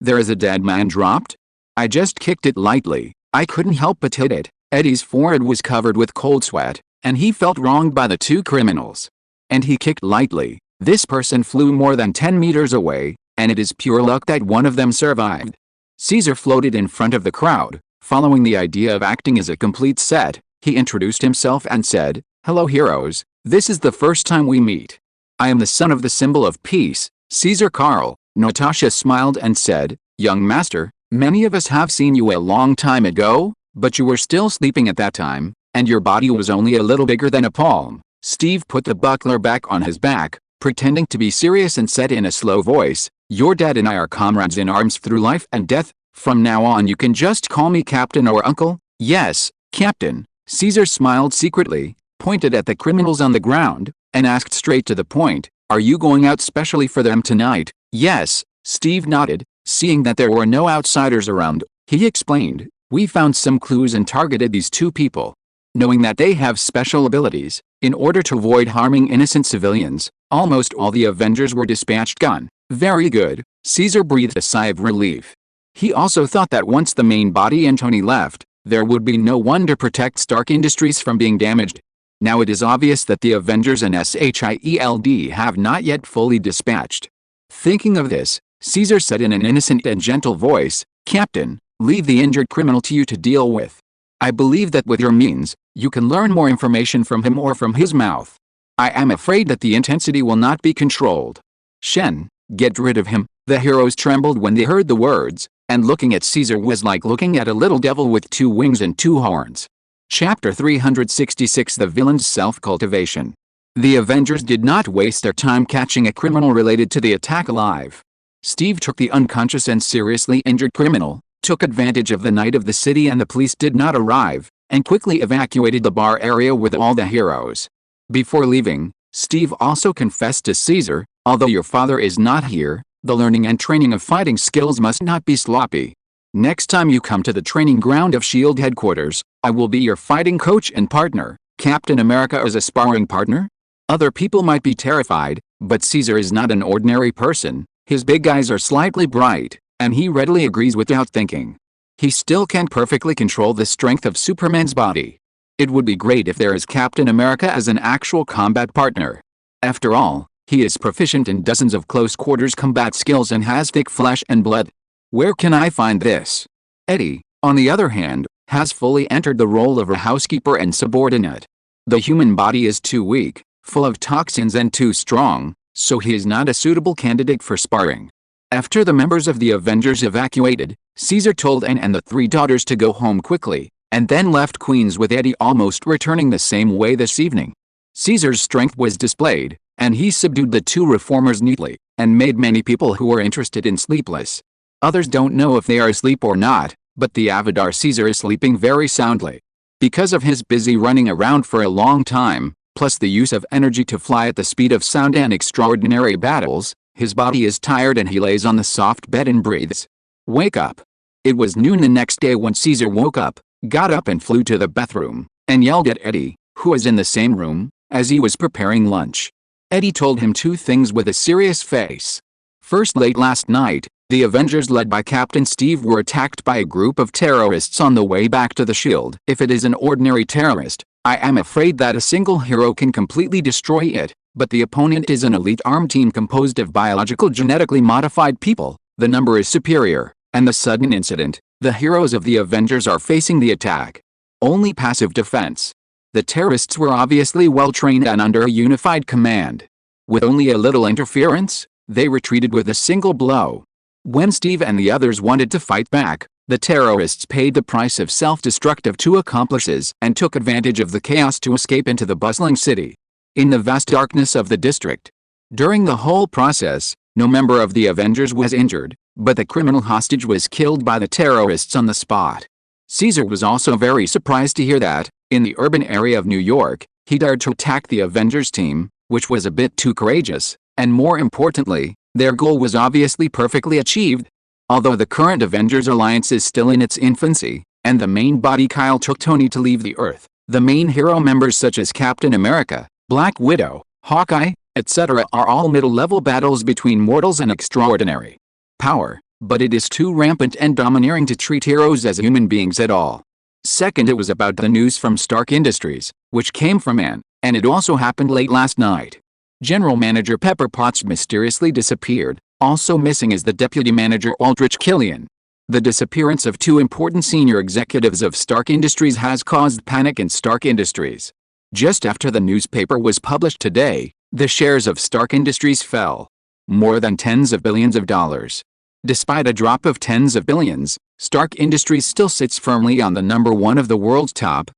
There is a dead man dropped? I just kicked it lightly. I couldn't help but hit it. Eddie's forehead was covered with cold sweat, and he felt wronged by the two criminals. And he kicked lightly. This person flew more than 10 meters away, and it is pure luck that one of them survived. Caesar floated in front of the crowd, following the idea of acting as a complete set. He introduced himself and said, Hello heroes, this is the first time we meet. I am the son of the symbol of peace, Caesar Carl. Natasha smiled and said, Young Master, many of us have seen you a long time ago, but you were still sleeping at that time, and your body was only a little bigger than a palm. Steve put the buckler back on his back, pretending to be serious and said in a slow voice, Your dad and I are comrades in arms through life and death. From now on you can just call me Captain or Uncle. Yes, Captain. Caesar smiled secretly, pointed at the criminals on the ground, and asked straight to the point, Are you going out specially for them tonight? Yes, Steve nodded, seeing that there were no outsiders around. He explained, We found some clues and targeted these two people. Knowing that they have special abilities, in order to avoid harming innocent civilians, almost all the Avengers were dispatched. Gone. Very good. Caesar breathed a sigh of relief. He also thought that once the main body and Tony left, there would be no one to protect Stark Industries from being damaged. Now it is obvious that the Avengers and SHIELD have not yet fully dispatched. Thinking of this, Caesar said in an innocent and gentle voice, Captain, leave the injured criminal to you to deal with. I believe that with your means, you can learn more information from him or from his mouth. I am afraid that the intensity will not be controlled. Shen, get rid of him. The heroes trembled when they heard the words, and looking at Caesar was like looking at a little devil with 2 wings and 2 horns. Chapter 366 The Villain's Self-Cultivation. The Avengers did not waste their time catching a criminal related to the attack alive. Steve took the unconscious and seriously injured criminal, took advantage of the night of the city and the police did not arrive, and quickly evacuated the bar area with all the heroes. Before leaving, Steve also confessed to Caesar, Although your father is not here, the learning and training of fighting skills must not be sloppy. Next time you come to the training ground of S.H.I.E.L.D. headquarters, I will be your fighting coach and partner. Captain America is a sparring partner? Other people might be terrified, but Caesar is not an ordinary person. His big eyes are slightly bright, and he readily agrees without thinking. He still can't perfectly control the strength of Superman's body. It would be great if there is Captain America as an actual combat partner. After all, he is proficient in dozens of close-quarters combat skills and has thick flesh and blood. Where can I find this? Eddie, on the other hand, has fully entered the role of a housekeeper and subordinate. The human body is too weak, full of toxins and too strong, so he is not a suitable candidate for sparring. After the members of the Avengers evacuated, Caesar told Anne and the 3 daughters to go home quickly, and then left Queens with Eddie almost returning the same way this evening. Caesar's strength was displayed, and he subdued the 2 reformers neatly, and made many people who were interested in sleepless. Others don't know if they are asleep or not, but the Avidar Caesar is sleeping very soundly. Because of his busy running around for a long time, plus the use of energy to fly at the speed of sound and extraordinary battles, his body is tired and he lays on the soft bed and breathes. Wake up. It was noon the next day when Caesar woke up, got up and flew to the bathroom, and yelled at Eddie, who was in the same room, as he was preparing lunch. Eddie told him 2 things with a serious face. First, late last night, the Avengers led by Captain Steve were attacked by a group of terrorists on the way back to the S.H.I.E.L.D. If it is an ordinary terrorist, I am afraid that a single hero can completely destroy it, but the opponent is an elite armed team composed of biological genetically modified people. The number is superior, and the sudden incident, the heroes of the Avengers are facing the attack. Only passive defense. The terrorists were obviously well trained and under a unified command. With only a little interference, they retreated with a single blow. When Steve and the others wanted to fight back, the terrorists paid the price of self-destruct of 2 accomplices and took advantage of the chaos to escape into the bustling city. In the vast darkness of the district. During the whole process, no member of the Avengers was injured, but the criminal hostage was killed by the terrorists on the spot. Caesar was also very surprised to hear that, in the urban area of New York, he dared to attack the Avengers team, which was a bit too courageous, and more importantly, their goal was obviously perfectly achieved. Although the current Avengers alliance is still in its infancy, and the main body Kyle took Tony to leave the Earth, the main hero members such as Captain America, Black Widow, Hawkeye, etc. are all middle-level battles between mortals and extraordinary power, but it is too rampant and domineering to treat heroes as human beings at all. Second, it was about the news from Stark Industries, which came from Ann, and it also happened late last night. General Manager Pepper Potts mysteriously disappeared. Also missing is the Deputy Manager Aldrich Killian. The disappearance of 2 important senior executives of Stark Industries has caused panic in Stark Industries. Just after the newspaper was published today, the shares of Stark Industries fell more than tens of billions of dollars. Despite a drop of tens of billions, Stark Industries still sits firmly on the number 1 of the world's top,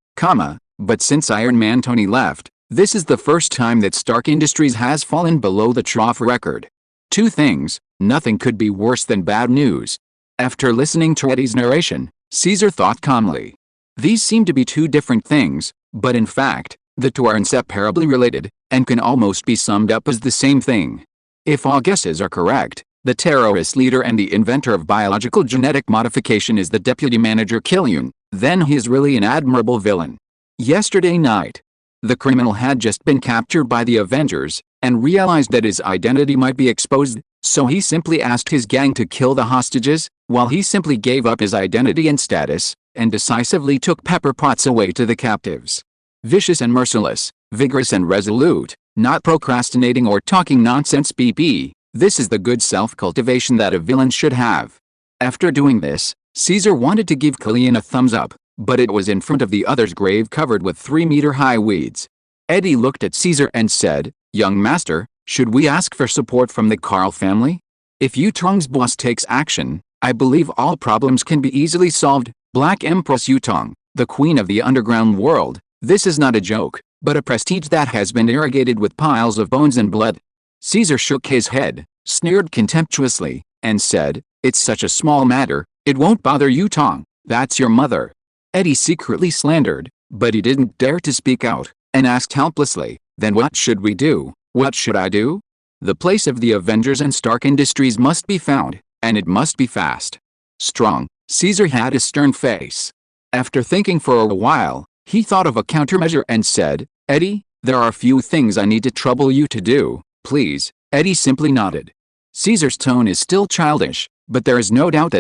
but since Iron Man Tony left, this is the first time that Stark Industries has fallen below the trough record. 2 things, nothing could be worse than bad news. After listening to Eddie's narration, Caesar thought calmly. These seem to be 2 different things, but in fact, the 2 are inseparably related, and can almost be summed up as the same thing. If all guesses are correct, the terrorist leader and the inventor of biological genetic modification is the Deputy Manager Killian, then he is really an admirable villain. Yesterday night, the criminal had just been captured by the Avengers, and realized that his identity might be exposed, so he simply asked his gang to kill the hostages, while he simply gave up his identity and status, and decisively took Pepper Potts away to the captives. Vicious and merciless, vigorous and resolute, not procrastinating or talking nonsense BP, this is the good self-cultivation that a villain should have. After doing this, Caesar wanted to give Killian a thumbs up, but it was in front of the other's grave covered with 3-meter-high weeds. Eddie looked at Caesar and said, "Young master, should we ask for support from the Carl family? If Yutong's boss takes action, I believe all problems can be easily solved." Black Empress Yutong, the queen of the underground world, this is not a joke, but a prestige that has been irrigated with piles of bones and blood. Caesar shook his head, sneered contemptuously, and said, "It's such a small matter, it won't bother Yutong, that's your mother." Eddie secretly slandered, but he didn't dare to speak out, and asked helplessly, "Then what should we do? What should I do?" The place of the Avengers and Stark Industries must be found, and it must be fast. Strong, Caesar had a stern face. After thinking for a while, he thought of a countermeasure and said, "Eddie, there are a few things I need to trouble you to do, please." Eddie simply nodded. Caesar's tone is still childish, but there is no doubt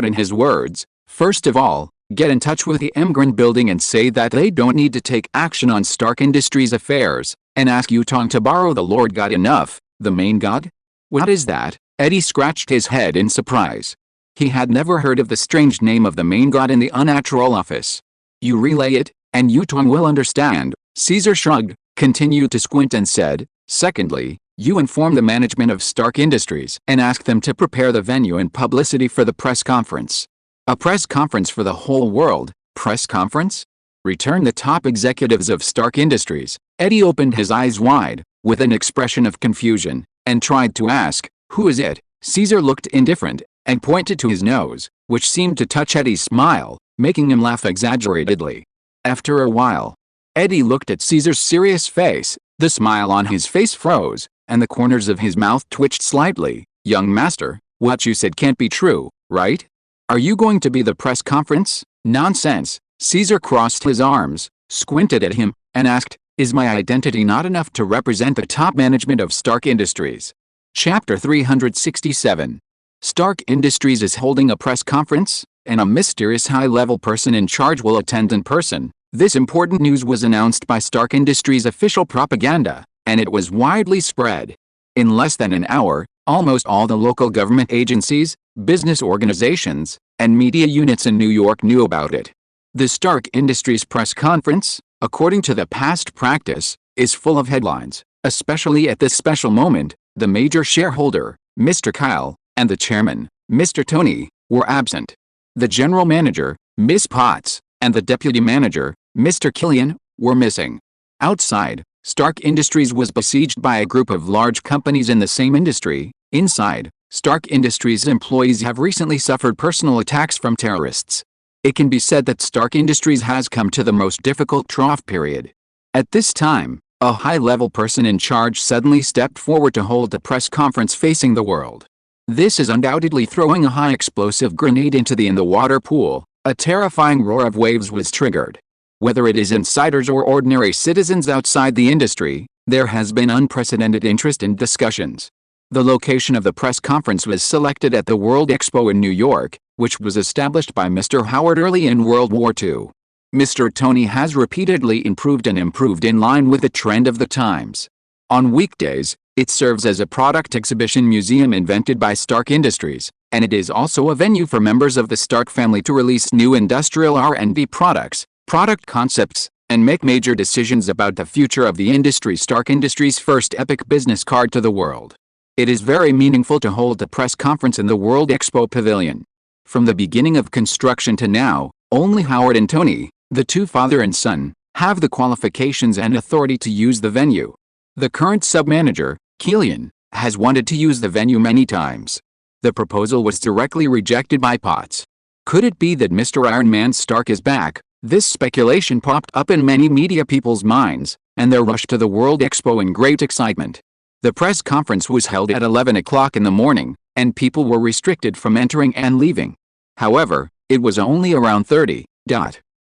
in his words. First of all, get in touch with the Emgren building and say that they don't need to take action on Stark Industries affairs, and ask Yutong to borrow the Lord God enough, the main god? What is that? Eddie scratched his head in surprise. He had never heard of the strange name of the main god in the unnatural office. You relay it, and Yutong will understand. Caesar shrugged, continued to squint and said, "Secondly, you inform the management of Stark Industries and ask them to prepare the venue and publicity for the press conference." A press conference for the whole world? Press conference? Return the top executives of Stark Industries. Eddie opened his eyes wide, with an expression of confusion, and tried to ask, "Who is it?" Caesar looked indifferent, and pointed to his nose, which seemed to touch Eddie's smile, making him laugh exaggeratedly. After a while, Eddie looked at Caesar's serious face, the smile on his face froze, and the corners of his mouth twitched slightly. "Young master, what you said can't be true, right? Are you going to be the press conference?" "Nonsense." Caesar crossed his arms, squinted at him, and asked, "Is my identity not enough to represent the top management of Stark Industries?" Chapter 367. Stark Industries is holding a press conference, and a mysterious high-level person in charge will attend in person. This important news was announced by Stark Industries' official propaganda, and it was widely spread. In less than an hour, almost all the local government agencies, business organizations, and media units in New York knew about it. The Stark Industries press conference, according to the past practice, is full of headlines, especially at this special moment. The major shareholder, Mr. Kyle, and the chairman, Mr. Tony, were absent. The general manager, Miss Potts, and the deputy manager, Mr. Killian, were missing. Outside, Stark Industries was besieged by a group of large companies in the same industry. Inside, Stark Industries employees have recently suffered personal attacks from terrorists. It can be said that Stark Industries has come to the most difficult trough period. At this time, a high-level person in charge suddenly stepped forward to hold a press conference facing the world. This is undoubtedly throwing a high-explosive grenade into the water pool. A terrifying roar of waves was triggered. Whether it is insiders or ordinary citizens outside the industry, there has been unprecedented interest in discussions. The location of the press conference was selected at the World Expo in New York, which was established by Mr. Howard early in World War II. Mr. Tony has repeatedly improved in line with the trend of the times. On weekdays, it serves as a product exhibition museum invented by Stark Industries, and it is also a venue for members of the Stark family to release new industrial R&D products, product concepts, and make major decisions about the future of the industry. Stark Industries' first epic business card to the world. It is very meaningful to hold a press conference in the World Expo Pavilion. From the beginning of construction to now, only Howard and Tony, the two father and son, have the qualifications and authority to use the venue. The current sub-manager, Killian, has wanted to use the venue many times. The proposal was directly rejected by Potts. Could it be that Mr. Iron Man Stark is back? This speculation popped up in many media people's minds, and they rushed to the World Expo in great excitement. The press conference was held at 11 o'clock in the morning, and people were restricted from entering and leaving. However, it was only around 30.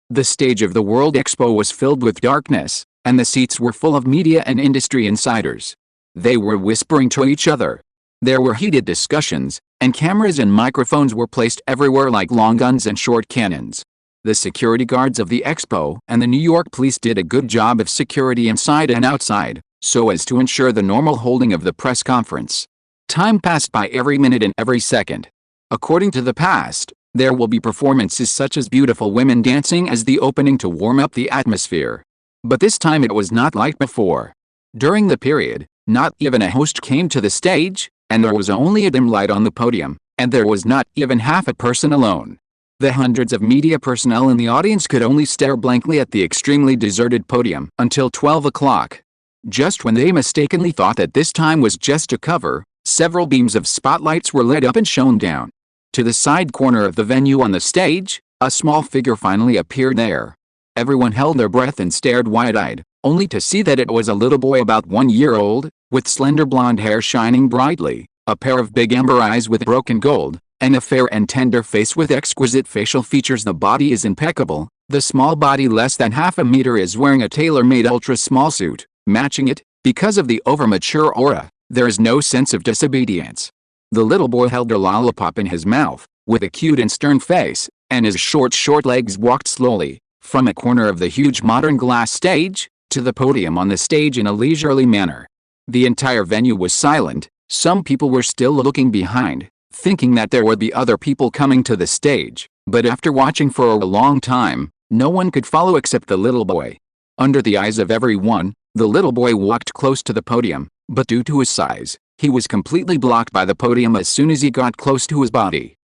The stage of the World Expo was filled with darkness, and the seats were full of media and industry insiders. They were whispering to each other. There were heated discussions, and cameras and microphones were placed everywhere like long guns and short cannons. The security guards of the expo and the New York police did a good job of security inside and outside, so as to ensure the normal holding of the press conference. Time passed by every minute and every second. According to the past, there will be performances such as beautiful women dancing as the opening to warm up the atmosphere. But this time it was not like before. During the period, not even a host came to the stage, and there was only a dim light on the podium, and there was not even half a person alone. The hundreds of media personnel in the audience could only stare blankly at the extremely deserted podium until 12 o'clock. Just when they mistakenly thought that this time was just a cover, several beams of spotlights were lit up and shone down. To the side corner of the venue on the stage, a small figure finally appeared there. Everyone held their breath and stared wide-eyed, only to see that it was a little boy about 1 year old, with slender blonde hair shining brightly, a pair of big amber eyes with broken gold, and a fair and tender face with exquisite facial features. The body is impeccable. The small body less than half a meter is wearing a tailor-made ultra-small suit, matching it. Because of the over-mature aura, there is no sense of disobedience. The little boy held a lollipop in his mouth, with a cute and stern face, and his short legs walked slowly, from a corner of the huge modern glass stage, to the podium on the stage in a leisurely manner. The entire venue was silent. Some people were still looking behind, thinking that there would be other people coming to the stage, but after watching for a long time, no one could follow except the little boy. Under the eyes of everyone, the little boy walked close to the podium, but due to his size, he was completely blocked by the podium as soon as he got close to his body.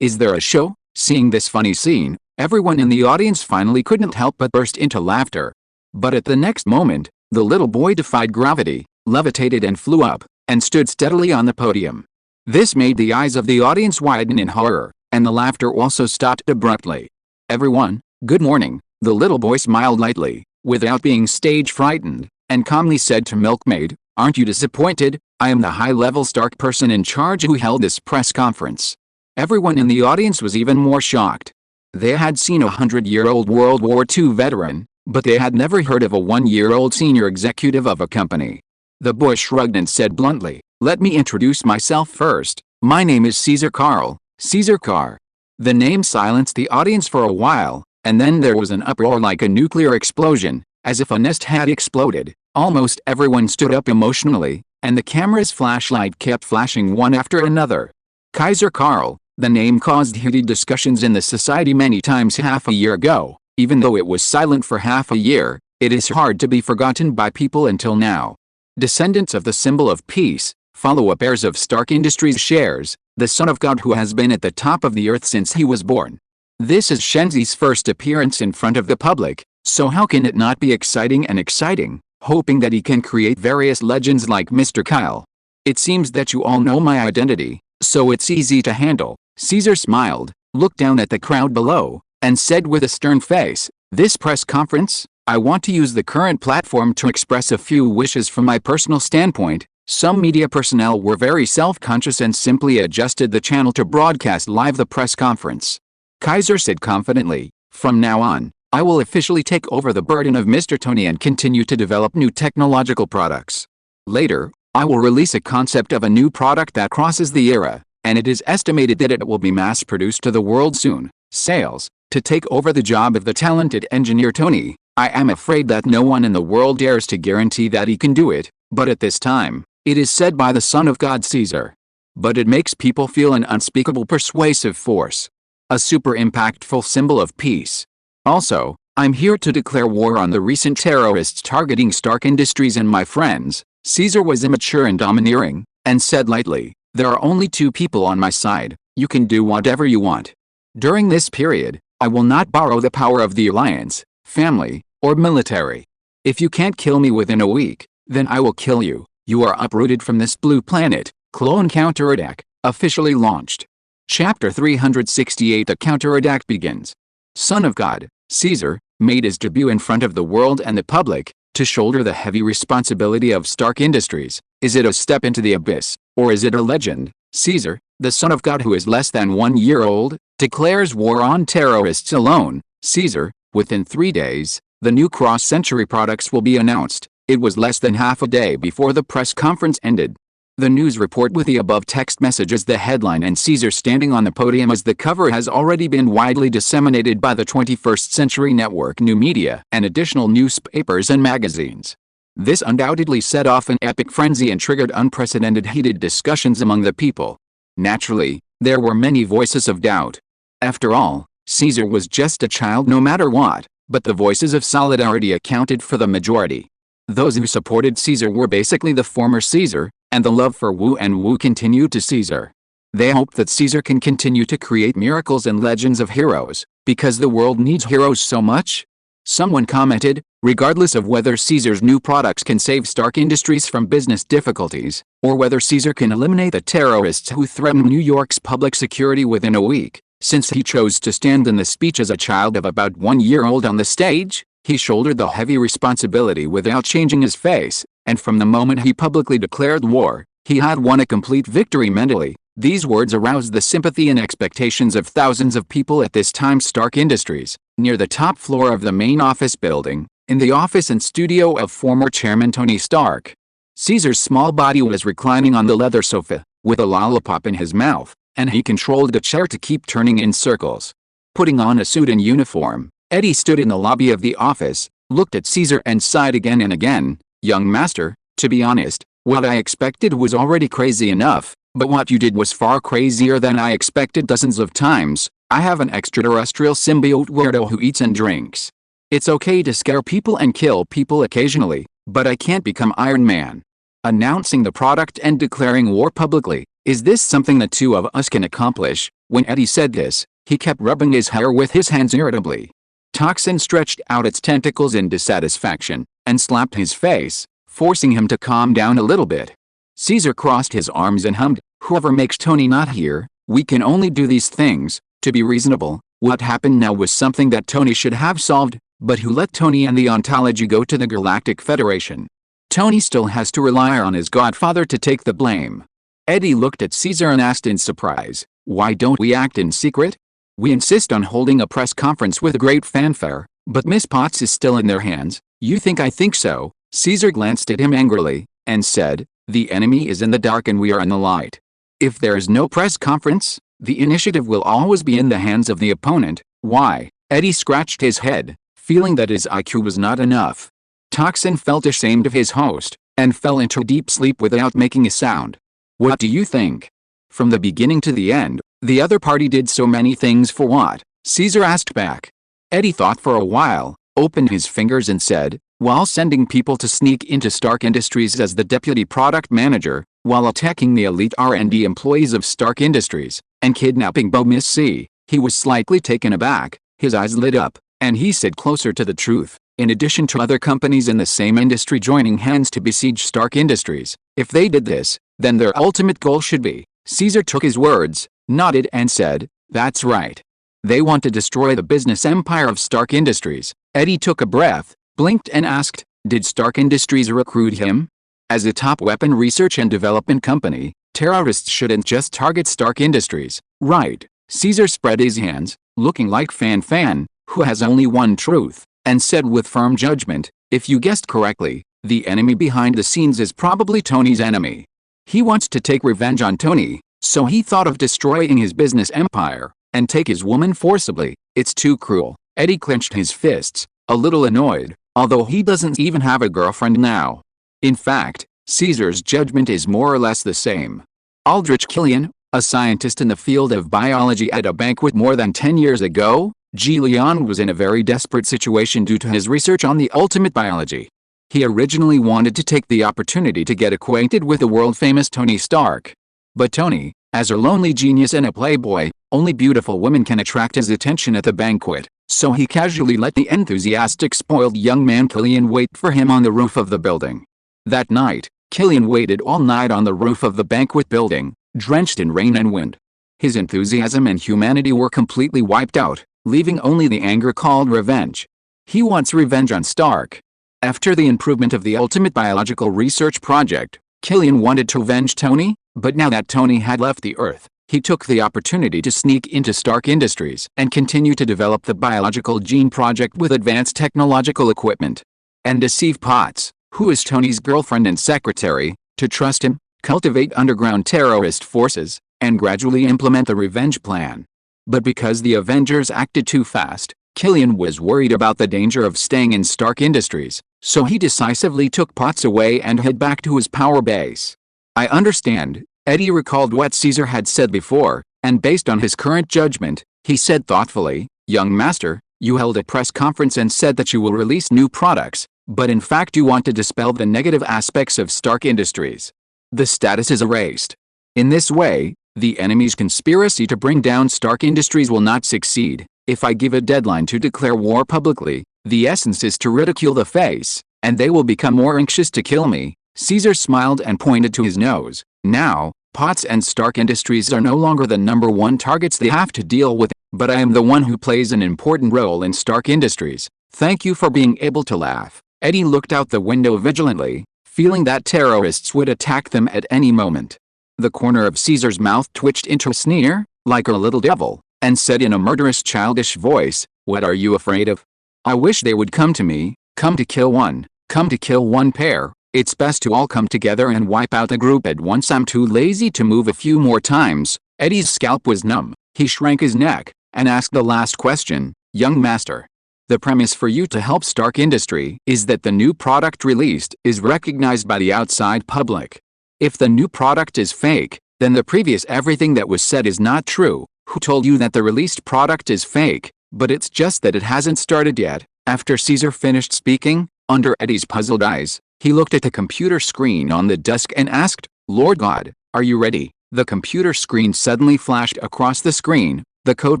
Is there a show? Seeing this funny scene, everyone in the audience finally couldn't help but burst into laughter. But at the next moment, the little boy defied gravity, levitated and flew up, and stood steadily on the podium. This made the eyes of the audience widen in horror, and the laughter also stopped abruptly. Everyone, good morning, the little boy smiled lightly, without being stage frightened, and calmly said to Milkmaid, aren't you disappointed? I am the high-level Stark person in charge who held this press conference. Everyone in the audience was even more shocked. They had seen a 100-year-old World War II veteran, but they had never heard of a 1-year-old senior executive of a company. The boy shrugged and said bluntly, let me introduce myself first. My name is Caesar Carl, Caesar Carr. The name silenced the audience for a while, And then there was an uproar like a nuclear explosion, as if a nest had exploded. Almost everyone stood up emotionally, and the camera's flashlight kept flashing one after another. Kaiser Karl, the name caused heated discussions in the society many times half a year ago. Even though it was silent for half a year, it is hard to be forgotten by people until now. Descendants of the symbol of peace, follow-up heirs of Stark Industries shares, the Son of God who has been at the top of the earth since he was born. This is Shenzi's first appearance in front of the public, so how can it not be exciting and exciting, hoping that he can create various legends like Mr. Kyle. It seems that you all know my identity, so it's easy to handle. Caesar smiled, looked down at the crowd below, and said with a stern face, "This press conference, I want to use the current platform to express a few wishes from my personal standpoint." Some media personnel were very self-conscious and simply adjusted the channel to broadcast live the press conference. Kaiser said confidently, "From now on, I will officially take over the burden of Mr. Tony and continue to develop new technological products. Later, I will release a concept of a new product that crosses the era, and it is estimated that it will be mass-produced to the world soon. Sales, to take over the job of the talented engineer Tony. I am afraid that no one in the world dares to guarantee that he can do it, but at this time, it is said by the Son of God Caesar. But it makes people feel an unspeakable persuasive force. A super impactful symbol of peace. Also, I'm here to declare war on the recent terrorists targeting Stark Industries and my friends." Caesar was immature and domineering, and said lightly, "There are only two people on my side, you can do whatever you want. During this period, I will not borrow the power of the alliance, family, or military. If you can't kill me within a week, then I will kill you. You are uprooted from this blue planet." Clone counterattack, officially launched. Chapter 368. The counterattack begins. Son of God, Caesar, made his debut in front of the world and the public, to shoulder the heavy responsibility of Stark Industries. Is it a step into the abyss, or is it a legend? Caesar, the Son of God who is less than 1 year old, declares war on terrorists alone. Caesar, within 3 days, the new cross-century products will be announced. It was less than half a day before the press conference ended. The news report with the above text message as the headline and Caesar standing on the podium as the cover has already been widely disseminated by the 21st Century Network New Media and additional newspapers and magazines. This undoubtedly set off an epic frenzy and triggered unprecedented heated discussions among the people. Naturally, there were many voices of doubt. After all, Caesar was just a child no matter what, but the voices of solidarity accounted for the majority. Those who supported Caesar were basically the former Caesar, and the love for Wu and Wu continued to Caesar. They hoped that Caesar can continue to create miracles and legends of heroes, because the world needs heroes so much. Someone commented, regardless of whether Caesar's new products can save Stark Industries from business difficulties, or whether Caesar can eliminate the terrorists who threaten New York's public security within a week, since he chose to stand in the speech as a child of about 1 year old on the stage, he shouldered the heavy responsibility without changing his face, and from the moment he publicly declared war, he had won a complete victory mentally. These words aroused the sympathy and expectations of thousands of people at this time. Stark Industries, near the top floor of the main office building, in the office and studio of former chairman Tony Stark. Caesar's small body was reclining on the leather sofa, with a lollipop in his mouth, and he controlled the chair to keep turning in circles. Putting on a suit and uniform, Eddie stood in the lobby of the office, looked at Caesar and sighed again and again. "Young master, to be honest, what I expected was already crazy enough, but what you did was far crazier than I expected dozens of times. I have an extraterrestrial symbiote weirdo who eats and drinks. It's okay to scare people and kill people occasionally, but I can't become Iron Man." Announcing the product and declaring war publicly, is this something the two of us can accomplish? When Eddie said this, he kept rubbing his hair with his hands irritably. Toxin stretched out its tentacles in dissatisfaction, and slapped his face, forcing him to calm down a little bit. Caesar crossed his arms and hummed, "Whoever makes Tony not here, we can only do these things, to be reasonable." What happened now was something that Tony should have solved, but who let Tony and the ontology go to the Galactic Federation? Tony still has to rely on his godfather to take the blame. Eddie looked at Caesar and asked in surprise, "Why don't we act in secret? We insist on holding a press conference with great fanfare, but Miss Potts is still in their hands. You think I think so?" Caesar glanced at him angrily, and said, "The enemy is in the dark and we are in the light. If there is no press conference, the initiative will always be in the hands of the opponent. Why? Eddie scratched his head, feeling that his IQ was not enough. Toxin felt ashamed of his host, and fell into deep sleep without making a sound. What do you think? From the beginning to the end, the other party did so many things for what? Caesar asked back. Eddie thought for a while, opened his fingers and said, while sending people to sneak into Stark Industries as the deputy product manager, while attacking the elite R&D employees of Stark Industries, and kidnapping Bo Miss C, he was slightly taken aback, his eyes lit up, and he said closer to the truth. In addition to other companies in the same industry joining hands to besiege Stark Industries, if they did this, then their ultimate goal should be. Caesar took his words, nodded and said, that's right. They want to destroy the business empire of Stark Industries. Eddie took a breath, blinked and asked, did Stark Industries recruit him? As a top weapon research and development company, terrorists shouldn't just target Stark Industries, right? Caesar spread his hands, looking like Fan, who has only one truth, and said with firm judgment, if you guessed correctly, the enemy behind the scenes is probably Tony's enemy. He wants to take revenge on Tony, so he thought of destroying his business empire, and take his woman forcibly. It's too cruel. Eddie clenched his fists, a little annoyed, although he doesn't even have a girlfriend now. In fact, Caesar's judgment is more or less the same. Aldrich Killian, a scientist in the field of biology at a banquet more than 10 years ago, Leon was in a very desperate situation due to his research on the ultimate biology. He originally wanted to take the opportunity to get acquainted with the world-famous Tony Stark. But Tony, as a lonely genius and a playboy, only beautiful women can attract his attention at the banquet, so he casually let the enthusiastic spoiled young man Killian wait for him on the roof of the building. That night, Killian waited all night on the roof of the banquet building, drenched in rain and wind. His enthusiasm and humanity were completely wiped out, leaving only the anger called revenge. He wants revenge on Stark. After the improvement of the ultimate biological research project, Killian wanted to avenge Tony, but now that Tony had left the Earth, he took the opportunity to sneak into Stark Industries and continue to develop the biological gene project with advanced technological equipment. And deceive Potts, who is Tony's girlfriend and secretary, to trust him, cultivate underground terrorist forces, and gradually implement the revenge plan. But because the Avengers acted too fast, Killian was worried about the danger of staying in Stark Industries, so he decisively took Potts away and hid back to his power base. I understand, Eddie recalled what Caesar had said before, and based on his current judgment, he said thoughtfully, young master, you held a press conference and said that you will release new products, but in fact you want to dispel the negative aspects of Stark Industries. The status is erased. In this way, the enemy's conspiracy to bring down Stark Industries will not succeed. If I give a deadline to declare war publicly, the essence is to ridicule the face, and they will become more anxious to kill me. Caesar smiled and pointed to his nose. Now, Potts and Stark Industries are no longer the #1 targets they have to deal with, but I am the one who plays an important role in Stark Industries. Thank you for being able to laugh. Eddie looked out the window vigilantly, feeling that terrorists would attack them at any moment. The corner of Caesar's mouth twitched into a sneer, like a little devil, and said in a murderous childish voice, what are you afraid of? I wish they would come to me, come to kill one pair. It's best to all come together and wipe out the group at once. I'm too lazy to move a few more times. Eddie's scalp was numb. He shrank his neck, and asked the last question, young master. The premise for you to help Stark Industry is that the new product released is recognized by the outside public. If the new product is fake, then the previous everything that was said is not true. Who told you that the released product is fake? But it's just that it hasn't started yet. After Caesar finished speaking, under Eddie's puzzled eyes, he looked at the computer screen on the desk and asked, Lord God, are you ready? The computer screen suddenly flashed across the screen, the code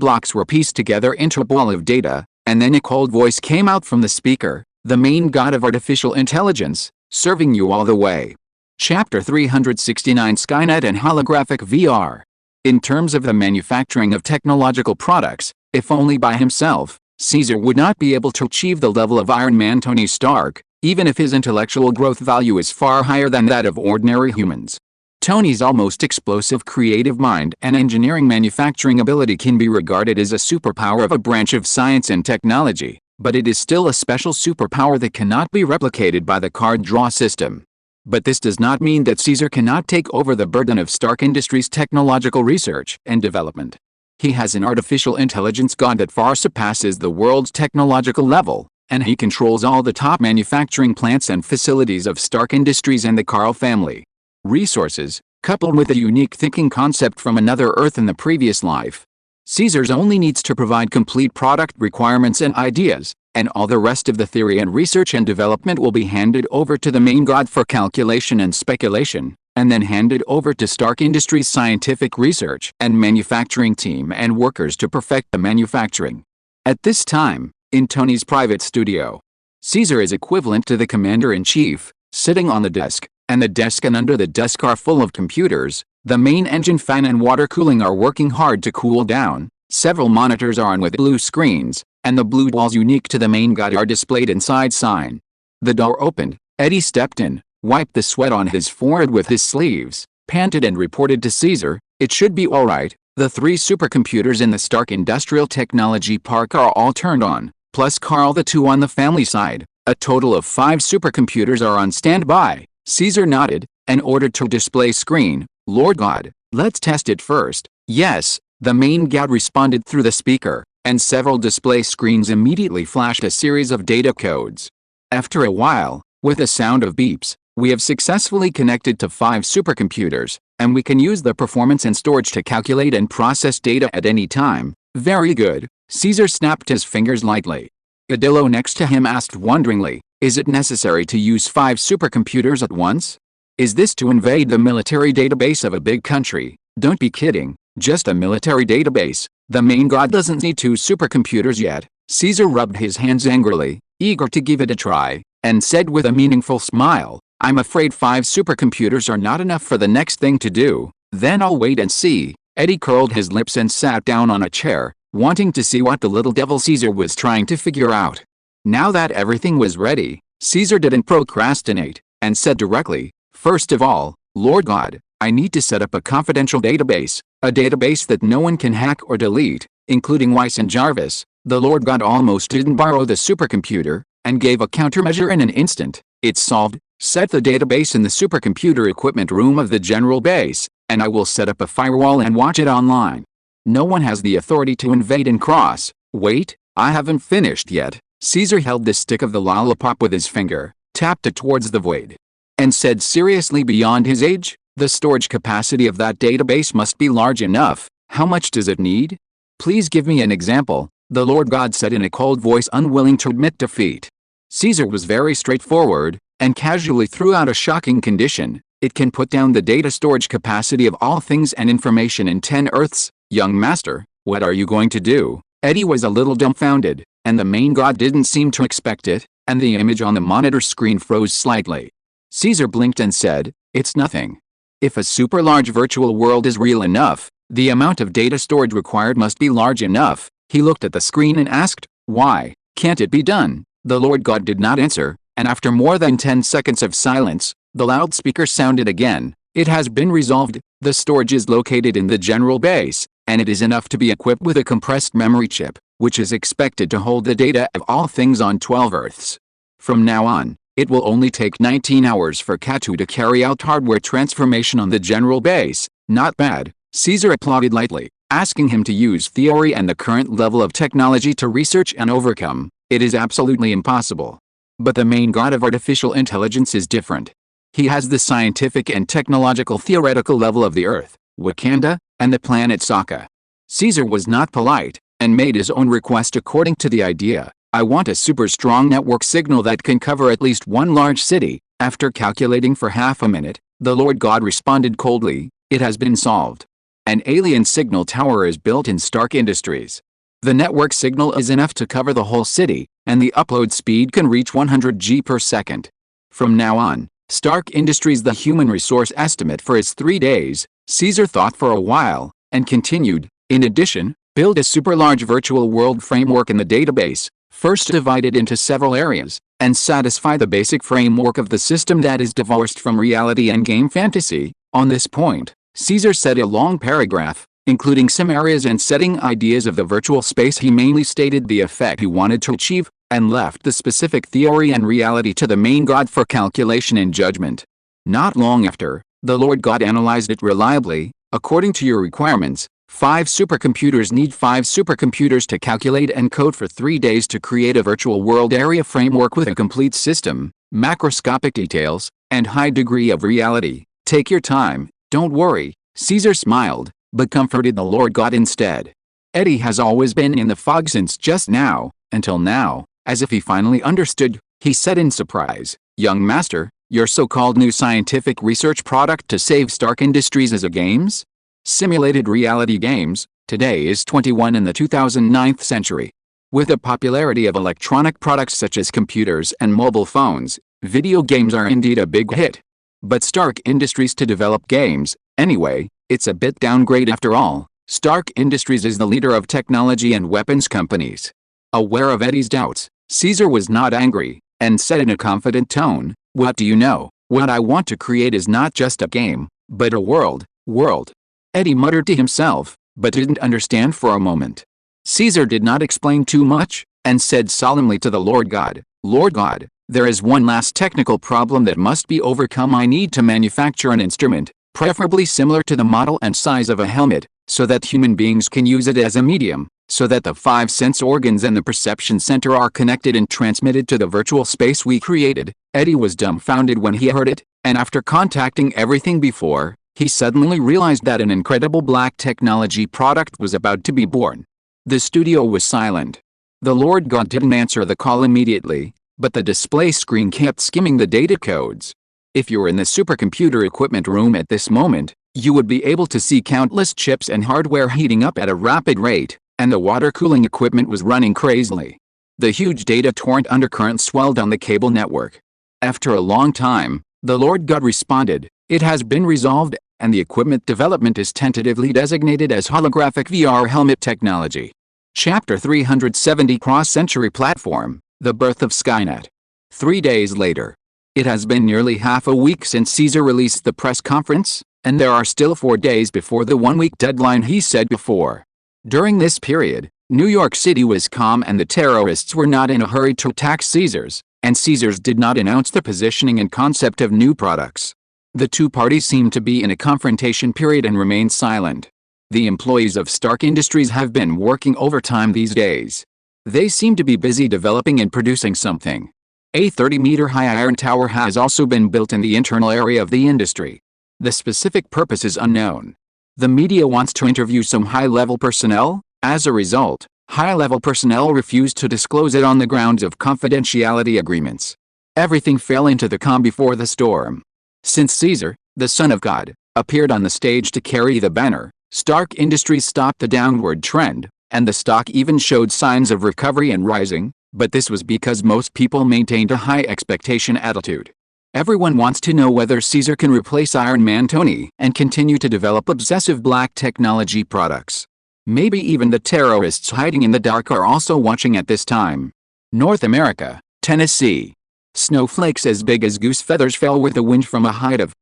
blocks were pieced together into a ball of data, and then a cold voice came out from the speaker, the main god of artificial intelligence, serving you all the way. Chapter 369 Skynet and Holographic VR. In terms of the manufacturing of technological products, if only by himself, Caesar would not be able to achieve the level of Iron Man Tony Stark, even if his intellectual growth value is far higher than that of ordinary humans. Tony's almost explosive creative mind and engineering manufacturing ability can be regarded as a superpower of a branch of science and technology, but it is still a special superpower that cannot be replicated by the card draw system. But this does not mean that Caesar cannot take over the burden of Stark Industries' technological research and development. He has an artificial intelligence god that far surpasses the world's technological level, and he controls all the top manufacturing plants and facilities of Stark Industries and the Carl family. Resources, coupled with a unique thinking concept from another Earth in the previous life. Caesar's only needs to provide complete product requirements and ideas, and all the rest of the theory and research and development will be handed over to the main god for calculation and speculation, and then handed over to Stark Industries' scientific research and manufacturing team and workers to perfect the manufacturing. At this time, in Tony's private studio, Caesar is equivalent to the commander-in-chief, sitting on the desk, and the desk and under the desk are full of computers. The main engine fan and water cooling are working hard to cool down. Several monitors are on with blue screens, and the blue balls unique to the main god are displayed inside sign. The door opened. Eddie stepped in, wiped the sweat on his forehead with his sleeves, panted and reported to Caesar, "It should be all right. The 3 supercomputers in the Stark Industrial Technology Park are all turned on, plus Carl the 2 on the family side. A total of 5 supercomputers are on standby." Caesar nodded, and ordered to display screen. "Lord God, let's test it first." "Yes," the main god responded through the speaker, and several display screens immediately flashed a series of data codes. After a while, with a sound of beeps, "We have successfully connected to 5 supercomputers, and we can use the performance and storage to calculate and process data at any time." "Very good." Caesar snapped his fingers lightly. Adillo next to him asked wonderingly, "Is it necessary to use 5 supercomputers at once? Is this to invade the military database of a big country?" "Don't be kidding, just a military database. The main god doesn't need 2 supercomputers yet." Caesar rubbed his hands angrily, eager to give it a try, and said with a meaningful smile, "I'm afraid 5 supercomputers are not enough for the next thing to do." "Then I'll wait and see." Eddie curled his lips and sat down on a chair, wanting to see what the little devil Caesar was trying to figure out. Now that everything was ready, Caesar didn't procrastinate, and said directly, "First of all, Lord God, I need to set up a confidential database, a database that no one can hack or delete, including Weiss and Jarvis." The Lord God almost didn't borrow the supercomputer, and gave a countermeasure in an instant. "It's solved. Set the database in the supercomputer equipment room of the general base, and I will set up a firewall and watch it online. No one has the authority to invade and cross." "Wait, I haven't finished yet." Caesar held the stick of the lollipop with his finger, tapped it towards the void, and said seriously, "Beyond his age, the storage capacity of that database must be large enough. How much does it need? Please give me an example," the Lord God said in a cold voice, unwilling to admit defeat. Caesar was very straightforward, and casually threw out a shocking condition. "It can put down the data storage capacity of all things and information in 10 Earths. Young master, what are you going to do?" Eddie was a little dumbfounded, and the main god didn't seem to expect it, and the image on the monitor screen froze slightly. Caesar blinked and said, "It's nothing. If a super large virtual world is real enough, the amount of data storage required must be large enough." He looked at the screen and asked, "Why can't it be done?" The Lord God did not answer, and after more than 10 seconds of silence, the loudspeaker sounded again. "It has been resolved. The storage is located in the general base, and it is enough to be equipped with a compressed memory chip, which is expected to hold the data of all things on 12 Earths. From now on, it will only take 19 hours for Katu to carry out hardware transformation on the general base." "Not bad." Caesar applauded lightly, asking him to use theory and the current level of technology to research and overcome. It is absolutely impossible. But the main god of artificial intelligence is different. He has the scientific and technological theoretical level of the Earth, Wakanda, and the planet Sokka. Caesar was not polite, and made his own request according to the idea. "I want a super strong network signal that can cover at least one large city." After calculating for half a minute, the Lord God responded coldly, "It has been solved. An alien signal tower is built in Stark Industries. The network signal is enough to cover the whole city, and the upload speed can reach 100 G per second. From now on, Stark Industries the human resource estimate for its 3 days." Caesar thought for a while, and continued, "In addition, build a super large virtual world framework in the database, first divide it into several areas, and satisfy the basic framework of the system that is divorced from reality and game fantasy." On this point, Caesar said a long paragraph, including some areas and setting ideas of the virtual space. He mainly stated the effect he wanted to achieve, and left the specific theory and reality to the main god for calculation and judgment. Not long after, the Lord God analyzed it reliably. "According to your requirements, 5 supercomputers need 5 supercomputers to calculate and code for 3 days to create a virtual world area framework with a complete system, macroscopic details, and high degree of reality. Take your time, don't worry. Caesar smiled, but comforted the Lord God instead. Eddie has always been in the fog since just now, until now, as if he finally understood. He said in surprise, "Young master, your so-called new scientific research product to save Stark Industries is a games? Simulated reality games." Today is 21 in the 2009th century. With the popularity of electronic products such as computers and mobile phones, video games are indeed a big hit. But Stark Industries to develop games, anyway, it's a bit downgrade after all. Stark Industries is the leader of technology and weapons companies. Aware of Eddie's doubts, Caesar was not angry, and said in a confident tone, "What do you know? What I want to create is not just a game, but a world." Eddie muttered to himself, but didn't understand for a moment. Caesar did not explain too much, and said solemnly to the Lord God, "Lord God, there is one last technical problem that must be overcome. I need to manufacture an instrument, preferably similar to the model and size of a helmet, so that human beings can use it as a medium, so that the 5 sense organs and the perception center are connected and transmitted to the virtual space we created." Eddie was dumbfounded when he heard it, and after contacting everything before, he suddenly realized that an incredible black technology product was about to be born. The studio was silent. The Lord God didn't answer the call immediately, but the display screen kept skimming the data codes. If you were in the supercomputer equipment room at this moment, you would be able to see countless chips and hardware heating up at a rapid rate, and the water cooling equipment was running crazily. The huge data torrent undercurrent swelled on the cable network. After a long time, the Lord God responded, "It has been resolved, and the equipment development is tentatively designated as holographic VR helmet technology." Chapter 370 Cross-Century Platform, The Birth of Skynet. 3 days later. It has been nearly half a week since Caesar released the press conference, and there are still 4 days before the 1-week deadline he said before. During this period, New York City was calm and the terrorists were not in a hurry to attack Caesars, and Caesars did not announce the positioning and concept of new products. The two parties seemed to be in a confrontation period and remained silent. The employees of Stark Industries have been working overtime these days. They seem to be busy developing and producing something. A 30-meter-high iron tower has also been built in the internal area of the industry. The specific purpose is unknown. The media wants to interview some high-level personnel. As a result, high-level personnel refused to disclose it on the grounds of confidentiality agreements. Everything fell into the calm before the storm. Since Caesar, the Son of God, appeared on the stage to carry the banner, Stark Industries stopped the downward trend, and the stock even showed signs of recovery and rising, but this was because most people maintained a high expectation attitude. Everyone wants to know whether Caesar can replace Iron Man Tony and continue to develop obsessive black technology products. Maybe even the terrorists hiding in the dark are also watching at this time. North America, Tennessee. Snowflakes as big as goose feathers fell with the wind from a height of,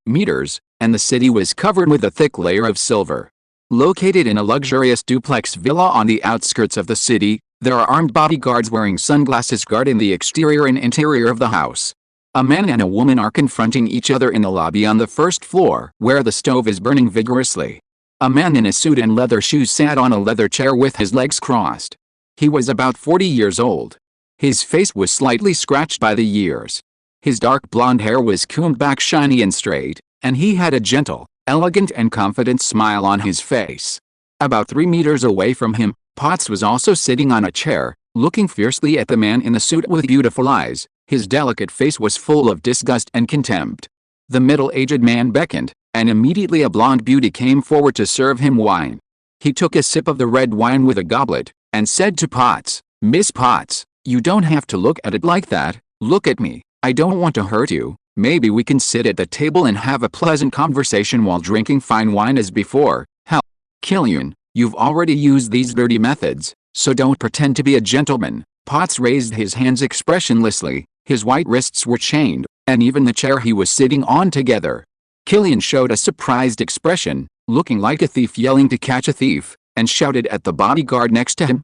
meters, and the city was covered with a thick layer of silver. Located in a luxurious duplex villa on the outskirts of the city, there are armed bodyguards wearing sunglasses guarding the exterior and interior of the house. A man and a woman are confronting each other in the lobby on the first floor, where the stove is burning vigorously. A man in a suit and leather shoes sat on a leather chair with his legs crossed. He was about 40 years old. His face was slightly scratched by the years. His dark blonde hair was combed back shiny and straight, and he had a gentle, elegant and confident smile on his face. About 3 meters away from him, Potts was also sitting on a chair, looking fiercely at the man in the suit with beautiful eyes. His delicate face was full of disgust and contempt. The middle-aged man beckoned, and immediately a blonde beauty came forward to serve him wine. He took a sip of the red wine with a goblet, and said to Potts, "Miss Potts, you don't have to look at it like that. Look at me. I don't want to hurt you. Maybe we can sit at the table and have a pleasant conversation while drinking fine wine as before." "Hell, Killian, you've already used these dirty methods, so don't pretend to be a gentleman." Potts raised his hands expressionlessly. His white wrists were chained, and even the chair he was sitting on together. Killian showed a surprised expression, looking like a thief yelling to catch a thief, and shouted at the bodyguard next to him,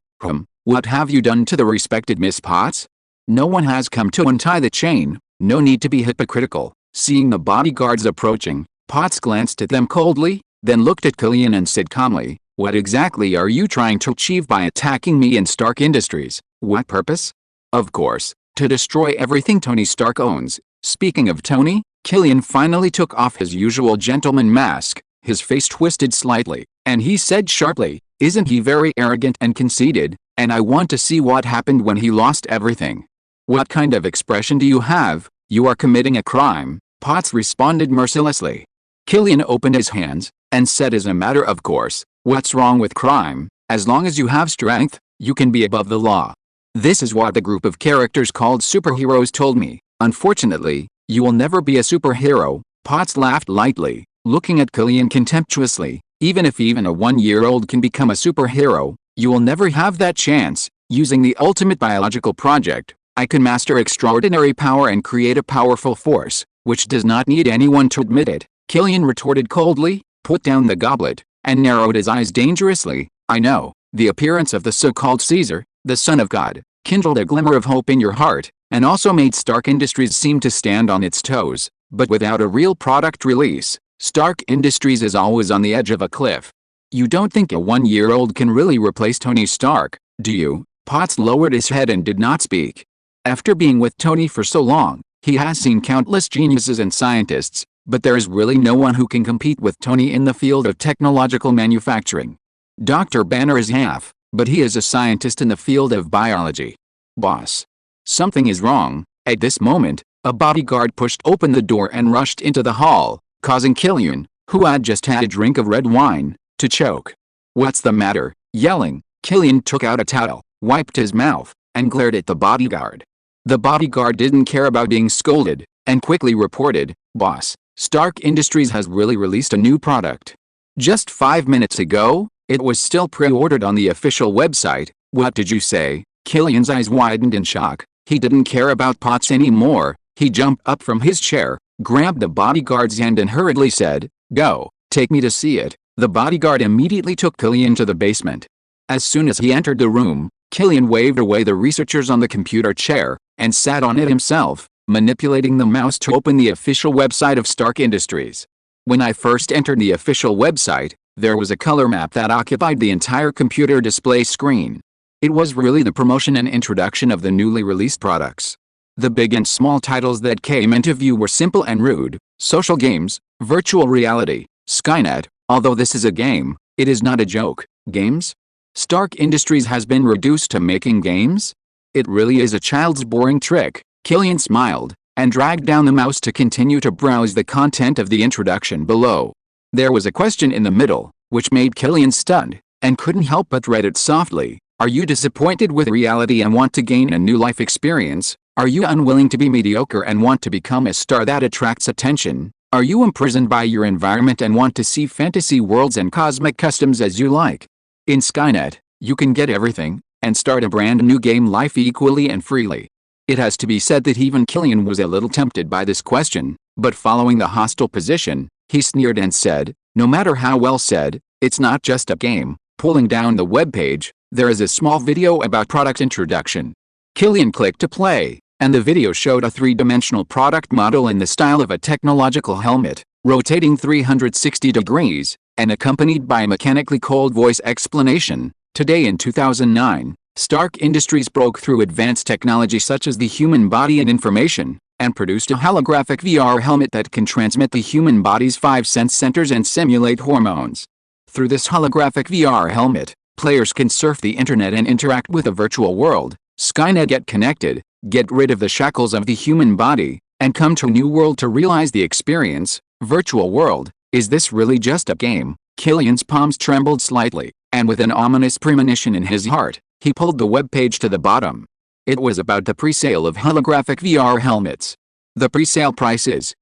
"What have you done to the respected Miss Potts? No one has come to untie the chain. No need to be hypocritical." Seeing the bodyguards approaching, Potts glanced at them coldly, then looked at Killian and said calmly, "What exactly are you trying to achieve by attacking me and Stark Industries? What purpose?" "Of course, to destroy everything Tony Stark owns." Speaking of Tony, Killian finally took off his usual gentleman mask, his face twisted slightly, and he said sharply, "Isn't he very arrogant and conceited, and I want to see what happened when he lost everything." "What kind of expression do you have? You are committing a crime," Potts responded mercilessly. Killian opened his hands, and said as a matter of course, "What's wrong with crime? As long as you have strength, you can be above the law." This is what the group of characters called superheroes told me. "Unfortunately, you will never be a superhero," Potts laughed lightly, looking at Killian contemptuously. "Even if even a 1-year-old can become a superhero, you will never have that chance. Using the ultimate biological project, I can master extraordinary power and create a powerful force, which does not need anyone to admit it," Killian retorted coldly, put down the goblet, and narrowed his eyes dangerously. "I know." The appearance of the so-called Caesar, the Son of God, kindled a glimmer of hope in your heart, and also made Stark Industries seem to stand on its toes. But without a real product release, Stark Industries is always on the edge of a cliff. "You don't think a 1-year-old can really replace Tony Stark, do you?" Potts lowered his head and did not speak. After being with Tony for so long, he has seen countless geniuses and scientists, but there is really no one who can compete with Tony in the field of technological manufacturing. Dr. Banner is half, but he is a scientist in the field of biology. "Boss. Something is wrong." At this moment, a bodyguard pushed open the door and rushed into the hall, causing Killian, who had just had a drink of red wine, to choke. "What's the matter?" Yelling, Killian took out a towel, wiped his mouth, and glared at the bodyguard. The bodyguard didn't care about being scolded, and quickly reported, "Boss, Stark Industries has really released a new product. Just 5 minutes ago, it was still pre-ordered on the official website." "What did you say?" Killian's eyes widened in shock. He didn't care about Potts anymore. He jumped up from his chair, grabbed the bodyguard's hand and hurriedly said, "Go, take me to see it." The bodyguard immediately took Killian to the basement. As soon as he entered the room, Killian waved away the researchers on the computer chair, and sat on it himself, manipulating the mouse to open the official website of Stark Industries. When I first entered the official website, there was a color map that occupied the entire computer display screen. It was really the promotion and introduction of the newly released products. The big and small titles that came into view were simple and rude: social games, virtual reality, Skynet. Although this is a game, it is not a joke. Games? Stark Industries has been reduced to making games? It really is a child's boring trick. Killian smiled, and dragged down the mouse to continue to browse the content of the introduction below. There was a question in the middle, which made Killian stunned, and couldn't help but read it softly. "Are you disappointed with reality and want to gain a new life experience? Are you unwilling to be mediocre and want to become a star that attracts attention? Are you imprisoned by your environment and want to see fantasy worlds and cosmic customs as you like? In Skynet, you can get everything, and start a brand new game life equally and freely." It has to be said that even Killian was a little tempted by this question, but following the hostile position, he sneered and said, "No matter how well said, it's not just a game." Pulling down the webpage, there is a small video about product introduction. Killian clicked to play, and the video showed a 3-dimensional product model in the style of a technological helmet, rotating 360 degrees, and accompanied by a mechanically cold voice explanation. Today in 2009, Stark Industries broke through advanced technology such as the human body and information, and produced a holographic VR helmet that can transmit the human body's 5 sense centers and simulate hormones. Through this holographic VR helmet, players can surf the internet and interact with a virtual world. Skynet, get connected, get rid of the shackles of the human body, and come to a new world to realize the experience. Virtual world. Is this really just a game? Killian's palms trembled slightly, and with an ominous premonition in his heart, he pulled the webpage to the bottom. It was about the pre-sale of holographic VR helmets. The pre-sale price is,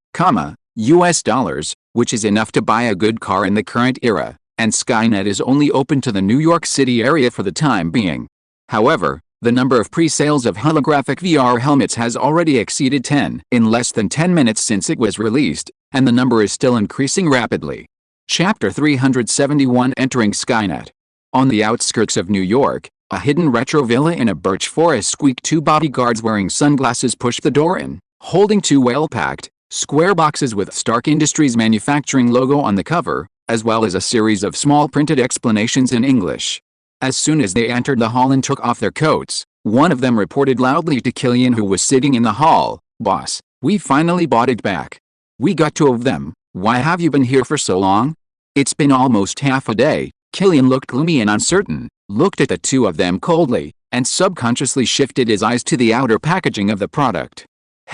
US dollars, which is enough to buy a good car in the current era, and Skynet is only open to the New York City area for the time being. However, the number of pre-sales of holographic VR helmets has already exceeded 10 in less than 10 minutes since it was released, and the number is still increasing rapidly. Chapter 371: Entering Skynet. On the outskirts of New York, a hidden retro villa in a birch forest squeaked. 2 bodyguards wearing sunglasses pushed the door in, holding 2 well-packed, square boxes with Stark Industries manufacturing logo on the cover. as well as a series of small printed explanations in English. As soon as they entered the hall and took off their coats, one of them reported loudly to Killian, who was sitting in the hall, "Boss, we finally bought it back. We got 2 of them. Why have you been here for so long?" "It's been almost half a day." Killian looked gloomy and uncertain, looked at the 2 of them coldly, and subconsciously shifted his eyes to the outer packaging of the product.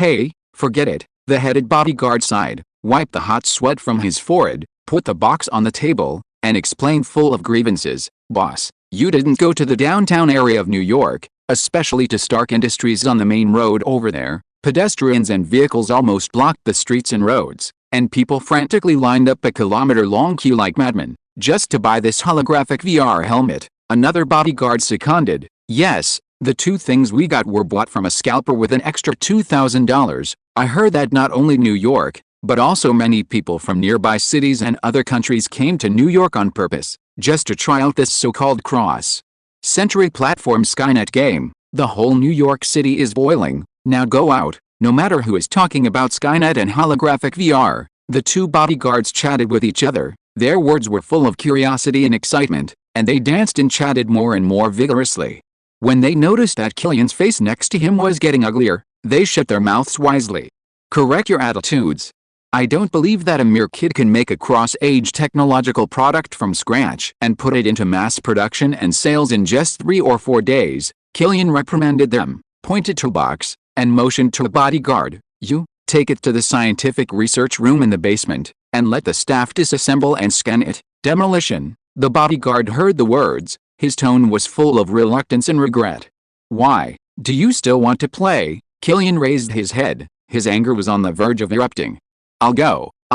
"Hey, forget it," the headed bodyguard sighed, wiped the hot sweat from his forehead, put the box on the table, and explained full of grievances. "Boss, you didn't go to the downtown area of New York, especially to Stark Industries on the main road over there. Pedestrians and vehicles almost blocked the streets and roads, and people frantically lined up a kilometer-long queue like madmen, just to buy this holographic VR helmet." Another bodyguard seconded, "Yes, the 2 things we got were bought from a scalper with an extra $2,000. I heard that not only New York, but also many people from nearby cities and other countries came to New York on purpose, just to try out this so-called cross-century platform Skynet game. The whole New York City is boiling. Now go out, no matter who is talking about Skynet and holographic VR." The 2 bodyguards chatted with each other. Their words were full of curiosity and excitement, and they danced and chatted more and more vigorously. When they noticed that Killian's face next to him was getting uglier, they shut their mouths wisely. "Correct your attitudes. I don't believe that a mere kid can make a cross-age technological product from scratch and put it into mass production and sales in just 3 or 4 days. Killian reprimanded them, pointed to a box, and motioned to a bodyguard. "You, take it to the scientific research room in the basement, and let the staff disassemble and scan it." "Demolition." The bodyguard heard the words. His tone was full of reluctance and regret. "Why, do you still want to play?" Killian raised his head. His anger was on the verge of erupting. I'll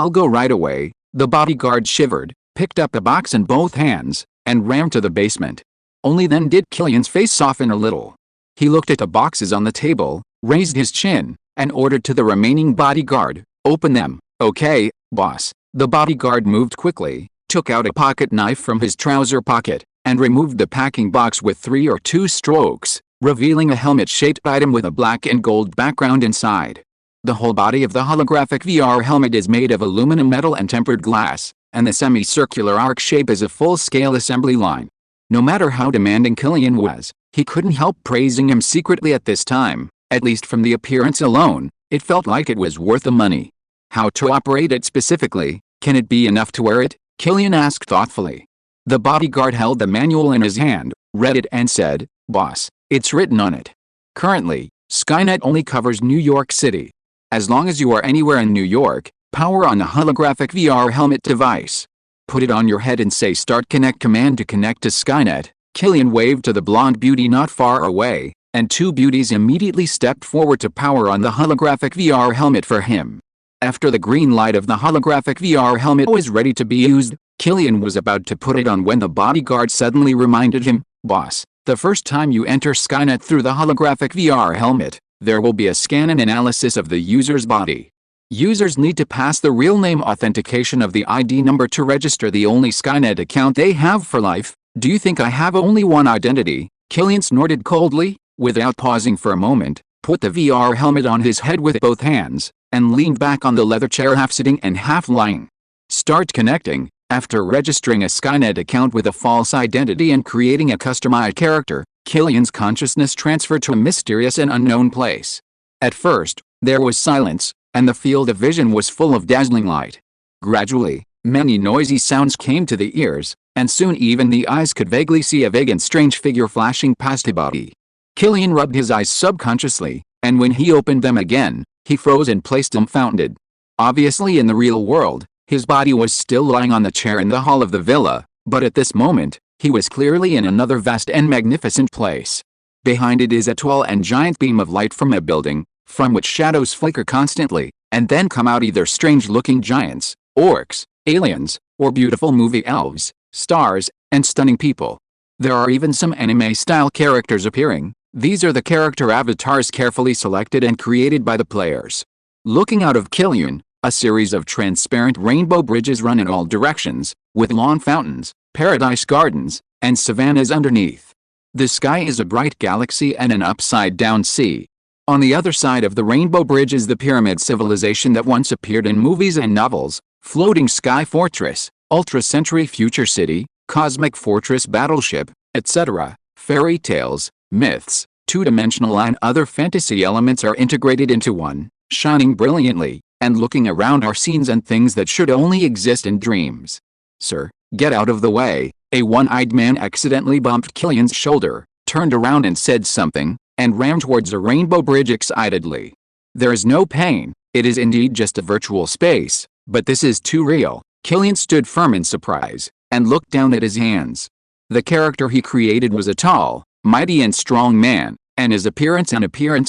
go right away." The bodyguard shivered, picked up the box in both hands, and ran to the basement. Only then did Killian's face soften a little. He looked at the boxes on the table, raised his chin, and ordered to the remaining bodyguard, "Open them." "Okay, boss." The bodyguard moved quickly, took out a pocket knife from his trouser pocket, and removed the packing box with 3 or 2 strokes, revealing a helmet-shaped item with a black and gold background inside. The whole body of the holographic VR helmet is made of aluminum metal and tempered glass, and the semicircular arc shape is a full-scale assembly line. No matter how demanding Killian was, he couldn't help praising him secretly at this time. At least from the appearance alone, it felt like it was worth the money. "How to operate it specifically? Can it be enough to wear it?" Killian asked thoughtfully. The bodyguard held the manual in his hand, read it and said, "Boss, it's written on it. Currently, Skynet only covers New York City. As long as you are anywhere in New York, power on the holographic VR helmet device. Put it on your head and say start connect command to connect to Skynet." Killian waved to the blonde beauty not far away, and 2 beauties immediately stepped forward to power on the holographic VR helmet for him. After the green light of the holographic VR helmet was ready to be used, Killian was about to put it on when the bodyguard suddenly reminded him, "Boss, the first time you enter Skynet through the holographic VR helmet, there will be a scan and analysis of the user's body. Users need to pass the real name authentication of the ID number to register the only Skynet account they have for life." "Do you think I have only one identity?" Killian snorted coldly, without pausing for a moment, put the VR helmet on his head with both hands, and leaned back on the leather chair half sitting and half lying. "Start connecting." After registering a Skynet account with a false identity and creating a customized character, Killian's consciousness transferred to a mysterious and unknown place. At first, there was silence, and the field of vision was full of dazzling light. Gradually, many noisy sounds came to the ears, and soon even the eyes could vaguely see a vague and strange figure flashing past his body. Killian rubbed his eyes subconsciously, and when he opened them again, he froze and placed dumbfounded. Obviously in the real world, his body was still lying on the chair in the hall of the villa, but at this moment, he was clearly in another vast and magnificent place. Behind it is a tall and giant beam of light from a building, from which shadows flicker constantly, and then come out either strange-looking giants, orcs, aliens, or beautiful movie elves, stars, and stunning people. There are even some anime-style characters appearing. These are the character avatars carefully selected and created by the players. Looking out of Killian, a series of transparent rainbow bridges run in all directions, with lawn fountains, paradise gardens, and savannas underneath. The sky is a bright galaxy and an upside-down sea. On the other side of the rainbow bridge is the pyramid civilization that once appeared in movies and novels, floating sky fortress, Ultra Century Future City, Cosmic Fortress Battleship, etc. Fairy tales, myths, two-dimensional and other fantasy elements are integrated into one, shining brilliantly, and looking around are scenes and things that should only exist in dreams. Sir, get out of the way. A one-eyed man accidentally bumped Killian's shoulder, turned around and said something, and ran towards a rainbow bridge excitedly. There is no pain, it is indeed just a virtual space, but this is too real. Killian stood firm in surprise, and looked down at his hands. The character he created was a tall, mighty and strong man, and his appearance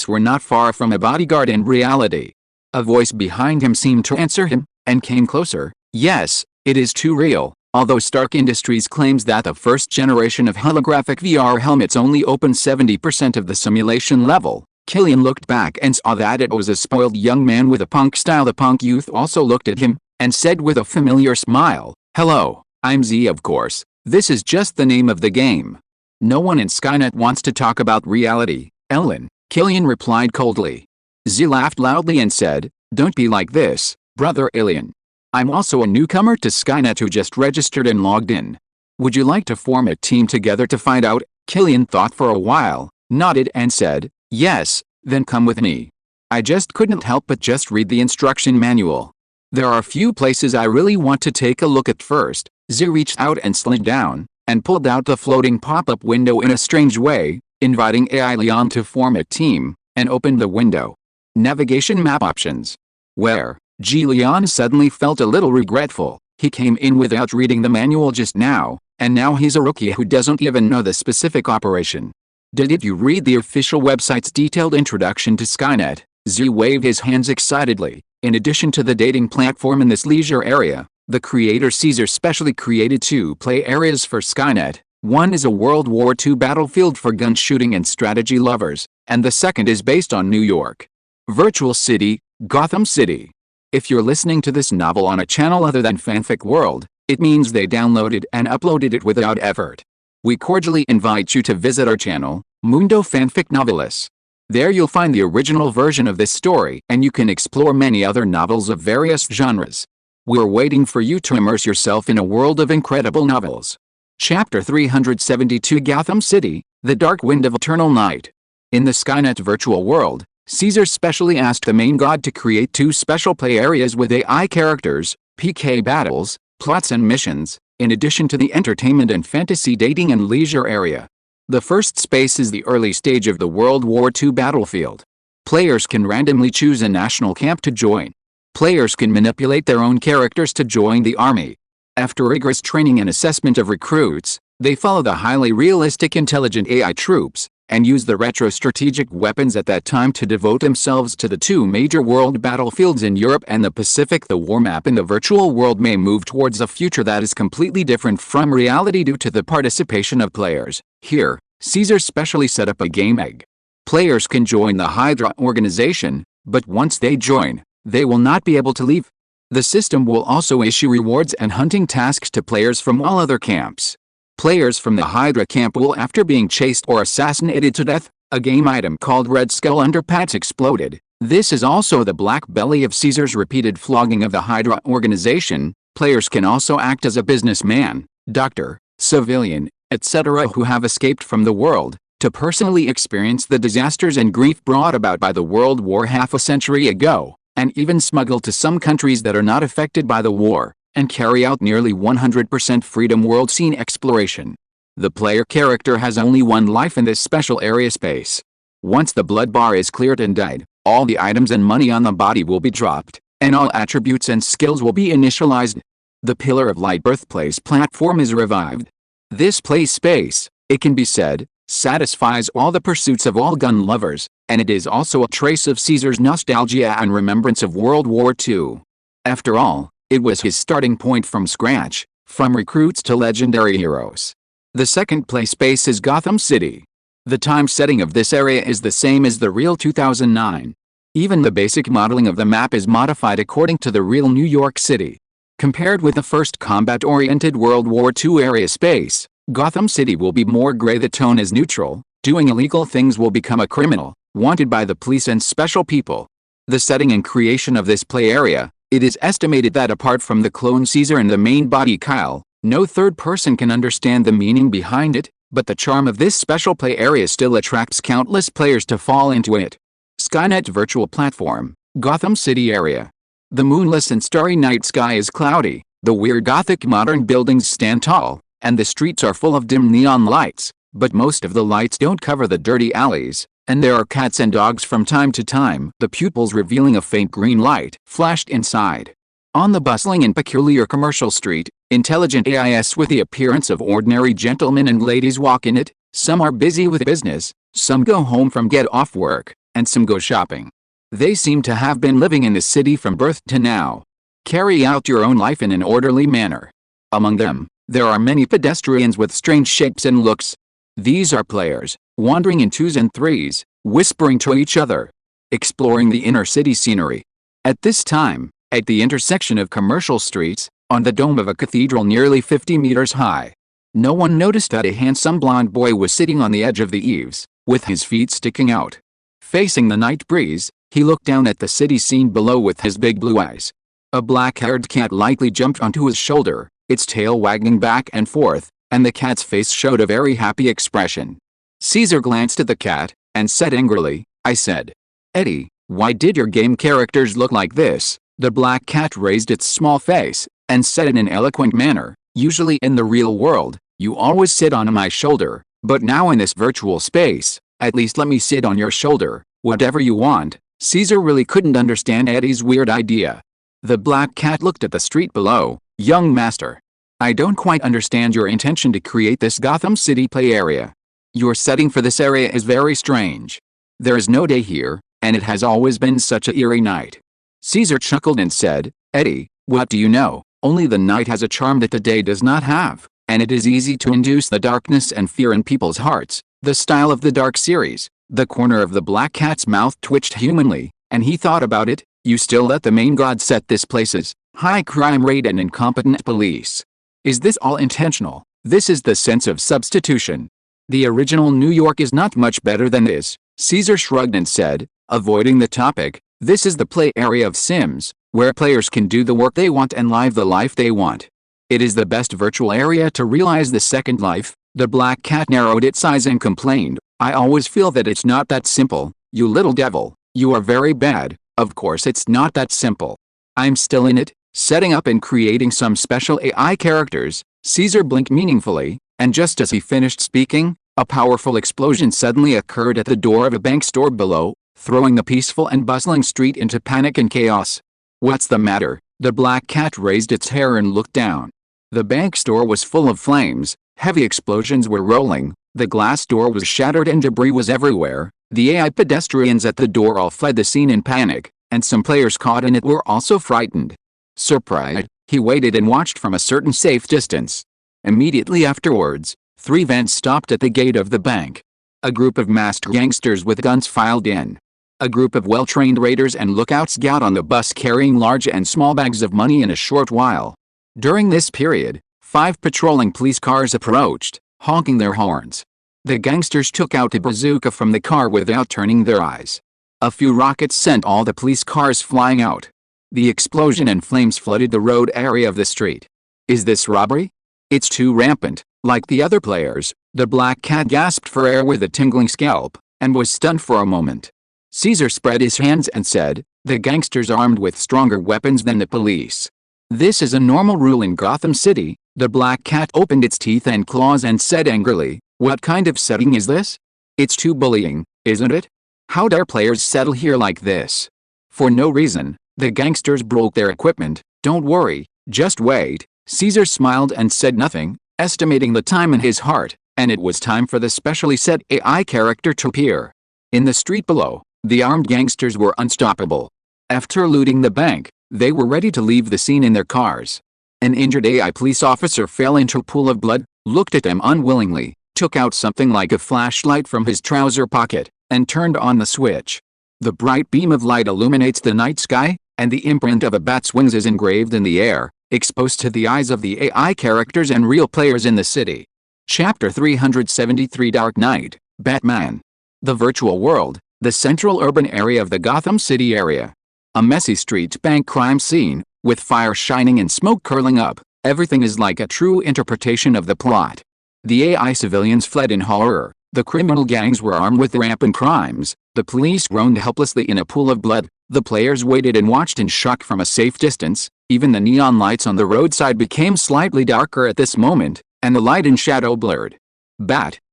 were not far from a bodyguard in reality. A voice behind him seemed to answer him, and came closer. Yes, it is too real. Although Stark Industries claims that the first generation of holographic VR helmets only opened 70% of the simulation level, Killian looked back and saw that it was a spoiled young man with a punk style. The punk youth also looked at him, and said with a familiar smile, "Hello, I'm Z of course, this is just the name of the game. No one in Skynet wants to talk about reality, Ellen," Killian replied coldly. Z laughed loudly and said, "Don't be like this, brother alien. I'm also a newcomer to Skynet who just registered and logged in. Would you like to form a team together to find out?" Killian thought for a while, nodded and said, "Yes, then come with me. I just couldn't help but just read the instruction manual. There are a few places I really want to take a look at first." Z reached out and slid down, and pulled out the floating pop-up window in a strange way, inviting AI Leon to form a team, and opened the window. Navigation map options. Where? Leon suddenly felt a little regretful. He came in without reading the manual just now, and now he's a rookie who doesn't even know the specific operation. Did you read the official website's detailed introduction to Skynet? Z waved his hands excitedly. In addition to the dating platform in this leisure area, the creator Caesar specially created two play areas for Skynet. One is a World War II battlefield for gun shooting and strategy lovers, and the second is based on New York. Virtual City, Gotham City. If you're listening to this novel on a channel other than Fanfic World, it means they downloaded and uploaded it without effort. We cordially invite you to visit our channel, Mundo Fanfic Novelis. There you'll find the original version of this story, and you can explore many other novels of various genres. We're waiting for you to immerse yourself in a world of incredible novels. Chapter 372 Gotham City, The Dark Wind of Eternal Night. In the Skynet virtual world, Caesar specially asked the main god to create two special play areas with AI characters, PK battles, plots and missions, in addition to the entertainment and fantasy dating and leisure area. The first space is the early stage of the World War II battlefield. Players can randomly choose a national camp to join. Players can manipulate their own characters to join the army. After rigorous training and assessment of recruits, they follow the highly realistic intelligent AI troops, and use the retro strategic weapons at that time to devote themselves to the two major world battlefields in Europe and the Pacific. The war map in the virtual world may move towards a future that is completely different from reality due to the participation of players. Here, Caesar specially set up a game egg. Players can join the Hydra organization, but once they join, they will not be able to leave. The system will also issue rewards and hunting tasks to players from all other camps. Players from the Hydra camp will, after being chased or assassinated to death, a game item called Red Skull Underpants exploded. This is also the black belly of Caesar's repeated flogging of the Hydra organization. Players can also act as a businessman, doctor, civilian, etc. who have escaped from the world, to personally experience the disasters and grief brought about by the World War half a century ago, and even smuggle to some countries that are not affected by the war, and carry out nearly 100% freedom world scene exploration. The player character has only one life in this special area space. Once the blood bar is cleared and died, all the items and money on the body will be dropped, and all attributes and skills will be initialized. The Pillar of Light birthplace platform is revived. This play space, it can be said, satisfies all the pursuits of all gun lovers, and it is also a trace of Caesar's nostalgia and remembrance of World War II. After all, it was his starting point from scratch, from recruits to legendary heroes. The second play space is Gotham City. The time setting of this area is the same as the real 2009. Even the basic modeling of the map is modified according to the real New York City. Compared with the first combat-oriented World War II area space, Gotham City will be more gray. The tone is neutral. Doing illegal things will become a criminal, wanted by the police and special people. The setting and creation of this play area It is estimated that apart from the clone Caesar and the main body Kyle, no third person can understand the meaning behind it, but the charm of this special play area still attracts countless players to fall into it. Skynet Virtual Platform, Gotham City area. The moonless and starry night sky is cloudy, the weird Gothic modern buildings stand tall, and the streets are full of dim neon lights, but most of the lights don't cover the dirty alleys, and there are cats and dogs from time to time, the pupils revealing a faint green light flashed inside. On the bustling and peculiar commercial street, intelligent AIs with the appearance of ordinary gentlemen and ladies walk in it. Some are busy with business, some go home from get off work, and some go shopping. They seem to have been living in the city from birth to now. Carry out your own life in an orderly manner. Among them, there are many pedestrians with strange shapes and looks. These are players, wandering in twos and threes, whispering to each other, exploring the inner city scenery. At this time, at the intersection of commercial streets, on the dome of a cathedral nearly 50 meters high, no one noticed that a handsome blonde boy was sitting on the edge of the eaves, with his feet sticking out. Facing the night breeze, he looked down at the city scene below with his big blue eyes. A black-haired cat lightly jumped onto his shoulder, its tail wagging back and forth, and the cat's face showed a very happy expression. Caesar glanced at the cat, and said angrily, "I said, Eddie, why did your game characters look like this?" The black cat raised its small face, and said in an eloquent manner, "Usually in the real world, you always sit on my shoulder, but now in this virtual space, at least let me sit on your shoulder, whatever you want." Caesar really couldn't understand Eddie's weird idea. The black cat looked at the street below. "Young master, I don't quite understand your intention to create this Gotham City play area. Your setting for this area is very strange. There is no day here, and it has always been such a eerie night." Caesar chuckled and said, "Eddie, what do you know? Only the night has a charm that the day does not have, and it is easy to induce the darkness and fear in people's hearts." The style of the Dark series. The corner of the black cat's mouth twitched humanly, and he thought about it. "You still let the main god set this place's high crime rate and incompetent police. Is this all intentional? This is the sense of substitution. The original New York is not much better than this." Caesar shrugged and said, avoiding the topic, "This is the play area of Sims, where players can do the work they want and live the life they want. It is the best virtual area to realize the second life." The black cat narrowed its eyes and complained, "I always feel that it's not that simple. You little devil, you are very bad. Of course it's not that simple. I'm still in it, setting up and creating some special AI characters." Caesar blinked meaningfully, and just as he finished speaking, a powerful explosion suddenly occurred at the door of a bank store below, throwing the peaceful and bustling street into panic and chaos. "What's the matter?" The black cat raised its hair and looked down. The bank store was full of flames, heavy explosions were rolling, the glass door was shattered and debris was everywhere. The AI pedestrians at the door all fled the scene in panic, and some players caught in it were also frightened. Surprised, he waited and watched from a certain safe distance. Immediately afterwards, 3 vans stopped at the gate of the bank. A group of masked gangsters with guns filed in. A group of well-trained raiders and lookouts got on the bus carrying large and small bags of money in a short while. During this period, 5 patrolling police cars approached, honking their horns. The gangsters took out a bazooka from the car without turning their eyes. A few rockets sent all the police cars flying out. The explosion and flames flooded the road area of the street. "Is this robbery? It's too rampant." Like the other players, the black cat gasped for air with a tingling scalp, and was stunned for a moment. Caesar spread his hands and said, "The gangsters are armed with stronger weapons than the police. This is a normal rule in Gotham City." The black cat opened its teeth and claws and said angrily, "What kind of setting is this? It's too bullying, isn't it? How dare players settle here like this? For no reason." The gangsters broke their equipment. "Don't worry, just wait." Caesar smiled and said nothing, estimating the time in his heart, and it was time for the specially set AI character to appear. In the street below, the armed gangsters were unstoppable. After looting the bank, they were ready to leave the scene in their cars. An injured AI police officer fell into a pool of blood, looked at them unwillingly, took out something like a flashlight from his trouser pocket, and turned on the switch. The bright beam of light illuminates the night sky, and the imprint of a bat's wings is engraved in the air, exposed to the eyes of the AI characters and real players in the city. Chapter 373 Dark Knight, Batman. The virtual world, the central urban area of the Gotham City area. A messy street bank crime scene, with fire shining and smoke curling up. Everything is like a true interpretation of the plot. The AI civilians fled in horror. The criminal gangs were armed with rampant crimes. The police groaned helplessly in a pool of blood. The players waited and watched in shock from a safe distance. Even the neon lights on the roadside became slightly darker at this moment, and the light and shadow blurred.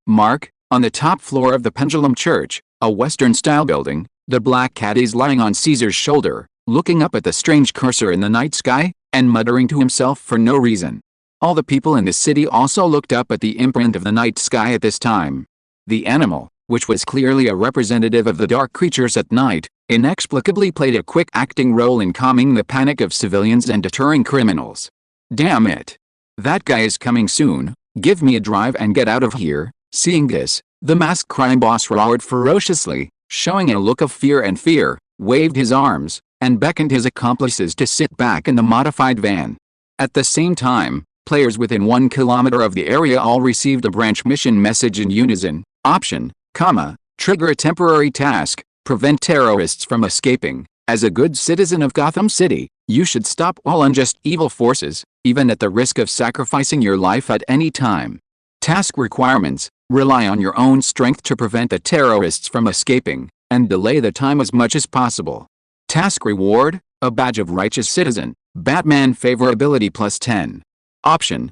Mark, on the top floor of the Pendulum Church, a Western-style building, the black cat is lying on Caesar's shoulder, looking up at the strange cursor in the night sky, and muttering to himself for no reason. All the people in the city also looked up at the imprint of the night sky at this time. The animal, which was clearly a representative of the dark creatures at night, inexplicably played a quick acting role in calming the panic of civilians and deterring criminals. Damn it! That guy is coming soon. Give me a drive and get out of here. Seeing this, the masked crime boss roared ferociously, showing a look of fear, waved his arms, and beckoned his accomplices to sit back in the modified van. At the same time, players within 1 kilometer of the area all received a branch mission message in unison. Option, trigger a temporary task, prevent terrorists from escaping. As a good citizen of Gotham City, you should stop all unjust evil forces, even at the risk of sacrificing your life at any time. Task requirements, rely on your own strength to prevent the terrorists from escaping, and delay the time as much as possible. Task reward, a badge of righteous citizen, Batman favorability plus 10. Option,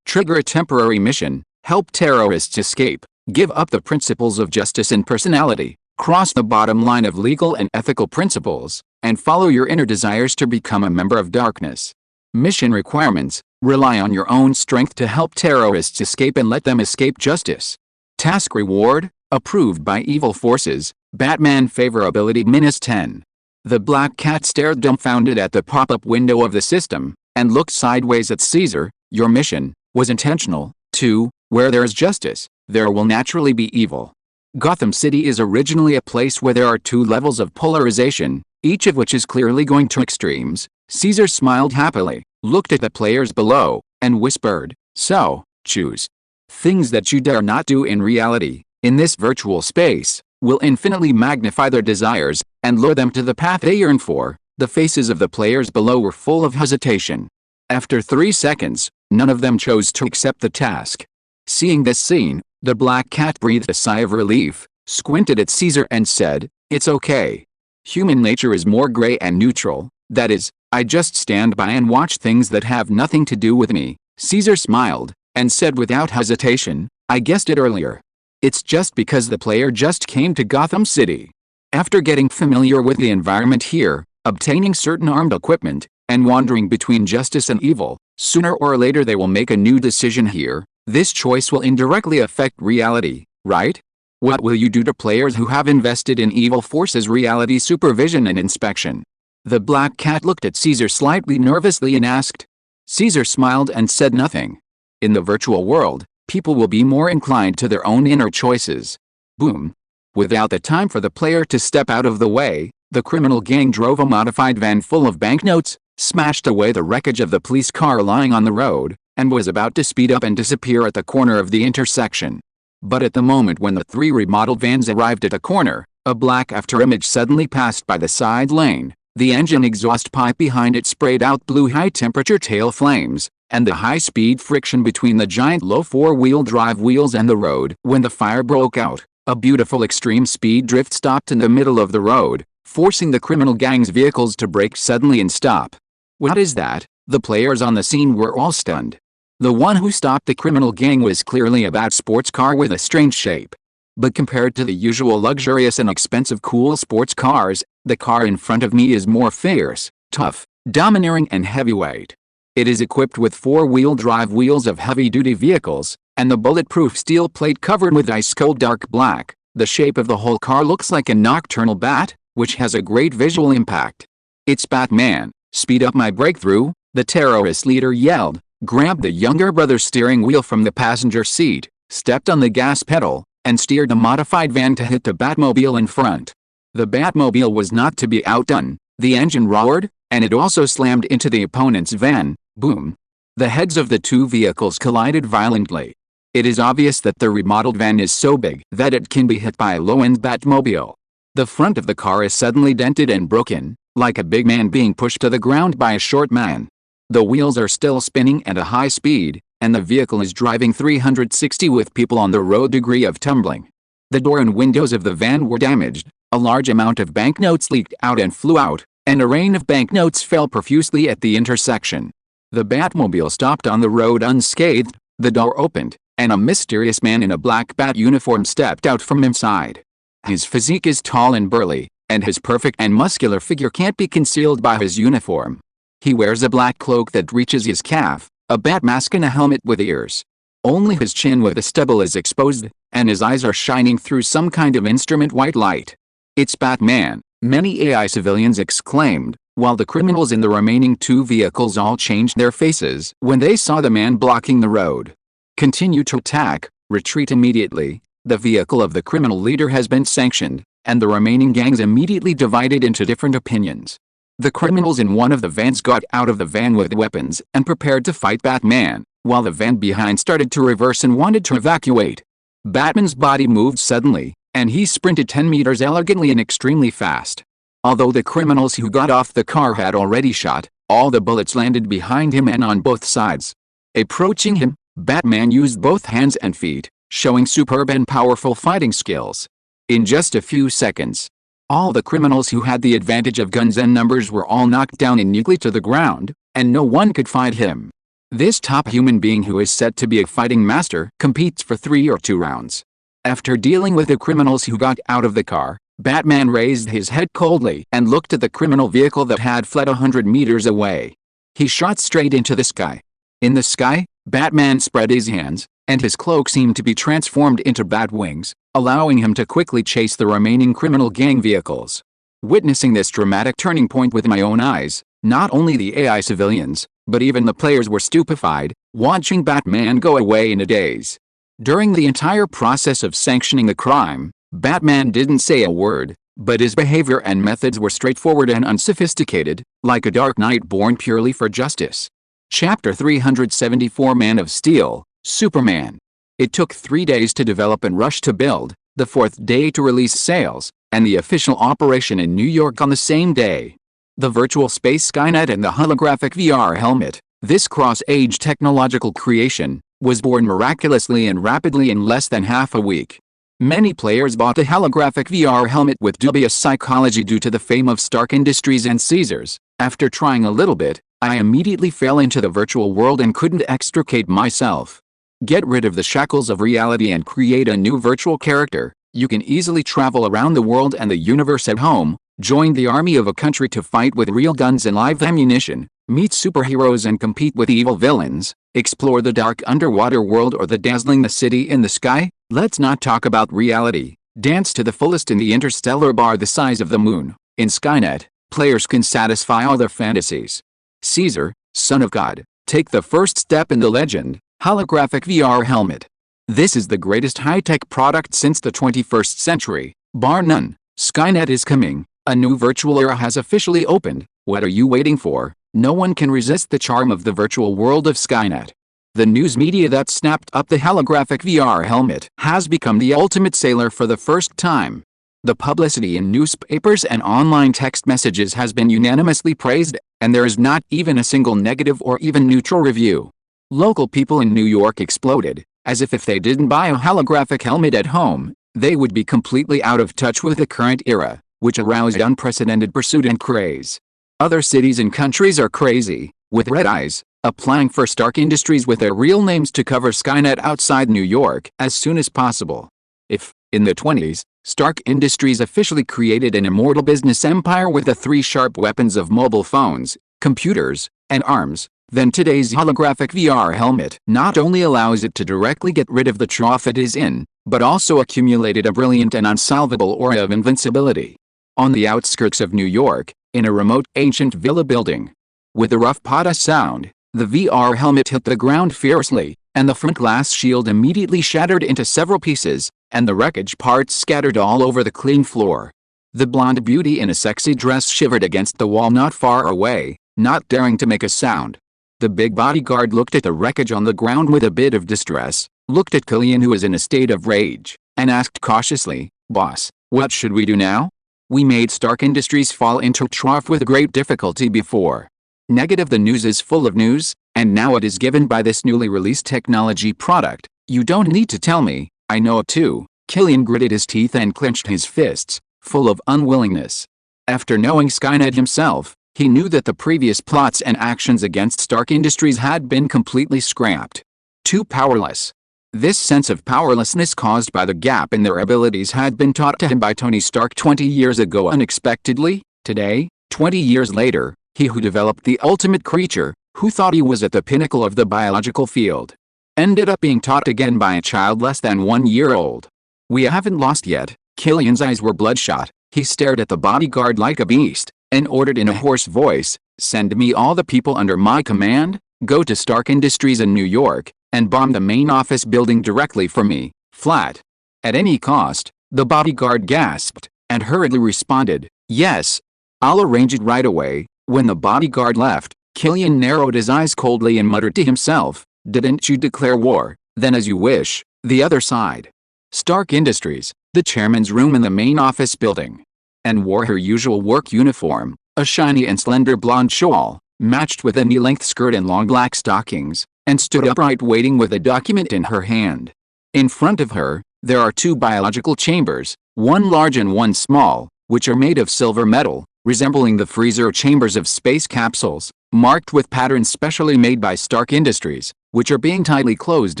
trigger a temporary mission, help terrorists escape, give up the principles of justice and personality, cross the bottom line of legal and ethical principles, and follow your inner desires to become a member of darkness. Mission requirements, rely on your own strength to help terrorists escape and let them escape justice. Task reward, approved by evil forces, Batman favorability minus 10. The black cat stared dumbfounded at the pop-up window of the system, and looked sideways at Caesar. Your mission was intentional. 2. Where there is justice, there will naturally be evil. Gotham City is originally a place where there are 2 levels of polarization, each of which is clearly going to extremes. Caesar smiled happily, looked at the players below, and whispered, so, choose. Things that you dare not do in reality, in this virtual space, will infinitely magnify their desires, and lure them to the path they yearn for. The faces of the players below were full of hesitation. After 3 seconds, none of them chose to accept the task. Seeing this scene, the black cat breathed a sigh of relief, squinted at Caesar and said, it's okay. Human nature is more gray and neutral, that is, I just stand by and watch things that have nothing to do with me. Caesar smiled, and said without hesitation, I guessed it earlier. It's just because the player just came to Gotham City. After getting familiar with the environment here, obtaining certain armed equipment, and wandering between justice and evil, sooner or later they will make a new decision here. This choice will indirectly affect reality, right? What will you do to players who have invested in evil forces' reality supervision and inspection? The black cat looked at Caesar slightly nervously and asked. Caesar smiled and said nothing. In the virtual world, people will be more inclined to their own inner choices. Boom. Without the time for the player to step out of the way, the criminal gang drove a modified van full of banknotes, smashed away the wreckage of the police car lying on the road, and was about to speed up and disappear at the corner of the intersection. But at the moment when the 3 remodeled vans arrived at a corner, a black afterimage suddenly passed by the side lane. The engine exhaust pipe behind it sprayed out blue high-temperature tail flames, and the high-speed friction between the giant low 4-wheel drive wheels and the road. When the fire broke out, a beautiful extreme-speed drift stopped in the middle of the road, forcing the criminal gang's vehicles to brake suddenly and stop. What is that? The players on the scene were all stunned. The one who stopped the criminal gang was clearly a bat sports car with a strange shape. But compared to the usual luxurious and expensive cool sports cars, the car in front of me is more fierce, tough, domineering and heavyweight. It is equipped with 4-wheel drive wheels of heavy-duty vehicles, and the bulletproof steel plate covered with ice-cold dark black. The shape of the whole car looks like a nocturnal bat, which has a great visual impact. It's Batman, speed up my breakthrough, the terrorist leader yelled, grabbed the younger brother's steering wheel from the passenger seat, stepped on the gas pedal, and steered the modified van to hit the Batmobile in front. The Batmobile was not to be outdone. The engine roared, and it also slammed into the opponent's van. Boom. The heads of the 2 vehicles collided violently. It is obvious that the remodeled van is so big that it can be hit by a low-end Batmobile. The front of the car is suddenly dented and broken, like a big man being pushed to the ground by a short man. The wheels are still spinning at a high speed, and the vehicle is driving 360 with people on the road. Degree of tumbling. The door and windows of the van were damaged, a large amount of banknotes leaked out and flew out, and a rain of banknotes fell profusely at the intersection. The Batmobile stopped on the road unscathed, the door opened, and a mysterious man in a black bat uniform stepped out from inside. His physique is tall and burly, and his perfect and muscular figure can't be concealed by his uniform. He wears a black cloak that reaches his calf, a bat mask and a helmet with ears. Only his chin with a stubble is exposed, and his eyes are shining through some kind of instrument white light. "It's Batman," many AI civilians exclaimed, while the criminals in the remaining two vehicles all changed their faces when they saw the man blocking the road. "Continue to attack, retreat immediately." The vehicle of the criminal leader has been sanctioned, and the remaining gangs immediately divided into different opinions. The criminals in one of the vans got out of the van with weapons and prepared to fight Batman, while the van behind started to reverse and wanted to evacuate. Batman's body moved suddenly, and he sprinted 10 meters elegantly and extremely fast. Although the criminals who got off the car had already shot, all the bullets landed behind him and on both sides. Approaching him, Batman used both hands and feet, showing superb and powerful fighting skills. In just a few seconds, all the criminals who had the advantage of guns and numbers were all knocked down immediately to the ground, and no one could fight him. This top human being, who is said to be a fighting master, competes for 3 or 2 rounds. After dealing with the criminals who got out of the car, Batman raised his head coldly and looked at the criminal vehicle that had fled 100 meters away. He shot straight into the sky. In the sky, Batman spread his hands, and his cloak seemed to be transformed into bat wings, allowing him to quickly chase the remaining criminal gang vehicles. Witnessing this dramatic turning point with my own eyes, not only the AI civilians, but even the players were stupefied, watching Batman go away in a daze. During the entire process of sanctioning the crime, Batman didn't say a word, but his behavior and methods were straightforward and unsophisticated, like a Dark Knight born purely for justice. Chapter 374, Man of Steel, Superman. It took 3 days to develop and rush to build, the 4th day to release sales, and the official operation in New York on the same day. The virtual space Skynet and the holographic VR helmet, this cross-age technological creation, was born miraculously and rapidly in less than half a week. Many players bought the holographic VR helmet with dubious psychology due to the fame of Stark Industries and Caesars. After trying a little bit, I immediately fell into the virtual world and couldn't extricate myself. Get rid of the shackles of reality and create a new virtual character. You can easily travel around the world and the universe at home, join the army of a country to fight with real guns and live ammunition, meet superheroes and compete with evil villains, explore the dark underwater world or the dazzling city in the sky. Let's not talk about reality. Dance to the fullest in the interstellar bar the size of the moon. In Skynet, players can satisfy all their fantasies. Caesar, son of God, take the first step in the legend. Holographic VR helmet. This is the greatest high-tech product since the 21st century, bar none. Skynet is coming. A new virtual era has officially opened. What are you waiting for? No one can resist the charm of the virtual world of Skynet. The news media that snapped up the holographic VR helmet has become the ultimate seller for the first time. The publicity in newspapers and online text messages has been unanimously praised, and there is not even a single negative or even neutral review. Local people in New York exploded, as if they didn't buy a holographic helmet at home, they would be completely out of touch with the current era, which aroused unprecedented pursuit and craze. Other cities and countries are crazy, with red eyes, applying for Stark Industries with their real names to cover Skynet outside New York as soon as possible. If, in the 20s, Stark Industries officially created an immortal business empire with the 3 sharp weapons of mobile phones, computers, and arms, then today's holographic VR helmet not only allows it to directly get rid of the trough it is in, but also accumulated a brilliant and unsolvable aura of invincibility. On the outskirts of New York, in a remote ancient villa building, with a rough pada sound, the VR helmet hit the ground fiercely, and the front glass shield immediately shattered into several pieces, and the wreckage parts scattered all over the clean floor. The blonde beauty in a sexy dress shivered against the wall not far away, not daring to make a sound. The big bodyguard looked at the wreckage on the ground with a bit of distress, looked at Killian, who was in a state of rage, and asked cautiously, "Boss, what should we do now?" We made Stark Industries fall into trough with great difficulty before. Negative. The news is full of news, and now it is given by this newly released technology product. You don't need to tell me, I know it too. Killian gritted his teeth and clenched his fists, full of unwillingness. After knowing Skynet himself, he knew that the previous plots and actions against Stark Industries had been completely scrapped. Too powerless. This sense of powerlessness caused by the gap in their abilities had been taught to him by Tony Stark 20 years ago unexpectedly. Today, 20 years later, he who developed the ultimate creature, who thought he was at the pinnacle of the biological field, ended up being taught again by a child less than 1 year old. We haven't lost yet. Killian's eyes were bloodshot. He stared at the bodyguard like a beast, and ordered in a hoarse voice, "Send me all the people under my command, go to Stark Industries in New York, and bomb the main office building directly for me, flat. At any cost." The bodyguard gasped, and hurriedly responded, "Yes. I'll arrange it right away." When the bodyguard left, Killian narrowed his eyes coldly and muttered to himself, "Didn't you declare war? Then as you wish." The other side. Stark Industries, the chairman's room in the main office building. Anne wore her usual work uniform, a shiny and slender blonde shawl, matched with a knee-length skirt and long black stockings, and stood upright waiting with a document in her hand. In front of her, there are 2 biological chambers, one large and one small, which are made of silver metal, resembling the freezer chambers of space capsules, marked with patterns specially made by Stark Industries, which are being tightly closed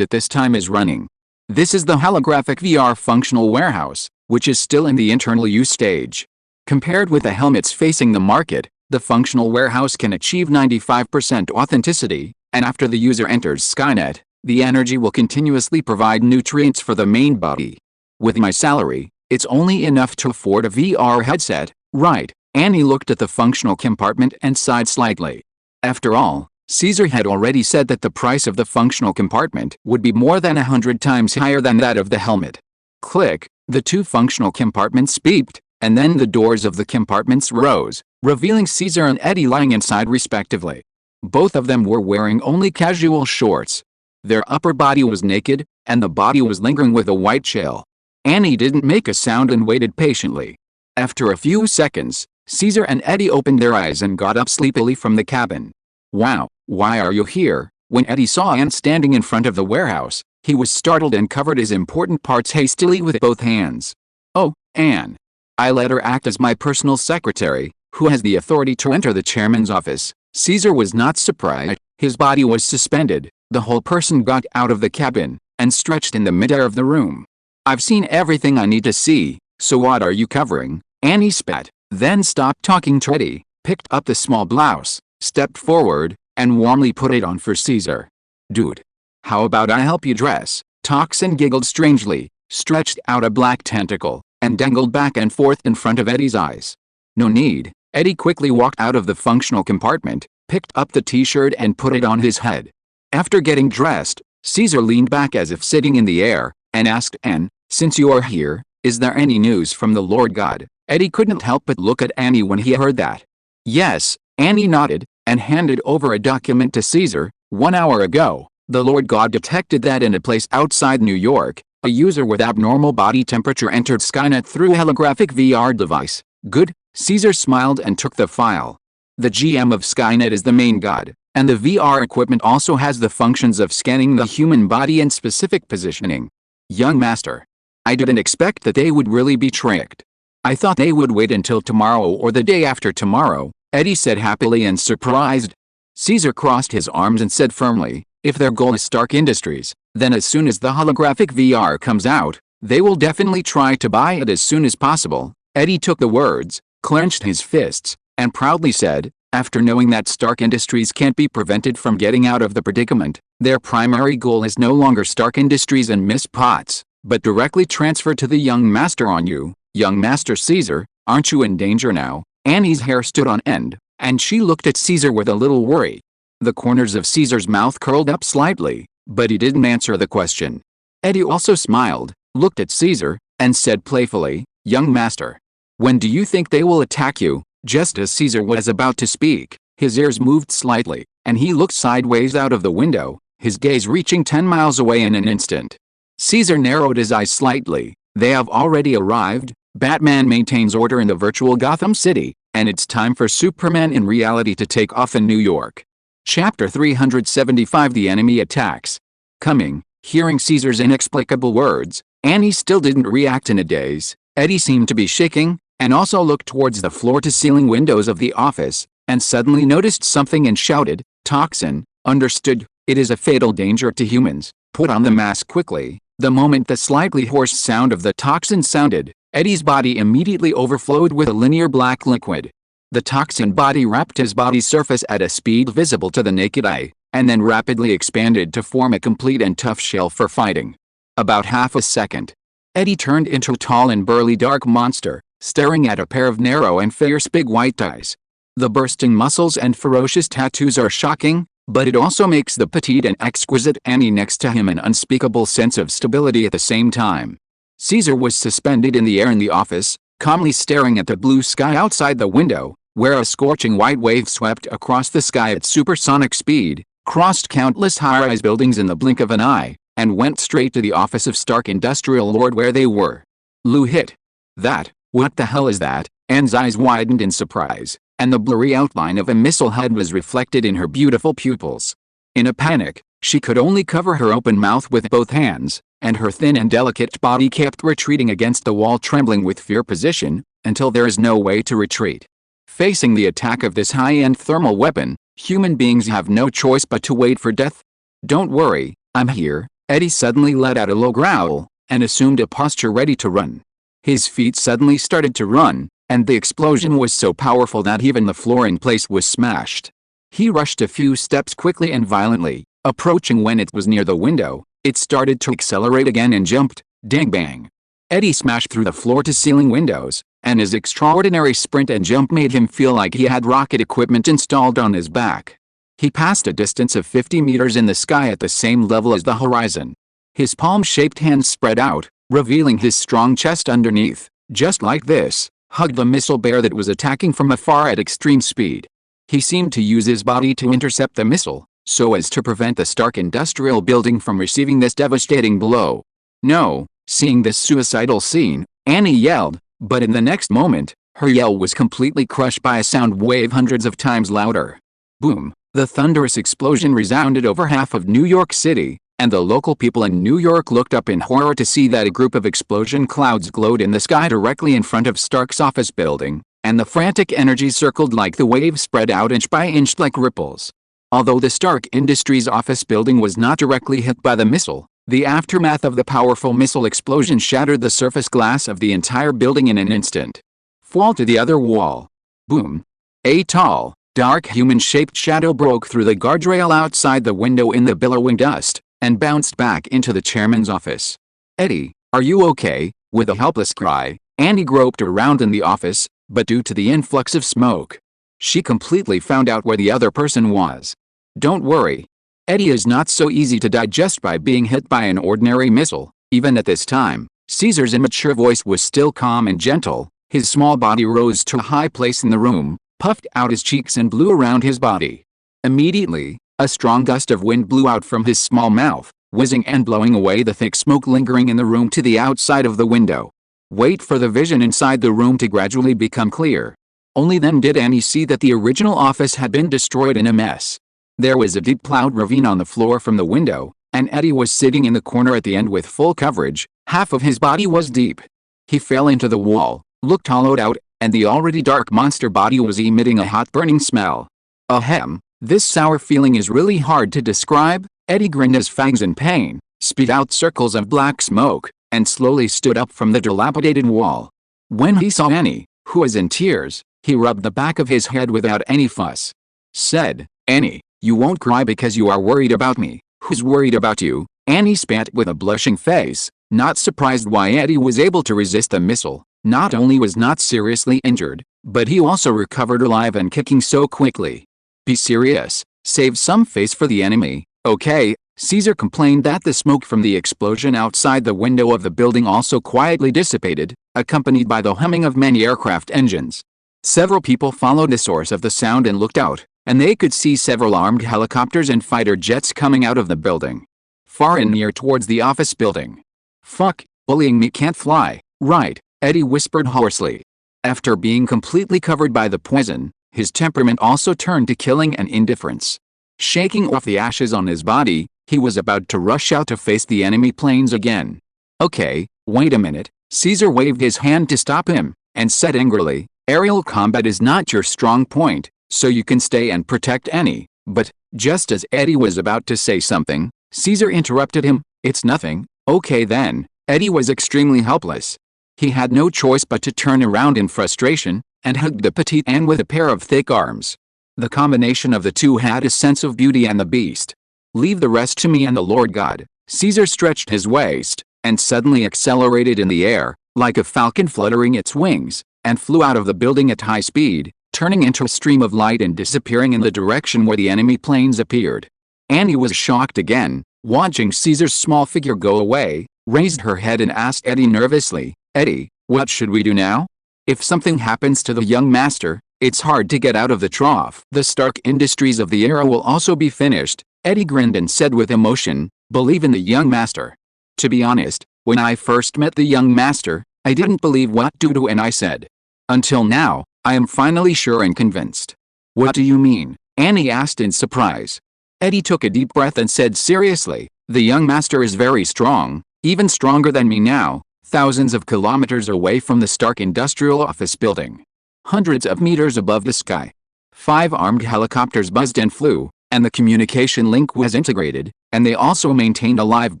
at this time as running. This is the holographic VR functional warehouse, which is still in the internal use stage. Compared with the helmets facing the market, the functional warehouse can achieve 95% authenticity, and after the user enters Skynet, the energy will continuously provide nutrients for the main body. With my salary, it's only enough to afford a VR headset, right? Annie looked at the functional compartment and sighed slightly. After all, Caesar had already said that the price of the functional compartment would be more than 100 times higher than that of the helmet. Click, the 2 functional compartments beeped, and then the doors of the compartments rose, revealing Caesar and Eddie lying inside respectively. Both of them were wearing only casual shorts. Their upper body was naked, and the body was lingering with a white shell. Annie didn't make a sound and waited patiently. After a few seconds, Caesar and Eddie opened their eyes and got up sleepily from the cabin. "Wow, why are you here?" When Eddie saw Anne standing in front of the warehouse, he was startled and covered his important parts hastily with both hands. "Oh, Anne. I let her act as my personal secretary, who has the authority to enter the chairman's office." Caesar was not surprised. His body was suspended. The whole person got out of the cabin, and stretched in the midair of the room. "I've seen everything I need to see, so what are you covering?" Annie spat, then stopped talking to Eddie, picked up the small blouse, stepped forward, and warmly put it on for Caesar. "Dude. How about I help you dress?" Toxin giggled strangely, stretched out a black tentacle, and dangled back and forth in front of Eddie's eyes. "No need." Eddie quickly walked out of the functional compartment, picked up the t-shirt and put it on his head. After getting dressed, Caesar leaned back as if sitting in the air, and asked Anne, "Since you are here, is there any news from the Lord God?" Eddie couldn't help but look at Annie when he heard that. "Yes," Annie nodded, and handed over a document to Caesar. "1 hour ago, the Lord God detected that in a place outside New York, a user with abnormal body temperature entered Skynet through a holographic VR device." "Good." Caesar smiled and took the file. "The GM of Skynet is the main god, and the VR equipment also has the functions of scanning the human body and specific positioning." "Young master. I didn't expect that they would really be tricked. I thought they would wait until tomorrow or the day after tomorrow," Eddie said happily and surprised. Caesar crossed his arms and said firmly, "If their goal is Stark Industries, then as soon as the holographic VR comes out, they will definitely try to buy it as soon as possible." Eddie took the words, clenched his fists, and proudly said, "After knowing that Stark Industries can't be prevented from getting out of the predicament, their primary goal is no longer Stark Industries and Miss Potts, but directly transfer to the young master on you. Young Master Caesar, aren't you in danger now?" Annie's hair stood on end, and she looked at Caesar with a little worry. The corners of Caesar's mouth curled up slightly, but he didn't answer the question. Eddie also smiled, looked at Caesar, and said playfully, "Young master, when do you think they will attack you?" Just as Caesar was about to speak, his ears moved slightly, and he looked sideways out of the window, his gaze reaching 10 miles away in an instant. Caesar narrowed his eyes slightly. "They have already arrived." Batman maintains order in the virtual Gotham City, and it's time for Superman in reality to take off in New York. Chapter 375 The Enemy Attacks. Coming, hearing Caesar's inexplicable words, Annie still didn't react in a daze. Eddie seemed to be shaking, and also looked towards the floor-to-ceiling windows of the office, and suddenly noticed something and shouted, "Toxin, understood, it is a fatal danger to humans, put on the mask quickly." The moment the slightly hoarse sound of the toxin sounded, Eddie's body immediately overflowed with a linear black liquid. The toxin body wrapped his body's surface at a speed visible to the naked eye, and then rapidly expanded to form a complete and tough shell for fighting. About half a second, Eddie turned into a tall and burly dark monster, staring at a pair of narrow and fierce big white eyes. The bursting muscles and ferocious tattoos are shocking, but it also makes the petite and exquisite Annie next to him an unspeakable sense of stability at the same time. Caesar was suspended in the air in the office, calmly staring at the blue sky outside the window, where a scorching white wave swept across the sky at supersonic speed, crossed countless high-rise buildings in the blink of an eye, and went straight to the office of Stark Industrial Lord where they were. Lou hit. That, what the hell is that? Anne's eyes widened in surprise, and the blurry outline of a missile head was reflected in her beautiful pupils. In a panic, she could only cover her open mouth with both hands, and her thin and delicate body kept retreating against the wall, trembling with fear. Position, until there is no way to retreat. Facing the attack of this high-end thermal weapon, human beings have no choice but to wait for death. "Don't worry, I'm here." Eddie suddenly let out a low growl, and assumed a posture ready to run. His feet suddenly started to run, and the explosion was so powerful that even the floor in place was smashed. He rushed a few steps quickly and violently, approaching when it was near the window. It started to accelerate again and jumped. Dang bang. Eddie smashed through the floor-to-ceiling windows, and his extraordinary sprint and jump made him feel like he had rocket equipment installed on his back. He passed a distance of 50 meters in the sky at the same level as the horizon. His palm-shaped hands spread out, revealing his strong chest underneath. Just like this, hugged the missile bear that was attacking from afar at extreme speed. He seemed to use his body to intercept the missile, so as to prevent the Stark Industrial Building from receiving this devastating blow. No, seeing this suicidal scene, Annie yelled, but in the next moment, her yell was completely crushed by a sound wave hundreds of times louder. Boom! The thunderous explosion resounded over half of New York City, and the local people in New York looked up in horror to see that a group of explosion clouds glowed in the sky directly in front of Stark's office building, and the frantic energy circled like the waves spread out inch by inch like ripples. Although the Stark Industries office building was not directly hit by the missile, the aftermath of the powerful missile explosion shattered the surface glass of the entire building in an instant. Fall to the other wall. Boom. A tall, dark human-shaped shadow broke through the guardrail outside the window in the billowing dust, and bounced back into the chairman's office. "Eddie, are you okay?" With a helpless cry, Annie groped around in the office, but due to the influx of smoke, she completely found out where the other person was. "Don't worry. Eddie is not so easy to die just by being hit by an ordinary missile." Even at this time, Caesar's immature voice was still calm and gentle. His small body rose to a high place in the room, puffed out his cheeks and blew around his body. Immediately, a strong gust of wind blew out from his small mouth, whizzing and blowing away the thick smoke lingering in the room to the outside of the window. Wait for the vision inside the room to gradually become clear. Only then did Annie see that the original office had been destroyed in a mess. There was a deep plowed ravine on the floor from the window, and Eddie was sitting in the corner at the end with full coverage. Half of his body was deep. He fell into the wall, looked hollowed out, and the already dark monster body was emitting a hot burning smell. Ahem, this sour feeling is really hard to describe. Eddie grinned his fangs in pain, spit out circles of black smoke, and slowly stood up from the dilapidated wall. When he saw Annie, who was in tears, he rubbed the back of his head without any fuss. Said, "Annie, you won't cry because you are worried about me." "Who's worried about you?" Annie spat with a blushing face, not surprised why Eddie was able to resist the missile. Not only was not seriously injured, but he also recovered alive and kicking so quickly. "Be serious, save some face for the enemy, okay?" Caesar complained that the smoke from the explosion outside the window of the building also quietly dissipated, accompanied by the humming of many aircraft engines. Several people followed the source of the sound and looked out, and they could see several armed helicopters and fighter jets coming out of the building. Far and near towards the office building. "Fuck, bullying me can't fly, right?" Eddie whispered hoarsely. After being completely covered by the poison, his temperament also turned to killing and indifference. Shaking off the ashes on his body, he was about to rush out to face the enemy planes again. Okay, wait a minute. Caesar waved his hand to stop him, and said angrily, aerial combat is not your strong point, so you can stay and protect Annie. But, just as Eddie was about to say something, Caesar interrupted him. It's nothing. Okay then. Eddie was extremely helpless. He had no choice but to turn around in frustration, and hugged the petite Anne with a pair of thick arms. The combination of the two had a sense of Beauty and the Beast. Leave the rest to me and the Lord God. Caesar stretched his waist, and suddenly accelerated in the air, like a falcon fluttering its wings, and flew out of the building at high speed, turning into a stream of light and disappearing in the direction where the enemy planes appeared. Annie was shocked again, watching Caesar's small figure go away, raised her head and asked Eddie nervously, Eddie, what should we do now? If something happens to the young master, it's hard to get out of the trough. The Stark Industries of the era will also be finished, Eddie grinned and said with emotion, believe in the young master. To be honest, when I first met the young master, I didn't believe what Dudu and I said. Until now, I am finally sure and convinced. What do you mean? Annie asked in surprise. Eddie took a deep breath and said seriously, the young master is very strong, even stronger than me now, thousands of kilometers away from the Stark Industrial Office building. Hundreds of meters above the sky. 5 armed helicopters buzzed and flew, and the communication link was integrated, and they also maintained a live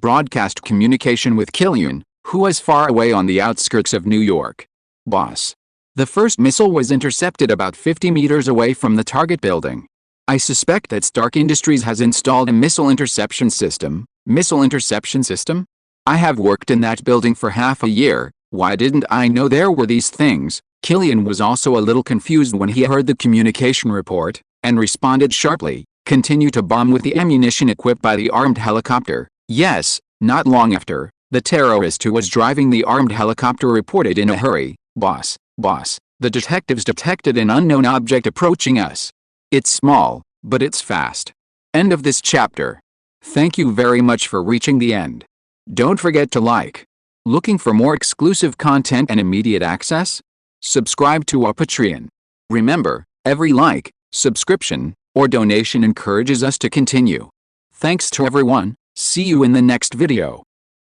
broadcast communication with Killian, who was far away on the outskirts of New York. Boss. The first missile was intercepted about 50 meters away from the target building. I suspect that Stark Industries has installed a missile interception system. Missile interception system? I have worked in that building for half a year. Why didn't I know there were these things? Killian was also a little confused when he heard the communication report, and responded sharply, continue to bomb with the ammunition equipped by the armed helicopter. Yes, not long after, the terrorist who was driving the armed helicopter reported in a hurry, Boss, the detectives detected an unknown object approaching us. It's small, but it's fast. End of this chapter. Thank you very much for reaching the end. Don't forget to like. Looking for more exclusive content and immediate access? Subscribe to our Patreon. Remember, every like, subscription, or donation encourages us to continue. Thanks to everyone. See you in the next video.